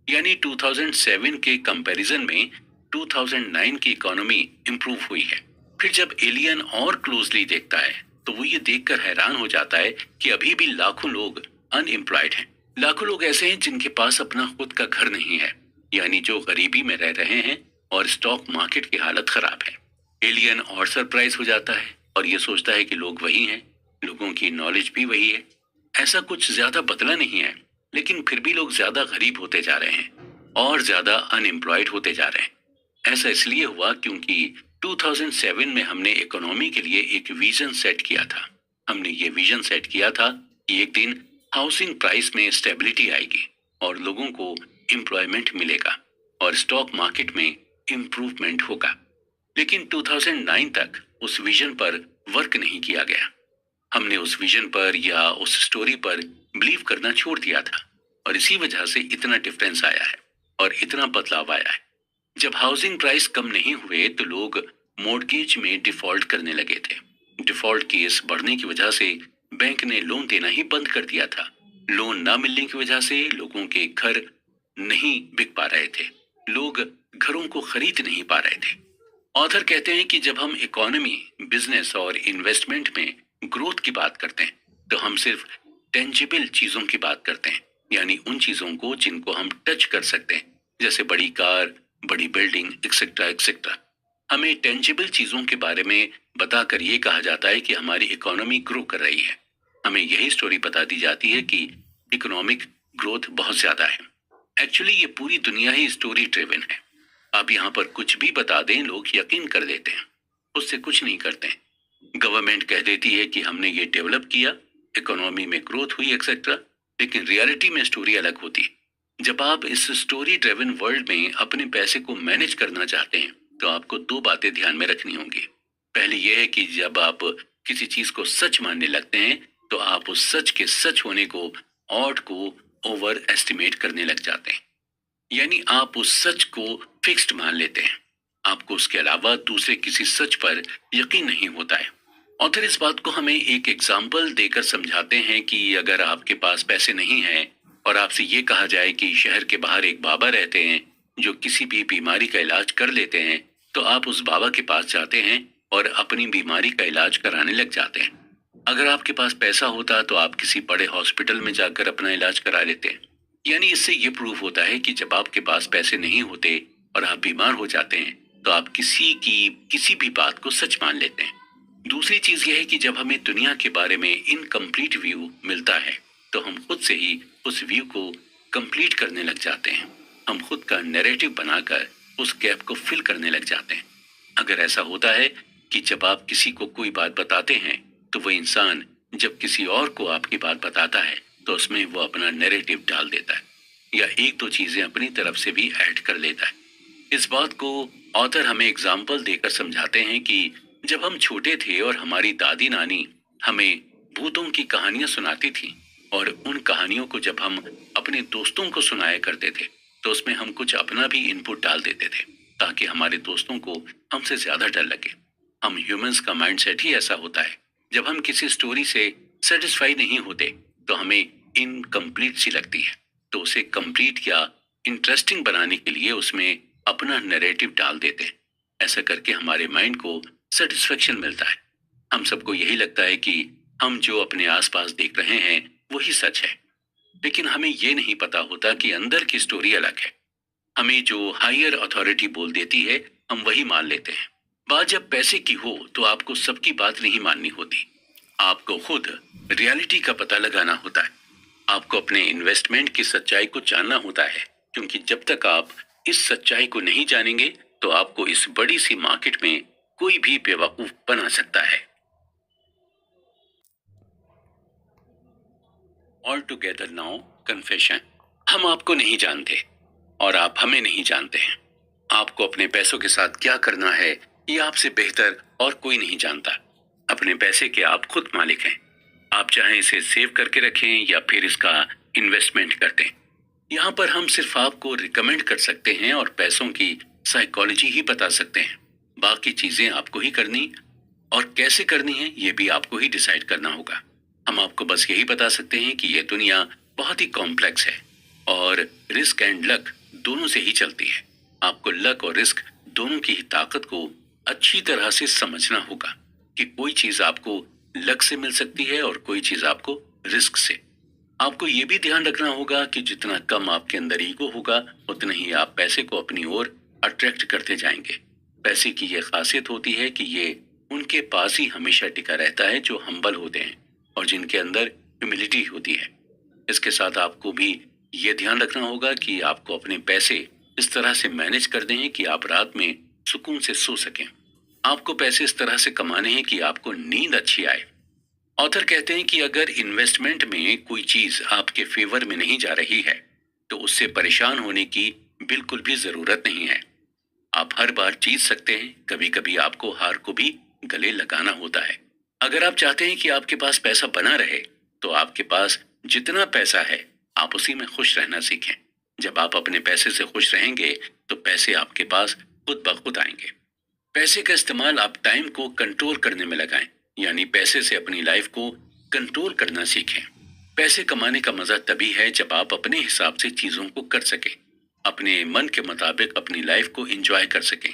यानी 2007 के कंपैरिजन में 2009 की इकोनॉमी इंप्रूव हुई है। फिर जब एलियन और क्लोजली देखता है तो वो ये देखकर हैरान हो जाता है कि अभी भी लाखों लोग अनएम्प्लॉयड हैं। लाखों लोग ऐसे हैं जिनके पास अपना खुद का घर नहीं है, यानी जो गरीबी में रह रहे हैं और स्टॉक मार्केट की हालत खराब है। एलियन और सरप्राइज हो जाता है और ये सोचता है कि लोग वही हैं, लोगों की नॉलेज भी वही है, ऐसा कुछ ज्यादा बदला नहीं है, लेकिन फिर भी लोग ज्यादा गरीब होते जा रहे हैं और ज्यादा अनएम्प्लॉयड होते जा रहे हैं। ऐसा इसलिए हुआ क्योंकि 2007 में हमने इकोनॉमी के लिए एक विजन सेट किया था। हमने ये विजन सेट किया था कि एक दिन हाउसिंग प्राइस में स्टेबिलिटी आएगी और लोगों को एम्प्लॉयमेंट मिलेगा और स्टॉक मार्केट में इम्प्रूवमेंट होगा। लेकिन 2009 तक उस विजन पर वर्क नहीं किया गया। हमने उस विजन पर या उस स्टोरी पर बिलीव करना छोड़ दिया था और इसी वजह से इतना डिफरेंस आया है और इतना बदलाव आया है। जब हाउसिंग प्राइस कम नहीं हुए तो लोग मॉर्गेज में डिफॉल्ट करने लगे थे। डिफॉल्ट केस बढ़ने की वजह से बैंक ने लोन देना ही बंद कर दिया था। लोन ना मिलने की वजह से लोगों के घर नहीं बिक पा रहे थे, लोग घरों को खरीद नहीं पा रहे थे। ऑथर कहते हैं कि जब हम इकोनॉमी, बिजनेस और इन्वेस्टमेंट में ग्रोथ की बात करते हैं तो हम सिर्फ टेंजिबल चीजों की बात करते हैं, यानी उन चीजों को जिनको हम टच कर सकते हैं, जैसे बड़ी कार, बड़ी बिल्डिंग, एक्सेट्रा एक्सेट्रा। हमें टेंजिबल चीजों के बारे में बताकर ये कहा जाता है कि हमारी इकोनॉमी ग्रो कर रही है। हमें यही स्टोरी बता दी जाती है कि इकोनॉमिक ग्रोथ बहुत ज्यादा है। एक्चुअली ये पूरी दुनिया ही स्टोरी ड्रिवन है। आप यहाँ पर कुछ भी बता दें, लोग यकीन कर लेते हैं, उससे कुछ नहीं करते हैं। गवर्नमेंट कह देती है कि हमने ये डेवलप किया, इकोनॉमी में ग्रोथ हुई एक्सेट्रा, लेकिन रियलिटी में स्टोरी अलग होती है। जब आप इस स्टोरी ड्रिवन वर्ल्ड में अपने पैसे को मैनेज करना चाहते हैं तो आपको दो बातें ध्यान में रखनी होंगी। पहली यह है कि जब आप किसी चीज को सच मानने लगते हैं तो आप उस सच के सच होने को, ऑड को ओवर एस्टिमेट करने लग जाते हैं, यानी आप उस सच को फिक्स्ड मान लेते हैं। आपको उसके अलावा दूसरे किसी सच पर यकीन नहीं होता है। ऑथर इस बात को हमें एक एग्जाम्पल देकर समझाते हैं कि अगर आपके पास पैसे नहीं हैं और आपसे ये कहा जाए कि शहर के बाहर एक बाबा रहते हैं जो किसी भी बीमारी का इलाज कर लेते हैं, तो आप उस बाबा के पास जाते हैं और अपनी बीमारी का इलाज कराने लग जाते हैं। अगर आपके पास पैसा होता तो आप किसी बड़े हॉस्पिटल में जाकर अपना इलाज करा लेते हैं। यानी इससे ये प्रूफ होता है कि जब आपके पास पैसे नहीं होते और आप बीमार हो जाते हैं तो आप किसी भी बात को सच मान लेते हैं। दूसरी चीज यह है कि जब हमें दुनिया के बारे में इनकम्प्लीट व्यू मिलता है तो हम खुद से ही उस व्यू को कंप्लीट करने लग जाते हैं। हम खुद का नैरेटिव बनाकर उस गैप को फिल करने लग जाते हैं। अगर ऐसा होता है कि जब आप किसी को कोई बात बताते हैं तो वो इंसान जब किसी और को आपकी बात बताता है तो उसमें वो अपना नैरेटिव डाल देता है या एक दो चीजें अपनी तरफ से भी ऐड कर लेता है। इस बात को ऑथर हमें एग्जाम्पल देकर समझाते हैं कि जब हम छोटे थे और हमारी दादी नानी हमें भूतों की कहानियां सुनाती थी और उन कहानियों को जब हम अपने दोस्तों को सुनाया करते थे तो उसमें हम कुछ अपना भी इनपुट डाल देते थे ताकि हमारे दोस्तों को हमसे ज्यादा डर लगे। हम ह्यूमंस का माइंडसेट ही ऐसा होता है, जब हम किसी स्टोरी से सेटिस्फाई नहीं होते तो हमें इनकम्प्लीट सी लगती है, तो उसे कंप्लीट या इंटरेस्टिंग बनाने के लिए उसमें अपना नैरेटिव डाल देते हैं। ऐसा करके हमारे माइंड को सेटिस्फेक्शन मिलता है। हम सबको यही लगता है कि हम जो अपने आसपास देख रहे हैं वही सच है, लेकिन हमें ये नहीं पता होता कि अंदर की स्टोरी अलग है। हमें जो हायर अथॉरिटी बोल देती है हम वही मान लेते हैं। बात जब पैसे की हो तो आपको सबकी बात नहीं माननी होती, आपको खुद रियलिटी का पता लगाना होता है। आपको अपने इन्वेस्टमेंट की सच्चाई को जानना होता है, क्योंकि जब तक आप इस सच्चाई को नहीं जानेंगे तो आपको इस बड़ी सी मार्केट में कोई भी बेवकूफ बना सकता है। All together now confession. हम आपको नहीं जानते और आप हमें नहीं जानते हैं। आपको अपने पैसों के साथ क्या करना है ये आपसे बेहतर और कोई नहीं जानता। अपने पैसे के आप खुद मालिक हैं। आप चाहें इसे सेव करके रखें या फिर इसका इन्वेस्टमेंट कर दें। यहाँ पर हम सिर्फ आपको रिकमेंड कर सकते हैं और पैसों की साइकोलॉजी ही बता सकते हैं। बाकी चीजें आपको ही करनी और कैसे करनी है ये भी आपको ही डिसाइड करना होगा। हम आपको बस यही बता सकते हैं कि ये दुनिया बहुत ही कॉम्प्लेक्स है और रिस्क एंड लक दोनों से ही चलती है। आपको लक और रिस्क दोनों की ही ताकत को अच्छी तरह से समझना होगा कि कोई चीज आपको लक से मिल सकती है और कोई चीज आपको रिस्क से। आपको ये भी ध्यान रखना होगा कि जितना कम आपके अंदर ईगो होगा उतना ही आप पैसे को अपनी ओर अट्रैक्ट करते जाएंगे। पैसे की ये खासियत होती है कि ये उनके पास ही हमेशा टिका रहता है जो हम्बल होते हैं और जिनके अंदर ह्यूमिलिटी होती है। इसके साथ आपको भी ये ध्यान रखना होगा कि आपको अपने पैसे इस तरह से मैनेज कर दें कि आप रात में सुकून से सो सकें। आपको पैसे इस तरह से कमाने हैं कि आपको नींद अच्छी आए। ऑथर कहते हैं कि अगर इन्वेस्टमेंट में कोई चीज आपके फेवर में नहीं जा रही है तो उससे परेशान होने की बिल्कुल भी जरूरत नहीं है। आप हर बार जीत सकते हैं, कभी कभी आपको हार को भी गले लगाना होता है। अगर आप चाहते हैं कि आपके पास पैसा बना रहे तो आपके पास जितना पैसा है आप उसी में खुश रहना सीखें। जब आप अपने पैसे से खुश रहेंगे तो पैसे आपके पास खुद ब खुद आएंगे। पैसे का इस्तेमाल आप टाइम को कंट्रोल करने में लगाएं, यानी पैसे से अपनी लाइफ को कंट्रोल करना सीखें। पैसे कमाने का मजा तभी है जब आप अपने हिसाब से चीजों को कर सकें, अपने मन के मुताबिक अपनी लाइफ को एंजॉय कर सकें।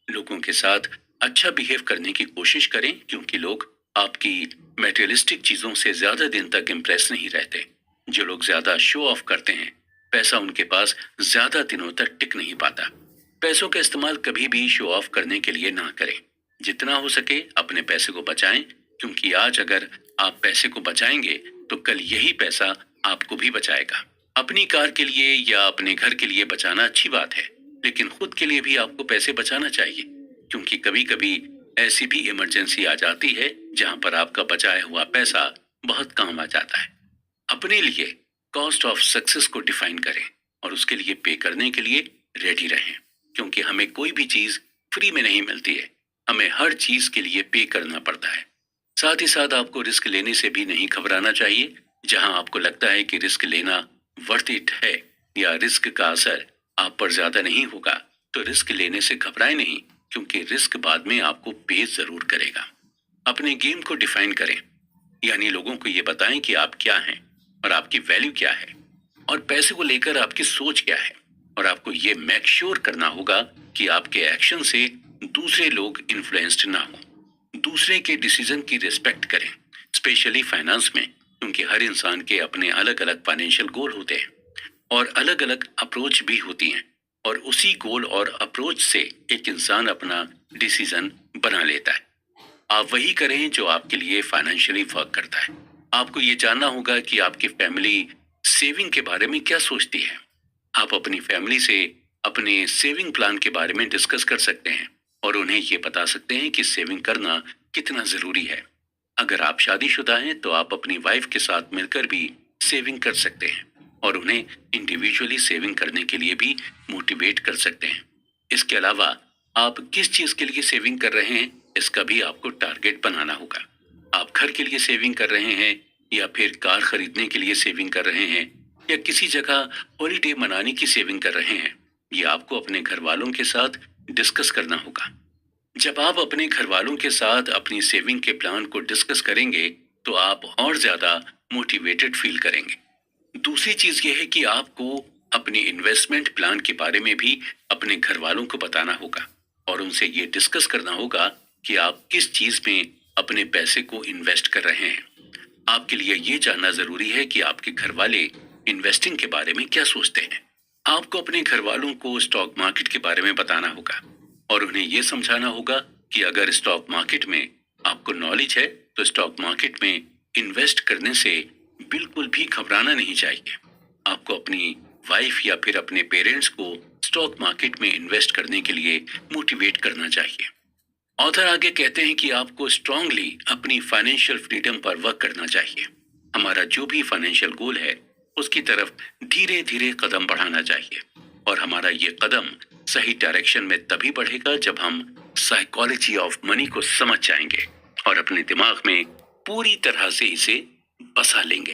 लोगों के साथ अच्छा बिहेव करने की कोशिश करें, क्योंकि लोग आपकी मटेरियलिस्टिक चीजों से ज्यादा दिन तक इम्प्रेस नहीं रहते। जो लोग ज्यादा शो ऑफ करते हैं पैसा उनके पास ज्यादा दिनों तक टिक नहीं पाता। पैसों का इस्तेमाल कभी भी शो ऑफ करने के लिए ना करें। जितना हो सके अपने पैसे को बचाएं, क्योंकि आज अगर आप पैसे को बचाएंगे तो कल यही पैसा आपको भी बचाएगा। अपनी कार के लिए या अपने घर के लिए बचाना अच्छी बात है, लेकिन खुद के लिए भी आपको पैसे बचाना चाहिए, क्योंकि कभी कभी ऐसी भी इमरजेंसी आ जाती है जहां पर आपका बचाया हुआ पैसा बहुत काम आ जाता है। अपने लिए कॉस्ट ऑफ सक्सेस को डिफाइन करें और उसके लिए पे करने के लिए रेडी रहें, क्योंकि हमें कोई भी चीज फ्री में नहीं मिलती है, हमें हर चीज के लिए पे करना पड़ता है। साथ ही साथ आपको रिस्क लेने से भी नहीं घबराना चाहिए। जहां आपको लगता है कि रिस्क लेना वर्थ इट है या रिस्क का असर आप पर ज्यादा नहीं होगा तो रिस्क लेने से घबराए नहीं, क्योंकि रिस्क बाद में आपको पे जरूर करेगा। अपने गेम को डिफाइन करें, यानी लोगों को ये बताएं कि आप क्या हैं और आपकी वैल्यू क्या है और पैसे को लेकर आपकी सोच क्या है। और आपको ये मेक श्योर करना होगा कि आपके एक्शन से दूसरे लोग इन्फ्लुएंस्ड ना हो। दूसरे के डिसीजन की रिस्पेक्ट करें, स्पेशली फाइनेंस में, क्योंकि हर इंसान के अपने अलग अलग फाइनेंशियल गोल होते हैं और अलग अलग अप्रोच भी होती हैं, और उसी गोल और अप्रोच से एक इंसान अपना डिसीजन बना लेता है। आप वही करें जो आपके लिए फाइनेंशियली वर्क करता है। आपको ये जानना होगा कि आपकी फैमिली सेविंग के बारे में क्या सोचती है। आप अपनी फैमिली से अपने सेविंग प्लान के बारे में डिस्कस कर सकते हैं और उन्हें ये बता सकते हैं कि सेविंग करना कितना जरूरी है। अगर आप शादीशुदा हैं तो आप अपनी वाइफ के साथ मिलकर भी सेविंग कर सकते हैं और उन्हें इंडिविजुअली सेविंग करने के लिए भी मोटिवेट कर सकते हैं। इसके अलावा आप किस चीज के लिए सेविंग कर रहे हैं इसका भी आपको टारगेट बनाना होगा। आप घर के लिए सेविंग कर रहे हैं या फिर कार खरीदने के लिए सेविंग कर रहे हैं या किसी जगह हॉलीडे मनाने की सेविंग कर रहे हैं, ये आपको अपने घर वालों के साथ डिस्कस करना होगा। जब आप अपने घर वालों के साथ अपनी सेविंग के प्लान को डिस्कस करेंगे तो आप और ज्यादा मोटिवेटेड फील करेंगे। दूसरी चीज यह है कि आपको अपने इन्वेस्टमेंट प्लान के बारे में भी अपने घर वालों को बताना होगा और उनसे ये डिस्कस करना होगा कि आप किस चीज में अपने पैसे को इन्वेस्ट कर रहे हैं। आपके लिए ये जानना जरूरी है कि आपके घर वाले इन्वेस्टिंग के बारे में क्या सोचते हैं। आपको अपने घर वालों को स्टॉक मार्केट के बारे में बताना होगा और उन्हें यह समझाना होगा कि अगर स्टॉक मार्केट में आपको नॉलेज है तो स्टॉक मार्केट में इन्वेस्ट करने से बिल्कुल भी घबराना नहीं चाहिए। आपको अपनी वाइफ या फिर अपने पेरेंट्स को स्टॉक मार्केट में इन्वेस्ट करने के लिए मोटिवेट करना चाहिए। ऑथर आगे कहते हैं कि आपको स्ट्रांगली अपनी फाइनेंशियल फ्रीडम पर वर्क करना चाहिए। हमारा जो भी फाइनेंशियल गोल है उसकी तरफ धीरे धीरे कदम बढ़ाना चाहिए और हमारा ये कदम सही डायरेक्शन में तभी बढ़ेगा जब हम साइकोलॉजी ऑफ मनी को समझ जाएंगे और अपने दिमाग में पूरी तरह से इसे बसा लेंगे।